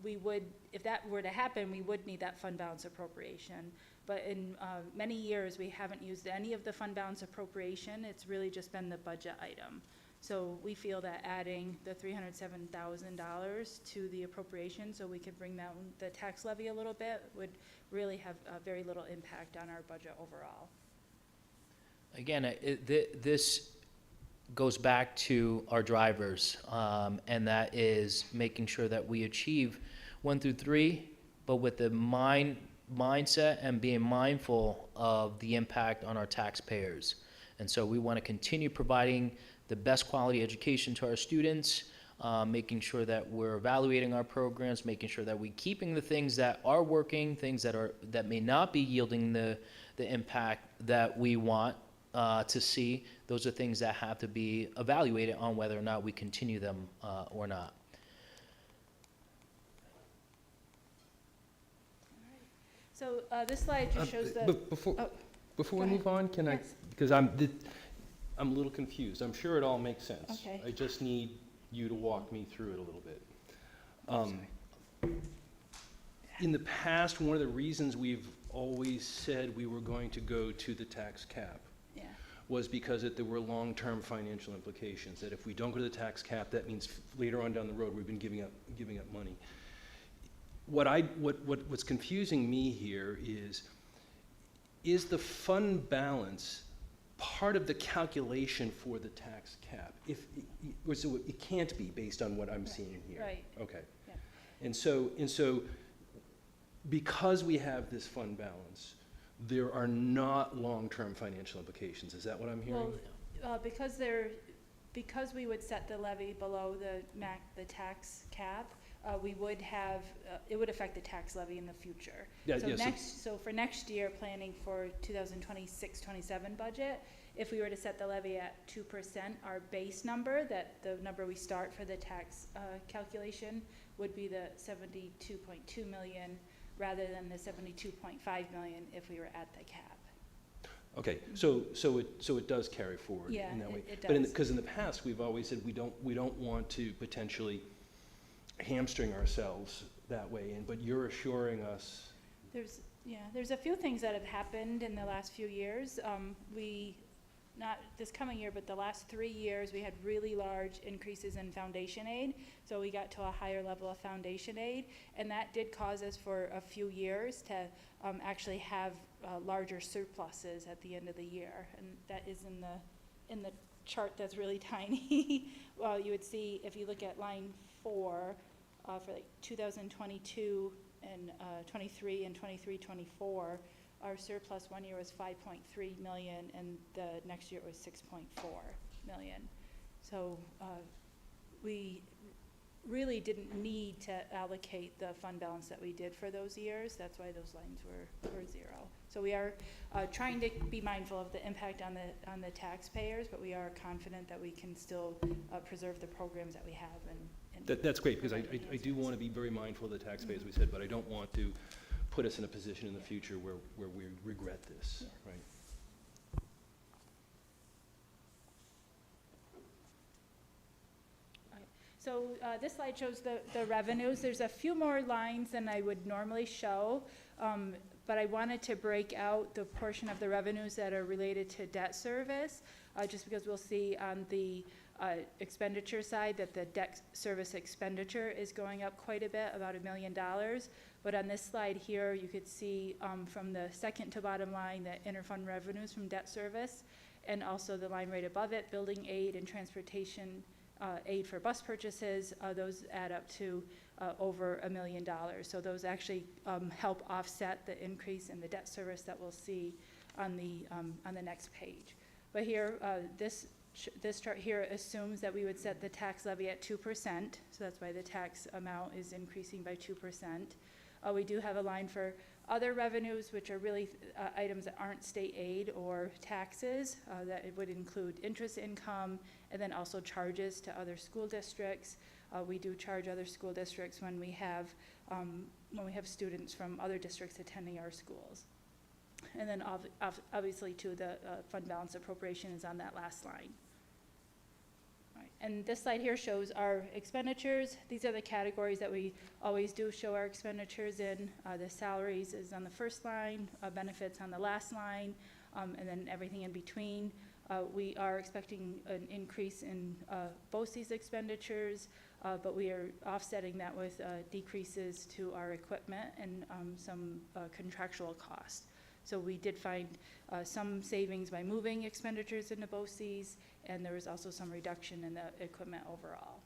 We would, if that were to happen, we would need that fund balance appropriation. But in many years, we haven't used any of the fund balance appropriation. It's really just been the budget item. So we feel that adding the $307,000 to the appropriation so we could bring down the tax levy a little bit would really have very little impact on our budget overall. Again, this goes back to our drivers, and that is making sure that we achieve 1 through 3, but with the mindset and being mindful of the impact on our taxpayers. And so we want to continue providing the best quality education to our students, making sure that we're evaluating our programs, making sure that we're keeping the things that are working, things that may not be yielding the impact that we want to see. Those are things that have to be evaluated on whether or not we continue them or not. So this slide just shows the. Before we move on, can I? Because I'm a little confused. I'm sure it all makes sense. Okay. I just need you to walk me through it a little bit. In the past, one of the reasons we've always said we were going to go to the tax cap was because there were long-term financial implications, that if we don't go to the tax cap, that means later on down the road we've been giving up money. What's confusing me here is the fund balance part of the calculation for the tax cap? So it can't be based on what I'm seeing here. Right. Okay. Yeah. And so because we have this fund balance, there are not long-term financial implications. Is that what I'm hearing? Well, because we would set the levy below the tax cap, we would have, it would affect the tax levy in the future. Yeah, So for next year, planning for 2026-27 budget, if we were to set the levy at 2%, our base number, the number we start for the tax calculation, would be the 72.2 million rather than the 72.5 million if we were at the cap. Okay, so it does carry forward in that way. It does. But because in the past we've always said we don't want to potentially hamstring ourselves that way. But you're assuring us. There's a few things that have happened in the last few years. Not this coming year, but the last 3 years, we had really large increases in foundation aid. So we got to a higher level of foundation aid, and that did cause us for a few years to actually have larger surpluses at the end of the year. And that is in the chart that's really tiny. Well, you would see if you look at line 4 for like 2022 and 23 and 23-24. Our surplus one year was 5.3 million, and the next year it was 6.4 million. So we really didn't need to allocate the fund balance that we did for those years. That's why those lines were zero. So we are trying to be mindful of the impact on the taxpayers, but we are confident that we can still preserve the programs that we have. That's great, because I do want to be very mindful of the taxpayers, we said, but I don't want to put us in a position in the future where we regret this, right? So this slide shows the revenues. There's a few more lines than I would normally show, but I wanted to break out the portion of the revenues that are related to debt service, just because we'll see on the expenditure side that the debt service expenditure is going up quite a bit, about $1 million. But on this slide here, you could see from the second to bottom line the interfund revenues from debt service. and also the line right above it, building aid and transportation aid for bus purchases, those add up to over $1 million. So those actually help offset the increase in the debt service that we'll see on the next page. But here, this chart here assumes that we would set the tax levy at 2%, so that's why the tax amount is increasing by 2%. We do have a line for other revenues, which are really items that aren't state aid or taxes, that it would include interest income and then also charges to other school districts. We do charge other school districts when we have students from other districts attending our schools. And then obviously too, the fund balance appropriation is on that last line. All right. And this slide here shows our expenditures. These are the categories that we always do show our expenditures in. The salaries is on the first line, benefits on the last line, and then everything in between. We are expecting an increase in both these expenditures, but we are offsetting that with decreases to our equipment and some contractual costs. So we did find some savings by moving expenditures into BOCES, and there was also some reduction in the equipment overall.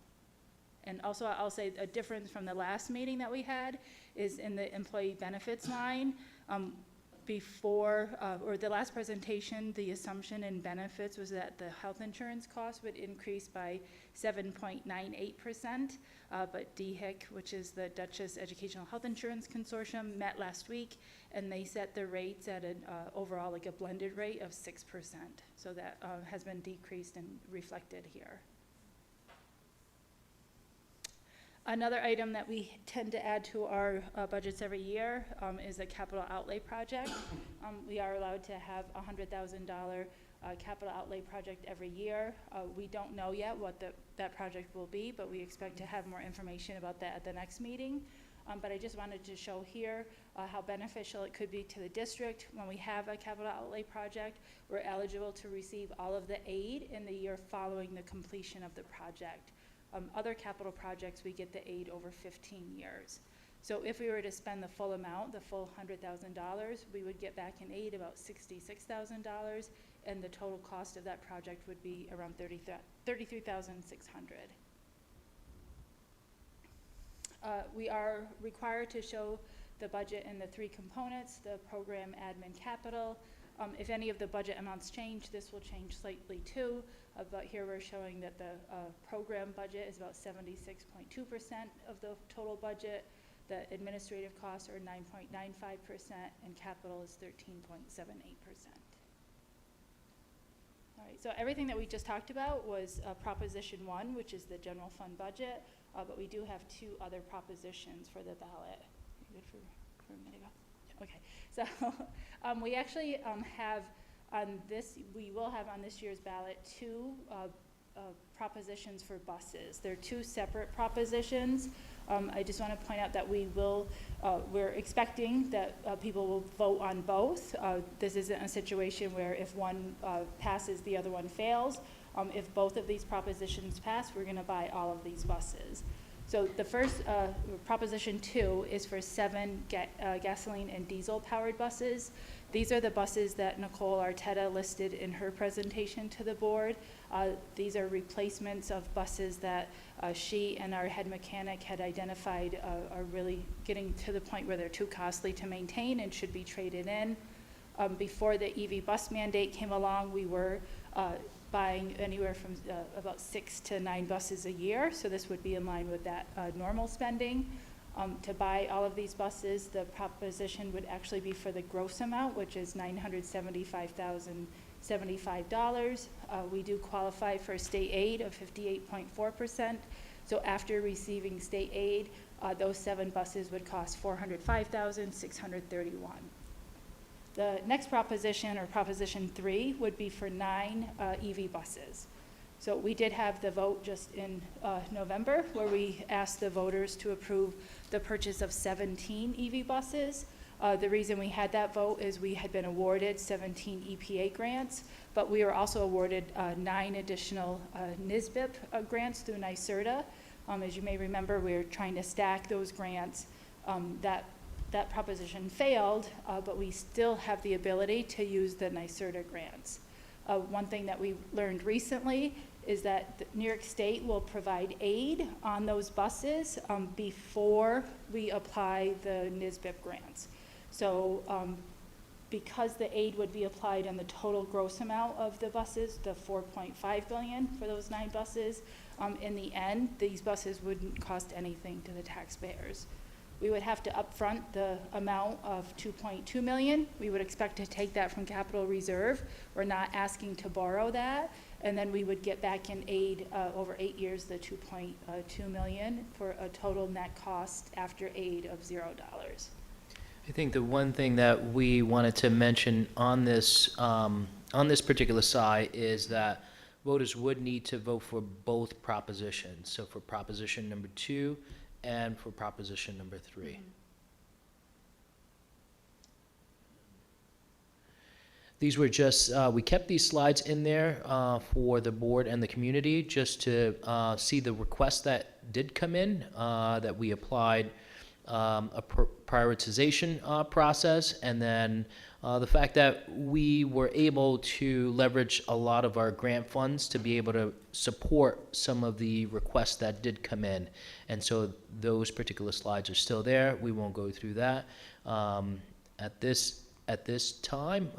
And also I'll say a difference from the last meeting that we had is in the employee benefits line. Before, or the last presentation, the assumption in benefits was that the health insurance cost would increase by 7.98%, but DHIC, which is the Dutchess Educational Health Insurance Consortium, met last week, and they set the rates at an overall, like a blended rate of 6%. So that has been decreased and reflected here. Another item that we tend to add to our budgets every year is a capital outlay project. We are allowed to have a $100,000 capital outlay project every year. We don't know yet what that project will be, but we expect to have more information about that at the next meeting. But I just wanted to show here how beneficial it could be to the district. When we have a capital outlay project, we're eligible to receive all of the aid in the year following the completion of the project. Other capital projects, we get the aid over 15 years. So if we were to spend the full amount, the full $100,000, we would get back in aid about $66,000, and the total cost of that project would be around $33,600. We are required to show the budget in the three components, the program, admin, capital. If any of the budget amounts change, this will change slightly too, but here we're showing that the program budget is about 76.2% of the total budget, the administrative costs are 9.95%, and capital is 13.78%. All right, so everything that we just talked about was Proposition 1, which is the general fund budget, but we do have two other propositions for the ballot. You good for a minute ago? Okay, so we actually have on this, we will have on this year's ballot two propositions for buses. They're two separate propositions. I just want to point out that we're expecting that people will vote on both. This isn't a situation where if one passes, the other one fails. If both of these propositions pass, we're going to buy all of these buses. So the first, Proposition 2, is for 7 gasoline and diesel powered buses. These are the buses that Nicole Arteta listed in her presentation to the board. These are replacements of buses that she and our head mechanic had identified are really getting to the point where they're too costly to maintain and should be traded in. Before the EV bus mandate came along, we were buying anywhere from about 6 to 9 buses a year, so this would be in line with that normal spending. To buy all of these buses, the proposition would actually be for the gross amount, which is $975,075. We do qualify for state aid of 58.4%, so after receiving state aid, those 7 buses would cost $405,631. The next proposition, or Proposition 3, would be for 9 EV buses. So we did have the vote just in November where we asked the voters to approve the purchase of 17 EV buses. The reason we had that vote is we had been awarded 17 EPA grants, but we were also awarded 9 additional NSBIP grants through NYSERDA. As you may remember, we were trying to stack those grants. That proposition failed, but we still have the ability to use the NYSERDA grants. One thing that we learned recently is that New York State will provide aid on those buses before we apply the NSBIP grants. So because the aid would be applied on the total gross amount of the buses, the $4.5 billion for those 9 buses, in the end, these buses wouldn't cost anything to the taxpayers. We would have to upfront the amount of $2.2 million. We would expect to take that from capital reserve. We're not asking to borrow that. And then we would get back in aid over 8 years, the $2.2 million, for a total net cost after aid of $0. I think the one thing that we wanted to mention on this particular side is that voters would need to vote for both propositions. So for proposition number 2 and for proposition number 3. Mm-hmm. These were just, we kept these slides in there for the board and the community just to see the requests that did come in, that we applied a prioritization process, and then the fact that we were able to leverage a lot of our grant funds to be able to support some of the requests that did come in. And so those particular slides are still there. We won't go through that. At this time,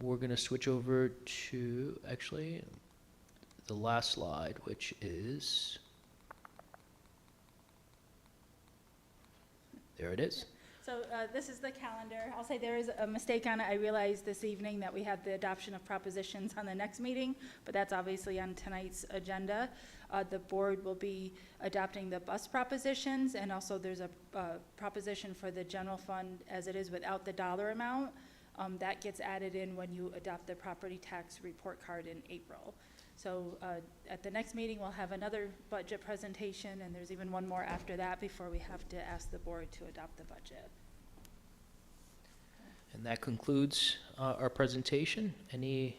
we're going to switch over to actually the last slide, which is, there it is. So this is the calendar. I'll say there is a mistake on it. I realized this evening that we have the adoption of propositions on the next meeting, but that's obviously on tonight's agenda. The board will be adopting the bus propositions, and also there's a proposition for the general fund as it is without the dollar amount. That gets added in when you adopt the property tax report card in April. So at the next meeting, we'll have another budget presentation, and there's even one more after that before we have to ask the board to adopt the budget. And that concludes our presentation. Any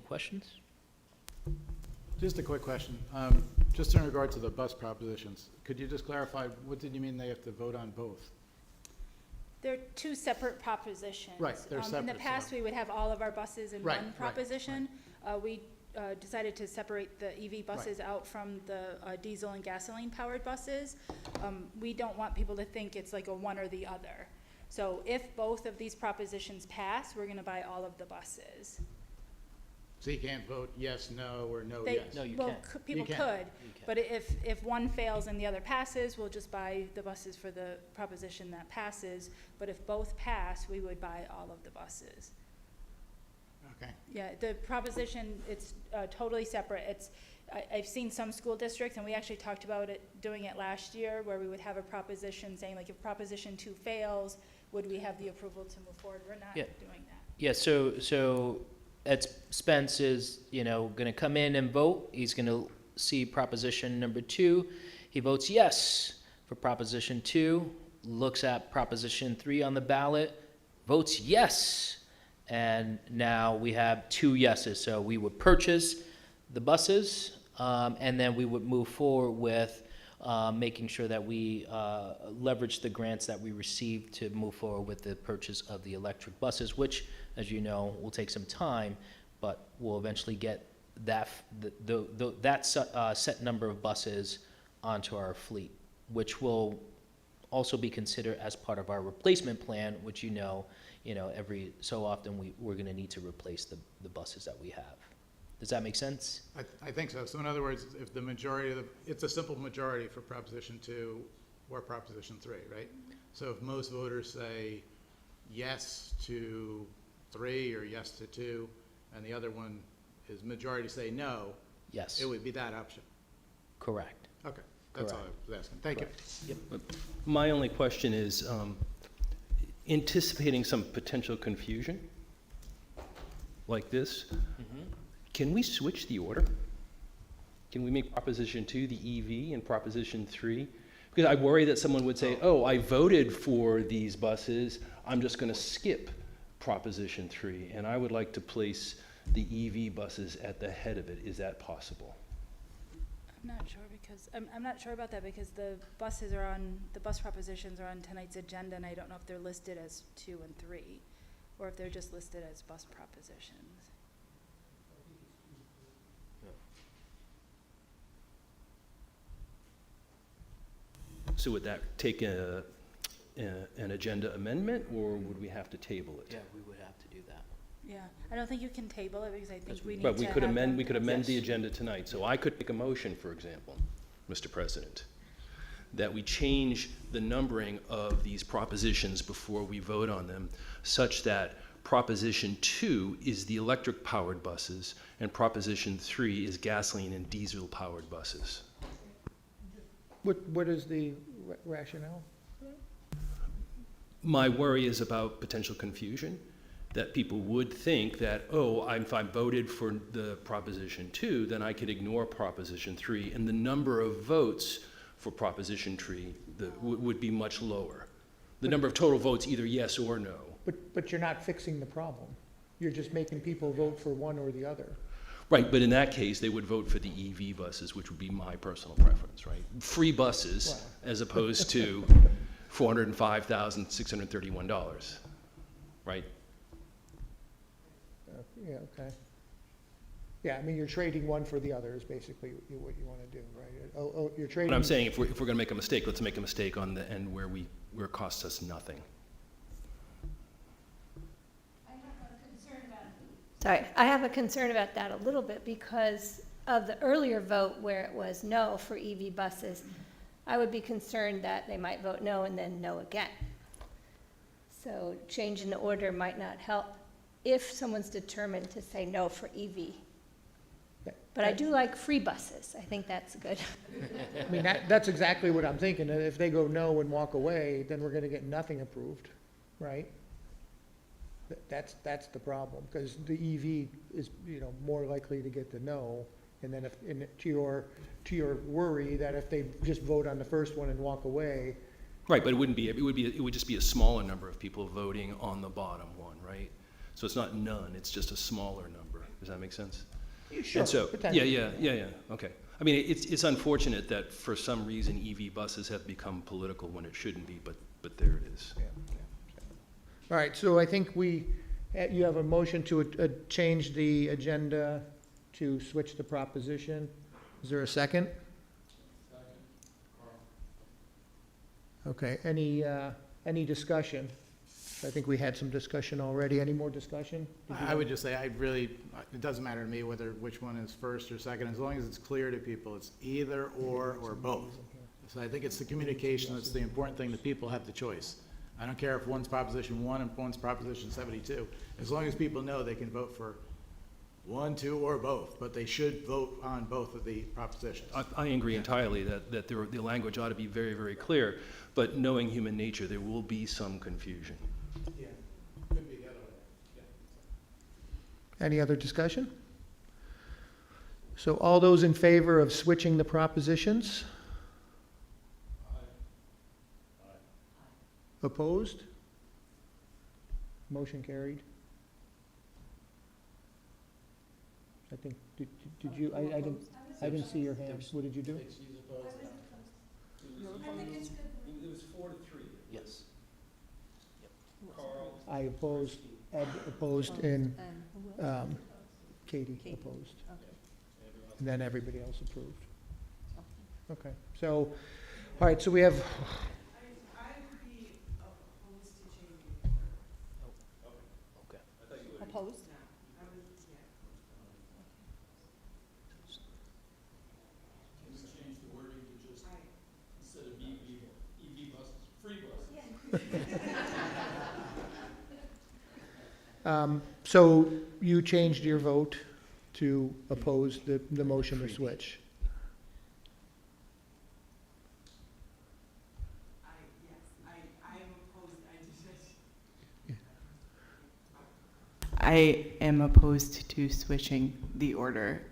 questions? Just a quick question. Just in regard to the bus propositions, could you just clarify, what did you mean they have to vote on both? They're 2 separate propositions. Right, they're separate. In the past, we would have all of our buses in Right, one proposition. We decided to separate the EV buses out from the diesel and gasoline powered buses. We don't want people to think it's like a one or the other. So if both of these propositions pass, we're going to buy all of the buses. So you can't vote yes, no, or no, They- yes? No, you well, can't. people You can. could, but if one fails and the other passes, we'll just buy the buses for the proposition that passes. But if both pass, we would buy all of the buses. Okay. Yeah, the proposition, it's totally separate. I've seen some school districts, and we actually talked about doing it last year, where we would have a proposition saying, like, if proposition 2 fails, would we have the approval to move forward? We're not doing that. Yeah, so Ed Spence is, going to come in and vote. He's going to see proposition number 2. He votes yes for proposition 2, looks at proposition 3 on the ballot, votes yes. And now we have 2 yeses. So we would purchase the buses, and then we would move forward with making sure that we leverage the grants that we received to move forward with the purchase of the electric buses, which, as you know, will take some time, but we'll eventually get that set number of buses onto our fleet, which will also be considered as part of our replacement plan, which every so often we're going to need to replace the buses that we have. Does that make sense? I think so. So in other words, if the majority it's a simple majority for proposition 2 or proposition 3, right? So if most voters say yes to 3 or yes to 2, and the other one is majority say no, yes, it would be that option. Correct. Okay, that's all I was asking. Thank you. Yep. My only question is, anticipating some potential confusion like this, can we switch the order? Can we make proposition 2 the EV and proposition 3? Because I worry that someone would say, oh, I voted for these buses, I'm just going to skip proposition 3, and I would like to place the EV buses at the head of it. Is that possible? I'm not sure because I'm not sure about that because the bus propositions are on tonight's agenda, and I don't know if they're listed as 2 and 3, or if they're just listed as bus propositions. So would that take an agenda amendment, or would we have to table it? Yeah, we would have to do that. Yeah, I don't think you can table it because I think we need But to we could have amend, them- we could amend the Yes. agenda tonight. So I could make a motion, for example, Mr. President, that we change the numbering of these propositions before we vote on them, such that Proposition 2 is the electric-powered buses, and Proposition 3 is gasoline and diesel-powered buses. What is the rationale? My worry is about potential confusion, that people would think that, oh, if I voted for the Proposition 2, then I could ignore Proposition 3, and the number of votes for Proposition 3 would be much lower. The number of total votes, either yes or no. But you're not fixing the problem. You're just making people vote for one or the other. Right, but in that case, they would vote for the EV buses, which would be my personal preference, right? Free buses, as opposed to $405,631, right? Yeah, okay. Yeah, I mean, you're trading one for the other is basically what you want to do, right? Oh, you're trading. But I'm saying if we're going to make a mistake, let's make a mistake on the end where it costs us nothing. Sorry, I have a concern about that a little bit because of the earlier vote where it was no for EV buses. I would be concerned that they might vote no and then no again. So changing the order might not help if someone's determined to say no for EV. But I do like free buses. I think that's good. I mean, that's exactly what I'm thinking. And if they go no and walk away, then we're going to get nothing approved, right? That's the problem, because the EV is, more likely to get the no. And then to your worry that if they just vote on the first one and walk away. Right, but it would just be a smaller number of people voting on the bottom one, right? So it's not none, it's just a smaller number. Does that make sense? Sure, And so, potentially. yeah, okay. I mean, it's unfortunate that for some reason EV buses have become political when it shouldn't be, but there it is. All right, so I think you have a motion to change the agenda to switch the proposition. Is there a second? Okay, any discussion? I think we had some discussion already. Any more discussion? I would just say, it doesn't matter to me which one is first or second, as long as it's clear to people, it's either or both. So I think it's the communication that's the important thing, that people have the choice. I don't care if one's Proposition 1 and one's Proposition 72. As long as people know they can vote for 1, 2, or both, but they should vote on both of the propositions. I agree entirely that the language ought to be very, very clear, but knowing human nature, there will be some confusion. Yeah, could be the other way. Any other discussion? So all those in favor of switching the propositions? Opposed? Motion carried. I think, did you, I didn't see your hand. What did you do? It was 4-3. Yes. Carl. I opposed, Ed opposed, and Katie opposed. And then everybody else approved. Okay, so, all right, so we have, Opposed? Change the wording to just, instead of EV buses, free buses. so you changed your vote to oppose the motion to switch. I am opposed to switching the order.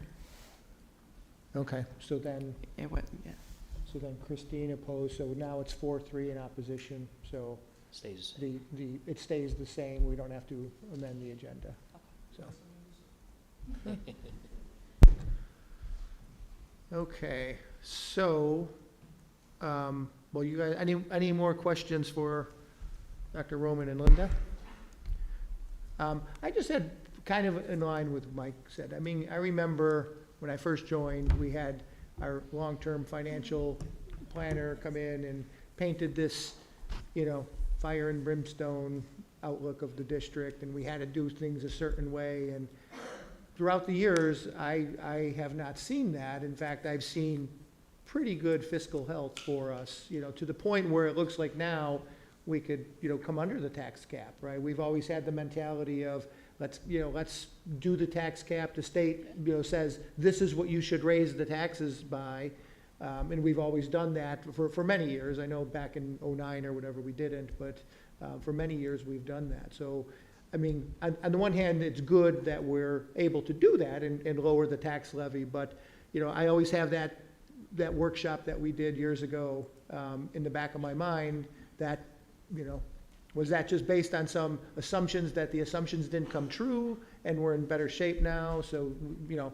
Okay, so then, It was, yeah. so then Christine opposed, so now it's 4-3 in opposition, so Stays. it stays the same, we don't have to amend the agenda, so. Okay, so, well, you guys, any more questions for Dr. Roman and Linda? I just had kind of in line with what Mike said. I mean, I remember when I first joined, we had our long-term financial planner come in and painted this, you know, fire and brimstone outlook of the district, and we had to do things a certain way, and throughout the years, I have not seen that. In fact, I've seen pretty good fiscal health for us, you know, to the point where it looks like now we could, you know, come under the tax cap, right? We've always had the mentality of, let's do the tax cap. The state, you know, says, this is what you should raise the taxes by. And we've always done that for many years. I know back in '09 or whatever we didn't, but for many years we've done that. So, I mean, on the one hand, it's good that we're able to do that and lower the tax levy, but, you know, I always have that workshop that we did years ago in the back of my mind that, you know, was that just based on some assumptions that the assumptions didn't come true and we're in better shape now? So, you know,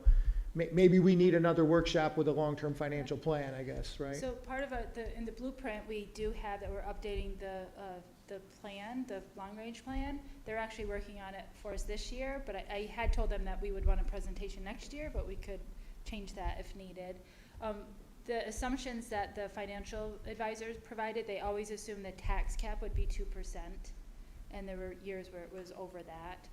maybe we need another workshop with a long-term financial plan, I guess, right? So part of in the blueprint, we do have that we're updating the plan, the long-range plan. They're actually working on it for us this year, but I had told them that we would want a presentation next year, but we could change that if needed. The assumptions that the financial advisors provided, they always assumed the tax cap would be 2%, and there were years where it was over that.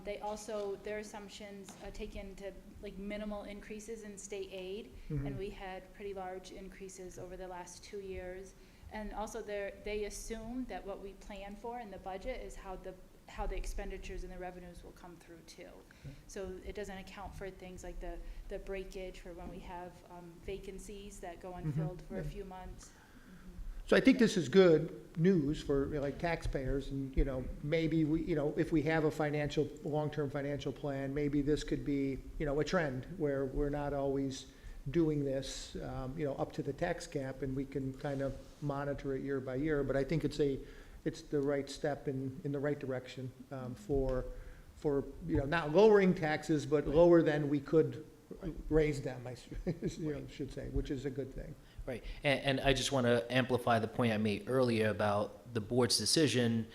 They also, their assumptions take into like minimal increases in state aid, and we had pretty large increases over the last 2 years. And also they assume that what we plan for in the budget is how the expenditures and the revenues will come through too. So it doesn't account for things like the breakage for when we have vacancies that go unfilled for a few months. So I think this is good news for, like, taxpayers, and, you know, maybe we, you know, if we have a long-term financial plan, maybe this could be, you know, a trend where we're not always doing this, you know, up to the tax cap, and we can kind of monitor it year by year. But I think it's the right step in the right direction for, you know, not lowering taxes, but lower than we could raise them, I should say, which is a good thing. Right, and I just want to amplify the point I made earlier about the board's decision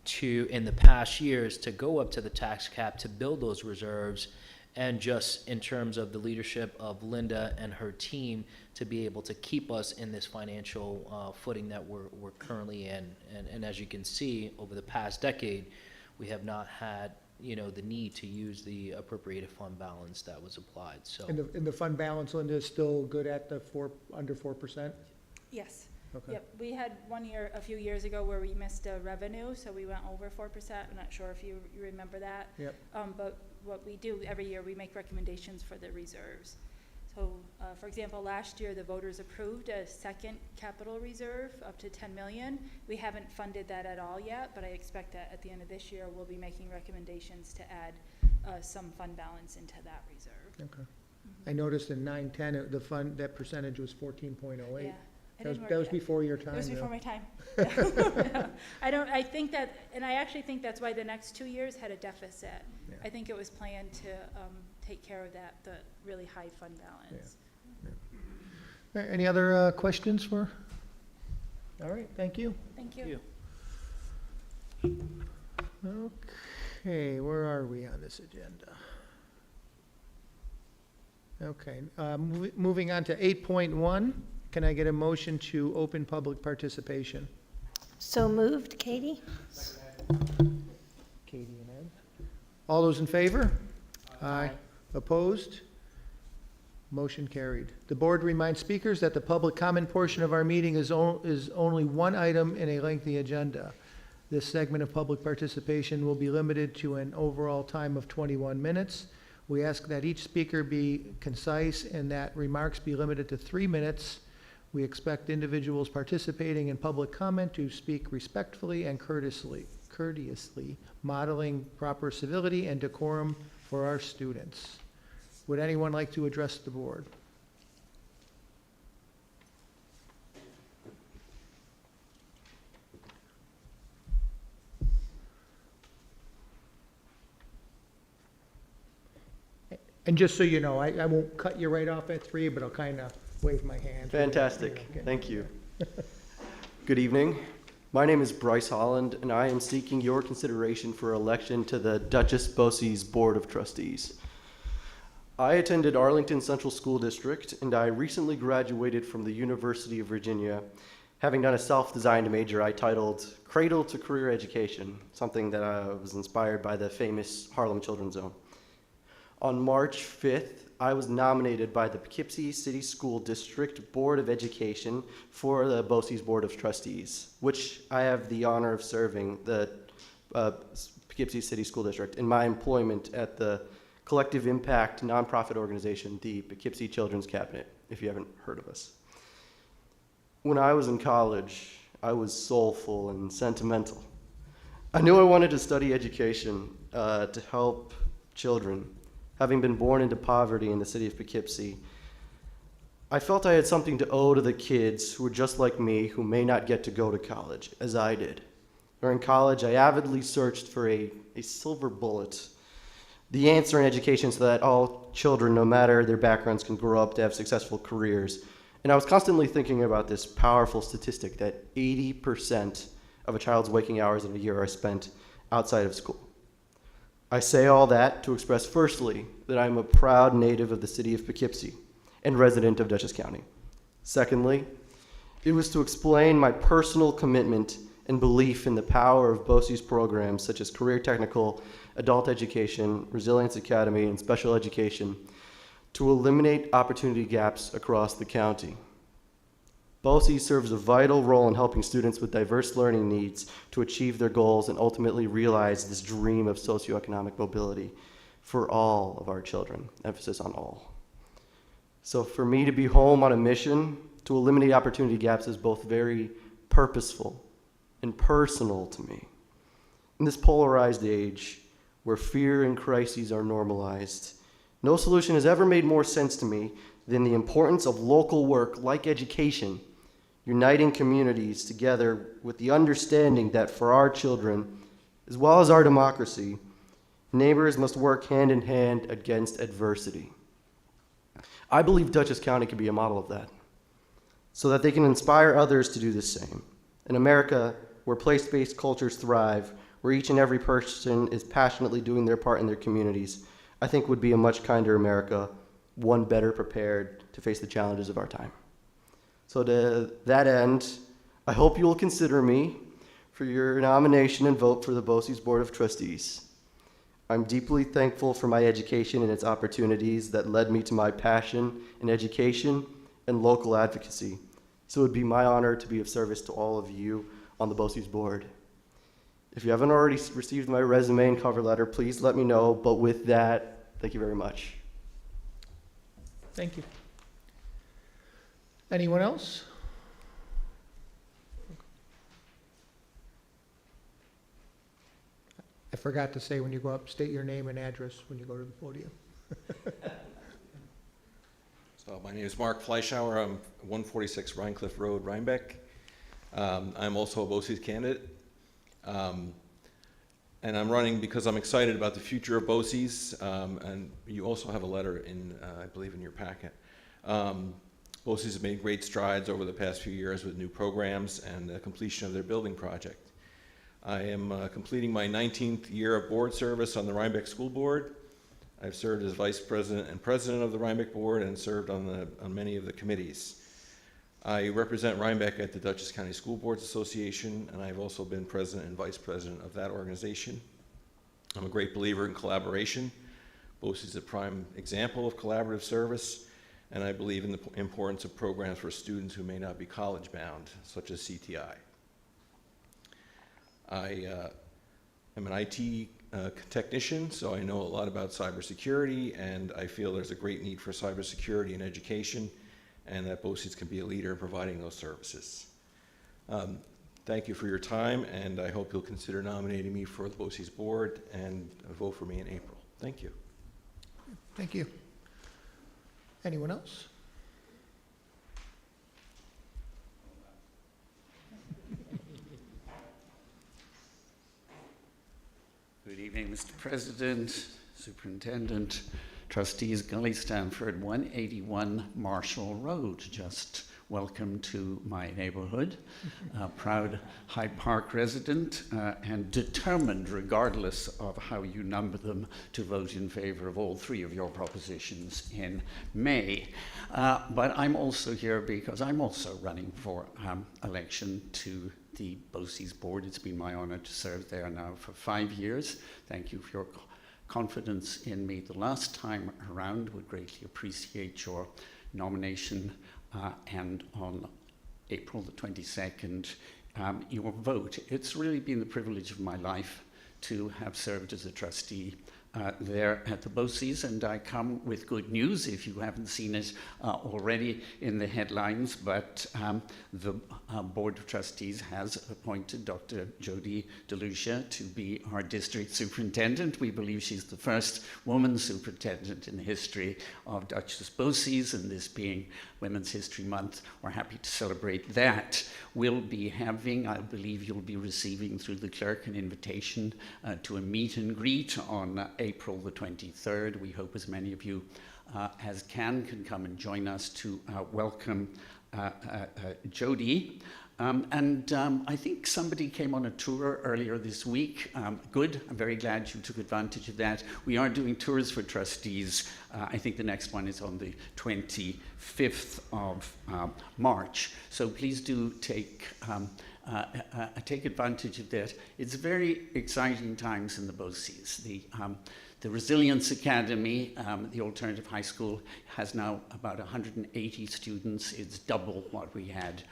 to, in the past years, to go up to the tax cap to build those reserves, and just in terms of the leadership of Linda and her team to be able to keep us in this financial footing that we're currently in. And as you can see, over the past decade, we have not had, you know, the need to use the appropriated fund balance that was applied, so. And the fund balance, Linda, is still good at under 4%? Yes. Okay. Yep. We had one year, a few years ago, where we missed a revenue, so we went over 4%. I'm not sure if you remember that. Yep. But what we do every year, we make recommendations for the reserves. So, for example, last year the voters approved a second capital reserve up to 10 million. We haven't funded that at all yet, but I expect that at the end of this year we'll be making recommendations to add some fund balance into that reserve. Okay. I noticed in 9-10, the fund, that percentage was 14.08. Yeah. That was before your time. It was before my time. I think that, and I actually think that's why the next 2 years had a deficit. Yeah. I think it was planned to take care of the really high fund balance. Yeah. All right, any other questions for? All right, thank you. Thank you. Okay, where are we on this agenda? Okay, moving on to 8.1. Can I get a motion to open public participation? So moved, Katie? Katie and Ed. All those in favor? Aye. Opposed? Motion carried. The board reminds speakers that the public comment portion of our meeting is only one item in a lengthy agenda. This segment of public participation will be limited to an overall time of 21 minutes. We ask that each speaker be concise and that remarks be limited to 3 minutes. We expect individuals participating in public comment to speak respectfully and courteously, modeling proper civility and decorum for our students. Would anyone like to address the board? And just so you know, I won't cut you right off at 3, but I'll kind of wave my hand. Fantastic. Thank you. Good evening. My name is Bryce Holland, and I am seeking your consideration for election to the Duchess Bosse's Board of Trustees. I attended Arlington Central School District, and I recently graduated from the University of Virginia, Having done a self-designed major I titled Cradle to Career Education, something that was inspired by the famous Harlem Children's Zone. On March 5th, I was nominated by the Poughkeepsie City School District Board of Education for the BOCES Board of Trustees, which I have the honor of serving the Poughkeepsie City School District in my employment at the collective impact nonprofit organization, the Poughkeepsie Children's Cabinet, if you haven't heard of us. When I was in college, I was soulful and sentimental. I knew I wanted to study education to help children. Having been born into poverty in the city of Poughkeepsie, I felt I had something to owe to the kids who were just like me, who may not get to go to college, as I did. During college, I avidly searched for a silver bullet, the answer in education so that all children, no matter their backgrounds, can grow up to have successful careers. And I was constantly thinking about this powerful statistic that 80% of a child's waking hours in a year are spent outside of school. I say all that to express, firstly, that I'm a proud native of the city of Poughkeepsie and resident of Dutchess County. Secondly, it was to explain my personal commitment and belief in the power of BOCES programs such as Career Technical, Adult Education, Resilience Academy, and Special Education to eliminate opportunity gaps across the county. BOCES serves a vital role in helping students with diverse learning needs to achieve their goals and ultimately realize this dream of socioeconomic mobility for all of our children, emphasis on all. So for me to be home on a mission to eliminate opportunity gaps is both very purposeful and personal to me. In this polarized age, where fear and crises are normalized, no solution has ever made more sense to me than the importance of local work like education, uniting communities together with the understanding that for our children, as well as our democracy, neighbors must work hand in hand against adversity. I believe Dutchess County can be a model of that, so that they can inspire others to do the same. In America, where place-based cultures thrive, where each and every person is passionately doing their part in their communities, I think would be a much kinder America, one better prepared to face the challenges of our time. So to that end, I hope you will consider me for your nomination and vote for the BOCES Board of Trustees. I'm deeply thankful for my education and its opportunities that led me to my passion in education and local advocacy. So it would be my honor to be of service to all of you on the BOCES board. If you haven't already received my resume and cover letter, please let me know. But with that, thank you very much. Thank you. Anyone else? I forgot to say when you go up, state your name and address when you go to the podium. So my name is Mark Fleischauer. I'm 146 Rhinecliff Road, Rhinebeck. I'm also a BOCES candidate. And I'm running because I'm excited about the future of BOCES. And you also have a letter in, I believe, in your packet. BOCES has made great strides over the past few years with new programs and the completion of their building project. I am completing my 19th year of board service on the Rhinebeck School Board. I've served as vice president and president of the Rhinebeck Board and served on many of the committees. I represent Rhinebeck at the Dutchess County School Boards Association, and I've also been president and vice president of that organization. I'm a great believer in collaboration. BOCES is a prime example of collaborative service, and I believe in the importance of programs for students who may not be college-bound, such as CTI. I am an IT technician, so I know a lot about cybersecurity, and I feel there's a great need for cybersecurity in education, and that BOCES can be a leader in providing those services. Thank you for your time, and I hope you'll consider nominating me for the BOCES board and vote for me in April. Thank you. Thank you. Anyone else? Good evening, Mr. President, Superintendent, Trustees. Gully Stanford, 181 Marshall Road, just welcome to my neighborhood. Proud Hyde Park resident and determined, regardless of how you number them, to vote in favor of all three of your propositions in May. But I'm also here because I'm also running for election to the BOCES board. It's been my honor to serve there now for 5 years. Thank you for your confidence in me the last time around. Would greatly appreciate your nomination and on April the 22nd, your vote. It's really been the privilege of my life to have served as a trustee there at the BOCES, and I come with good news if you haven't seen it already in the headlines, but the Board of Trustees has appointed Dr. Jody DeLucia to be our district superintendent. We believe she's the first woman superintendent in the history of Duchess BOCES, and this being Women's History Month, we're happy to celebrate that. We'll be having, I believe you'll be receiving through the clerk an invitation to a meet and greet on April the 23rd. We hope as many of you as can come and join us to welcome Jody. I think somebody came on a tour earlier this week. Good, I'm very glad you took advantage of that. We are doing tours for trustees. I think the next one is on the 25th of March. So please do take advantage of that. It's very exciting times in the BOCES. The Resilience Academy, the alternative high school, has now about 180 students. It's double what we had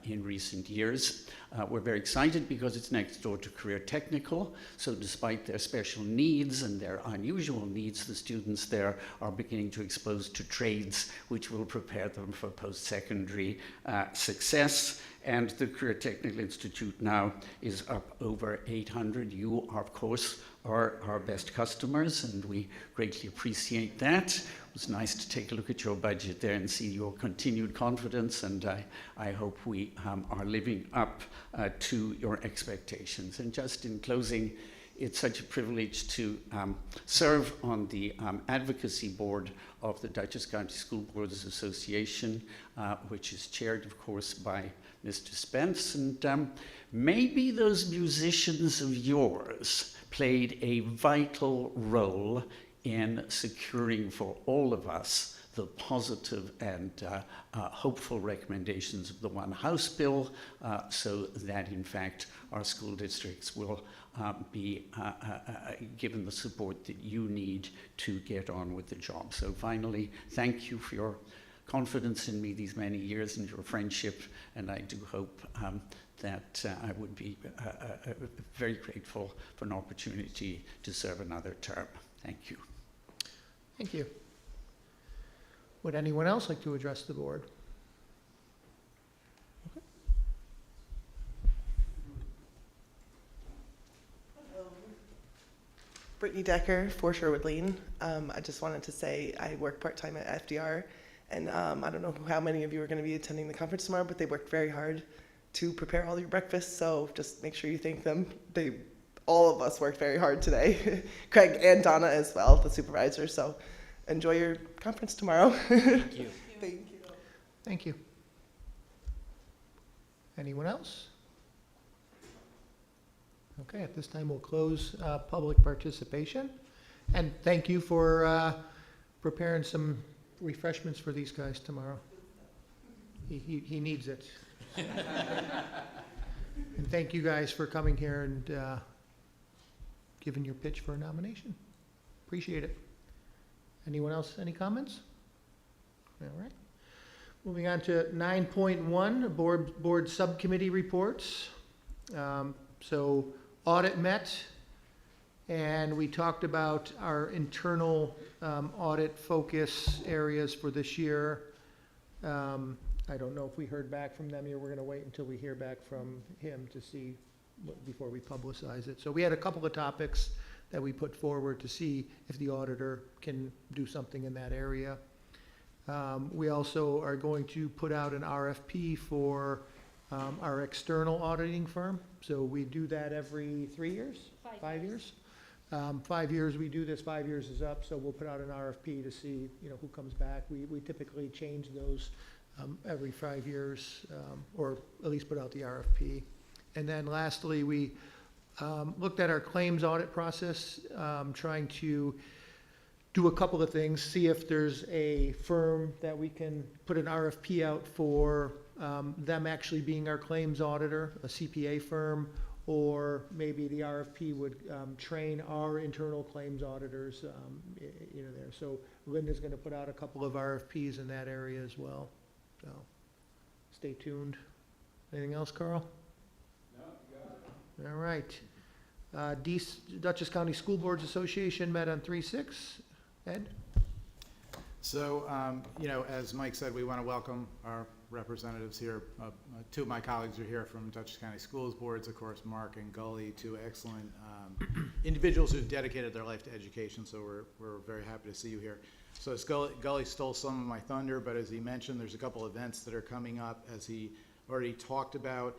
in recent years. We're very excited because it's next door to Career Technical. So despite their special needs and their unusual needs, the students there are beginning to expose to trades which will prepare them for post-secondary success. And the Career Technical Institute now is up over 800. You are, of course, are our best customers, and we greatly appreciate that. It was nice to take a look at your budget there and see your continued confidence, and I hope we are living up to your expectations. And just in closing, it's such a privilege to serve on the advocacy board of the Dutchess County School Boards Association, which is chaired, of course, by Mr. Spence. And maybe those musicians of yours played a vital role in securing for all of us the positive and hopeful recommendations of the One House bill, so that in fact our school districts will be given the support that you need to get on with the job. So finally, thank you for your confidence in me these many years and your friendship, and I do hope that I would be very grateful for an opportunity to serve another term. Thank you. Thank you. Would anyone else like to address the board? Okay. Brittany Decker, 4 Sherwood Lane. I just wanted to say I work part-time at FDR, and I don't know how many of you are going to be attending the conference tomorrow, but they worked very hard to prepare all your breakfasts, so just make sure you thank them. All of us worked very hard today. Craig and Donna as well, the supervisor, so enjoy your conference tomorrow. Thank you. Thank you. Thank you. Anyone else? Okay, at this time we'll close public participation. And thank you for preparing some refreshments for these guys tomorrow. He needs it. And thank you guys for coming here and giving your pitch for a nomination. Appreciate it. Anyone else, any comments? All right. Moving on to 9.1, board subcommittee reports. So audit met, and we talked about our internal audit focus areas for this year. I don't know if we heard back from them, or we're going to wait until we hear back from him to see before we publicize it. So we had a couple of topics that we put forward to see if the auditor can do something in that area. We also are going to put out an RFP for our external auditing firm. So we do that every 3 years? 5 years. 5 years we do this, 5 years is up, so we'll put out an RFP to see who comes back. We typically change those every 5 years, or at least put out the RFP. And then lastly, we looked at our claims audit process, trying to do a couple of things, see if there's a firm that we can put an RFP out for them actually being our claims auditor, a CPA firm, or maybe the RFP would train our internal claims auditors, there. So Linda's going to put out a couple of RFPs in that area as well. So stay tuned. Anything else, Carl? No, you got it. All right. Dutchess County School Boards Association met on 3/6. Ed? So, as Mike said, we want to welcome our representatives here. Two of my colleagues are here from Dutchess County Schools Boards, of course, Mark and Gully, two excellent individuals who've dedicated their life to education, so we're very happy to see you here. So Gully stole some of my thunder, but as he mentioned, there's a couple events that are coming up, as he already talked about.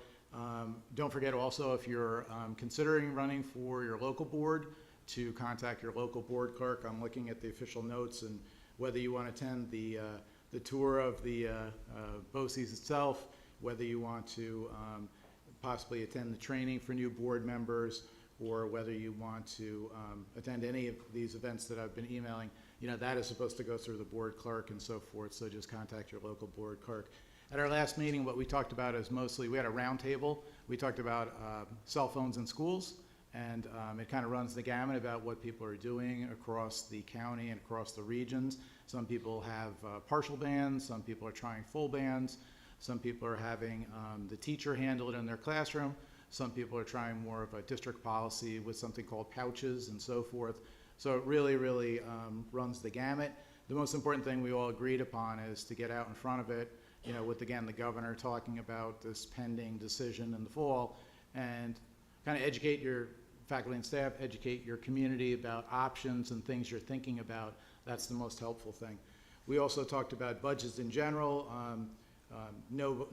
Don't forget also, if you're considering running for your local board, to contact your local board clerk. I'm looking at the official notes, and whether you want to attend the tour of the BOCES itself, whether you want to possibly attend the training for new board members, or whether you want to attend any of these events that I've been emailing, that is supposed to go through the board clerk and so forth, so just contact your local board clerk. At our last meeting, what we talked about is mostly, we had a round table. We talked about cell phones in schools, and it kind of runs the gamut about what people are doing across the county and across the regions. Some people have partial bans, some people are trying full bans, some people are having the teacher handle it in their classroom, some people are trying more of a district policy with something called pouches and so forth. So it really, really runs the gamut. The most important thing we all agreed upon is to get out in front of it, with, again, the governor talking about this pending decision in the fall, and kind of educate your faculty and staff, educate your community about options and things you're thinking about. That's the most helpful thing. We also talked about budgets in general. No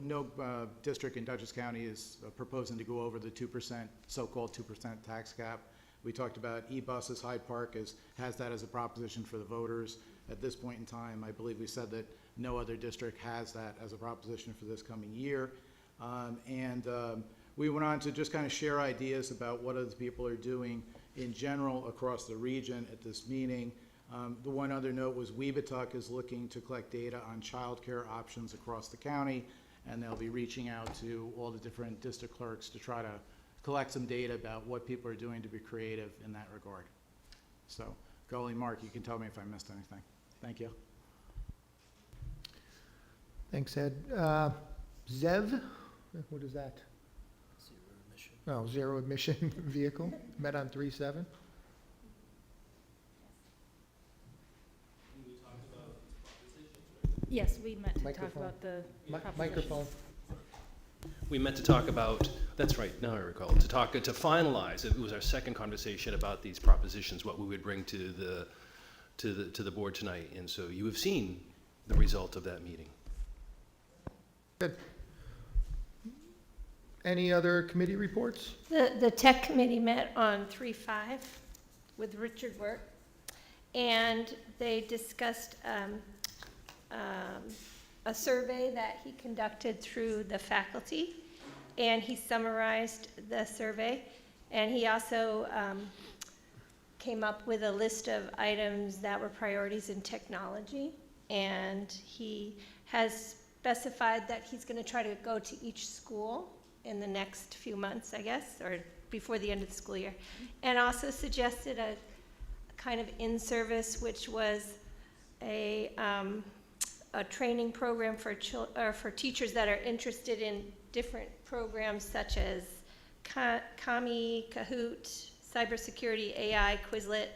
district in Dutchess County is proposing to go over the 2%, so-called 2% tax cap. We talked about e-buses. Hyde Park has that as a proposition for the voters. At this point in time, I believe we said that no other district has that as a proposition for this coming year. We went on to just kind of share ideas about what other people are doing in general across the region at this meeting. The one other note was Weebatuck is looking to collect data on childcare options across the county, and they'll be reaching out to all the different district clerks to try to collect some data about what people are doing to be creative in that regard. So, Gully, Mark, you can tell me if I missed anything. Thank you. Thanks, Ed. ZEV, what is that? Oh, zero emission vehicle, met on 3/7. Yes, we met to talk Microphone. about the Microphone. We meant to talk about, that's right, now I recall, to finalize, it was our second conversation about these propositions, what we would bring to the board tonight. And so you have seen the result of that meeting. Good. Any other committee reports? The tech committee met on 3/5 with Richard Wirt, and they discussed a survey that he conducted through the faculty, and he summarized the survey, and he also came up with a list of items that were priorities in technology, and he has specified that he's going to try to go to each school in the next few months, I guess, or before the end of the school year, and also suggested a kind of in-service, which was a training program for teachers that are interested in different programs such as Kami, Kahoot, cybersecurity, AI, Quizlet,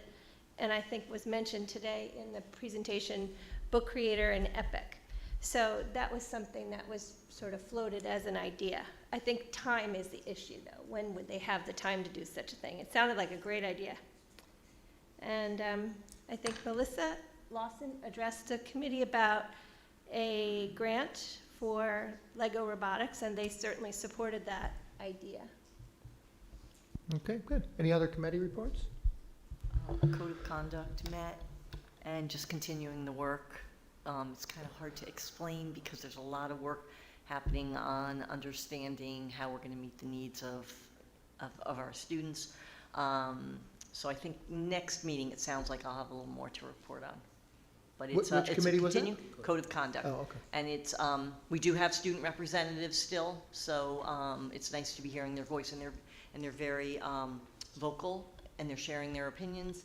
and I think was mentioned today in the presentation, Book Creator and Epic. So that was something that was sort of floated as an idea. I think time is the issue, though. When would they have the time to do such a thing? It sounded like a great idea. And I think Melissa Lawson addressed the committee about a grant for Lego robotics, and they certainly supported that idea. Okay, good. Any other committee reports? Code of conduct met, and just continuing the work it's kind of hard to explain because there's a lot of work happening on understanding how we're going to meet the needs of our students. So I think next meeting, it sounds like I'll have a little more to report on. But it's Which committee was it? Code of Conduct. Oh, okay. And it's, we do have student representatives still, so it's nice to be hearing their voice, and they're very vocal, and they're sharing their opinions.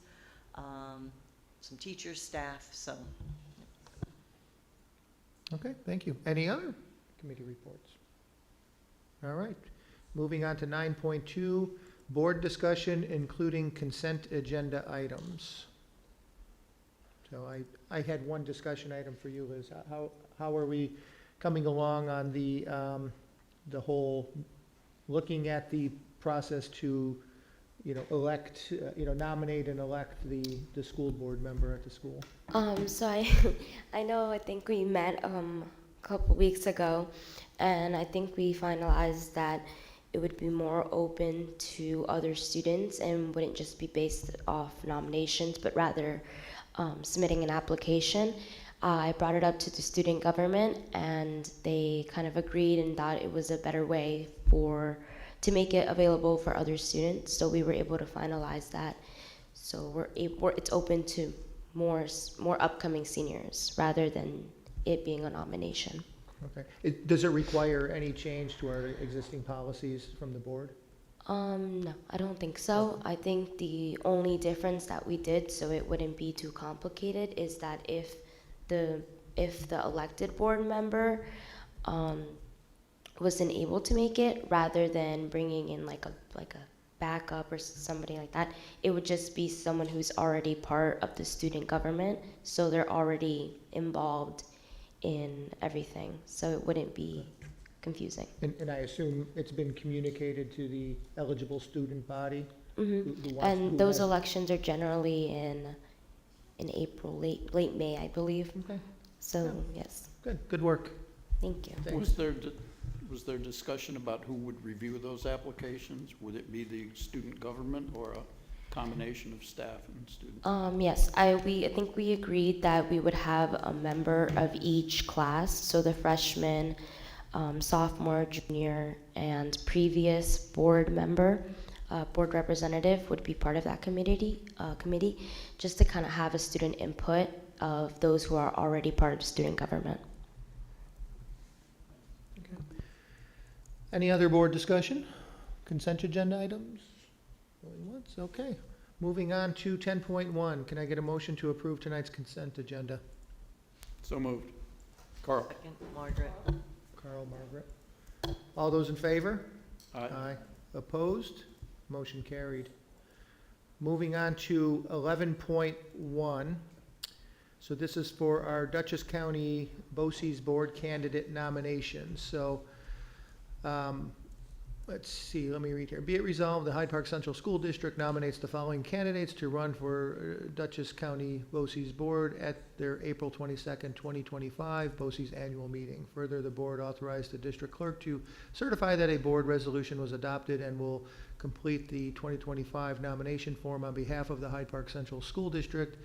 Some teachers, staff, so. Okay, thank you. Any other committee reports? All right. Moving on to 9.2, board discussion, including consent agenda items. So I had one discussion item for you, Liz. How are we coming along on the whole, looking at the process to, elect, nominate and elect the school board member at the school? So I think we met a couple weeks ago, and I think we finalized that it would be more open to other students and wouldn't just be based off nominations, but rather submitting an application. I brought it up to the student government, and they kind of agreed and thought it was a better way to make it available for other students. So we were able to finalize that. So it's open to more upcoming seniors rather than it being a nomination. Okay. Does it require any change to our existing policies from the board? No, I don't think so. I think the only difference that we did, so it wouldn't be too complicated, is that if the elected board member wasn't able to make it, rather than bringing in like a backup or somebody like that, it would just be someone who's already part of the student government, so they're already involved in everything, so it wouldn't be confusing. And I assume it's been communicated to the eligible student body? Mm-hmm. And those elections are generally in April, late May, I believe. Okay. So, yes. Good work. Thank you. Thanks. Was there discussion about who would review those applications? Would it be the student government or a combination of staff and students? Yes, I think we agreed that we would have a member of each class, so the freshman, sophomore, junior, and previous board member, board representative would be part of that committee, just to kind of have a student input of those who are already part of student government. Okay. Any other board discussion? Consent agenda items? Going once? Okay. Moving on to 10.1. Can I get a motion to approve tonight's consent agenda? So moved. Carl. Second, Margaret. Carl, Margaret. All those in favor? Aye. Opposed? Motion carried. Moving on to 11.1. So this is for our Dutchess County BOCES Board candidate nominations. So let's see, let me read here. Be it resolved, the Hyde Park Central School District nominates the following candidates to run for Dutchess County BOCES Board at their April 22nd, 2025 BOCES annual meeting. Further, the board authorized the district clerk to certify that a board resolution was adopted and will complete the 2025 nomination form on behalf of the Hyde Park Central School District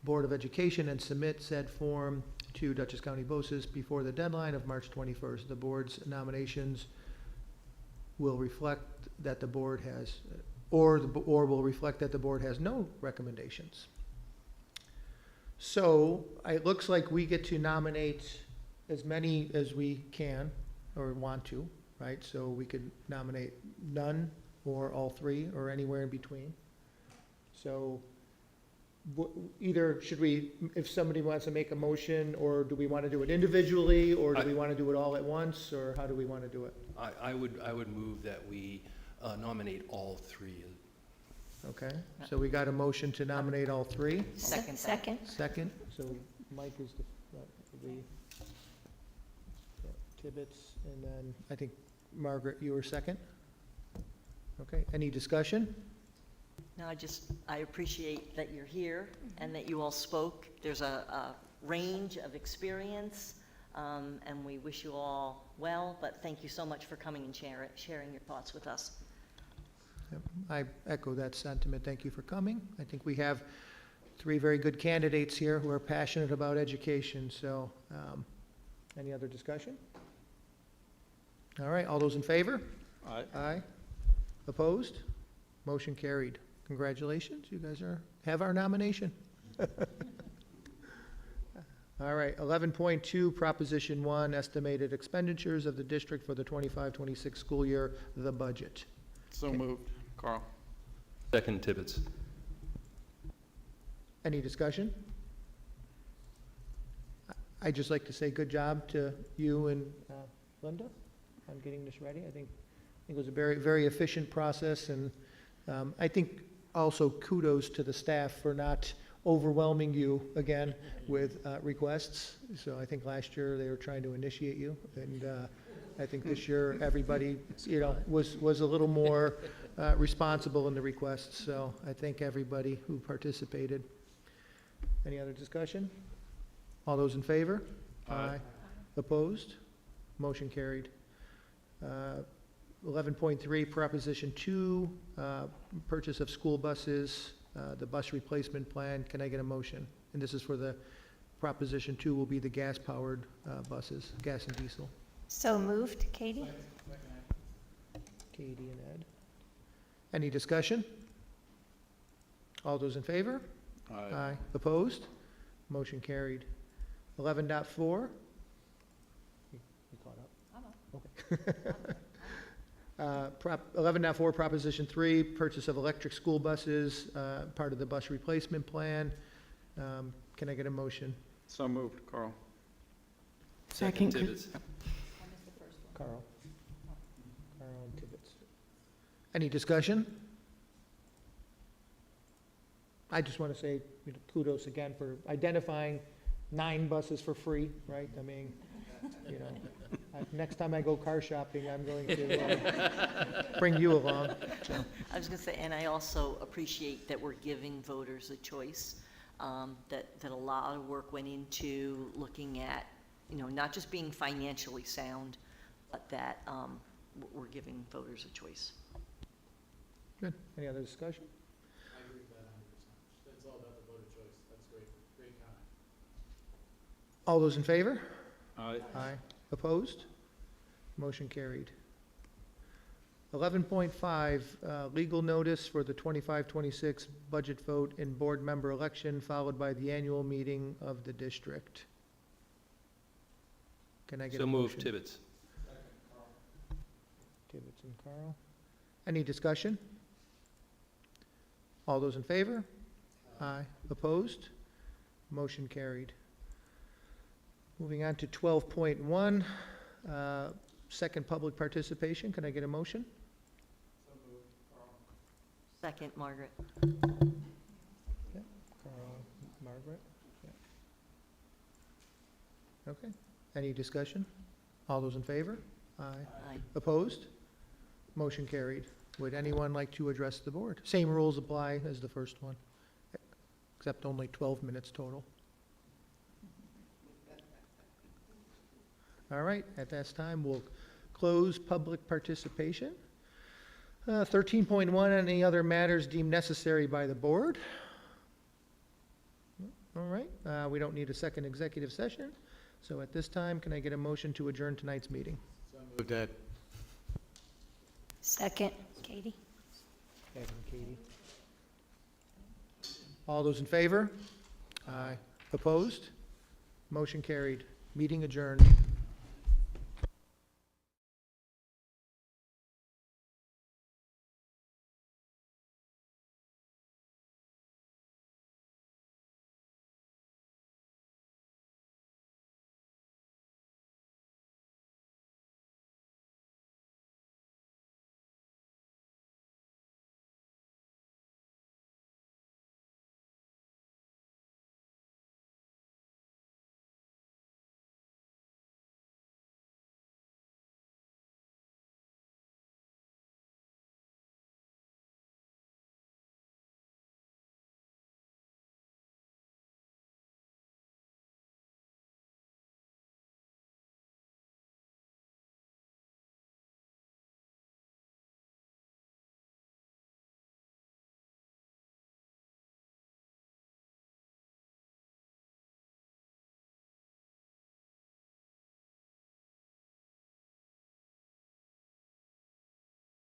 Board of Education and submit said form to Dutchess County BOCES before the deadline of March 21st. The board's nominations will reflect that the board has, or will reflect that the board has no recommendations. So it looks like we get to nominate as many as we can or want to, right? So we could nominate none or all three or anywhere in between. So either should we, if somebody wants to make a motion, or do we want to do it individually, or do we want to do it all at once, or how do we want to do it? I would move that we nominate all three. Okay, so we got a motion to nominate all three. Second. Second, so Mike is the Tibbetts, and then I think Margaret, you were second. Okay, any discussion? No, I appreciate that you're here and that you all spoke. There's a range of experience, and we wish you all well, but thank you so much for coming and sharing your thoughts with us. Yep, I echo that sentiment. Thank you for coming. I think we have three very good candidates here who are passionate about education, so, any other discussion? All right, all those in favor? Aye. Aye. Opposed? Motion carried. Congratulations, you guys have our nomination. All right, 11.2, Proposition 1, estimated expenditures of the district for the 25-26 school year, the budget. So moved. Carl? Second, Tibbetts. Any discussion? I'd just like to say good job to you and Linda on getting this ready. I think it was a very, very efficient process, and I think also kudos to the staff for not overwhelming you again with requests. So I think last year they were trying to initiate you, and I think this year everybody, was a little more responsible in the requests. So I thank everybody who participated. Any other discussion? All those in favor? Aye. Opposed? Motion carried. 11.3, Proposition 2, purchase of school buses, the bus replacement plan. Can I get a motion? And this is for the Proposition 2 will be the gas-powered buses, gas and diesel. So moved. Katie? Katie and Ed. Any discussion? All those in favor? Aye. Opposed? Motion carried. 11.4. You caught up? Okay. 11.4, Proposition 3, purchase of electric school buses, part of the bus replacement plan. Can I get a motion? So moved. Carl? Second, Tibbetts. Carl. Carl and Tibbetts. Any discussion? I just want to say kudos again for identifying 9 buses for free, right? I mean, next time I go car shopping, I'm going to bring you along. So. I was going to say, and I also appreciate that we're giving voters a choice, that a lot of work went into looking at, not just being financially sound, but that we're giving voters a choice. Good. Any other discussion? I agree with that 100%. That's all about the voter choice. That's great. Great comment. All those in favor? Aye. Aye. Opposed? Motion carried. 11.5, legal notice for the 25-26 budget vote and board member election, followed by the annual meeting of the district. Can I get a motion? So moved, Tibbetts. Tibbetts and Carl. Any discussion? All those in favor? Aye. Opposed? Motion carried. Moving on to 12.1, second public participation. Can I get a motion? So moved. Carl? Second, Margaret. Yeah. Carl, Margaret. Yeah. Okay. Any discussion? All those in favor? Aye. Aye. Opposed? Motion carried. Would anyone like to address the board? Same rules apply as the first one, except only 12 minutes total. All right, at this time, we'll close public participation. 13.1, any other matters deemed necessary by the board? All right, we don't need a second executive session. So at this time, can I get a motion to adjourn tonight's meeting? So moved, Ed. Second. Katie? Ed and Katie. All those in favor? Aye. Opposed? Motion carried. Meeting adjourned.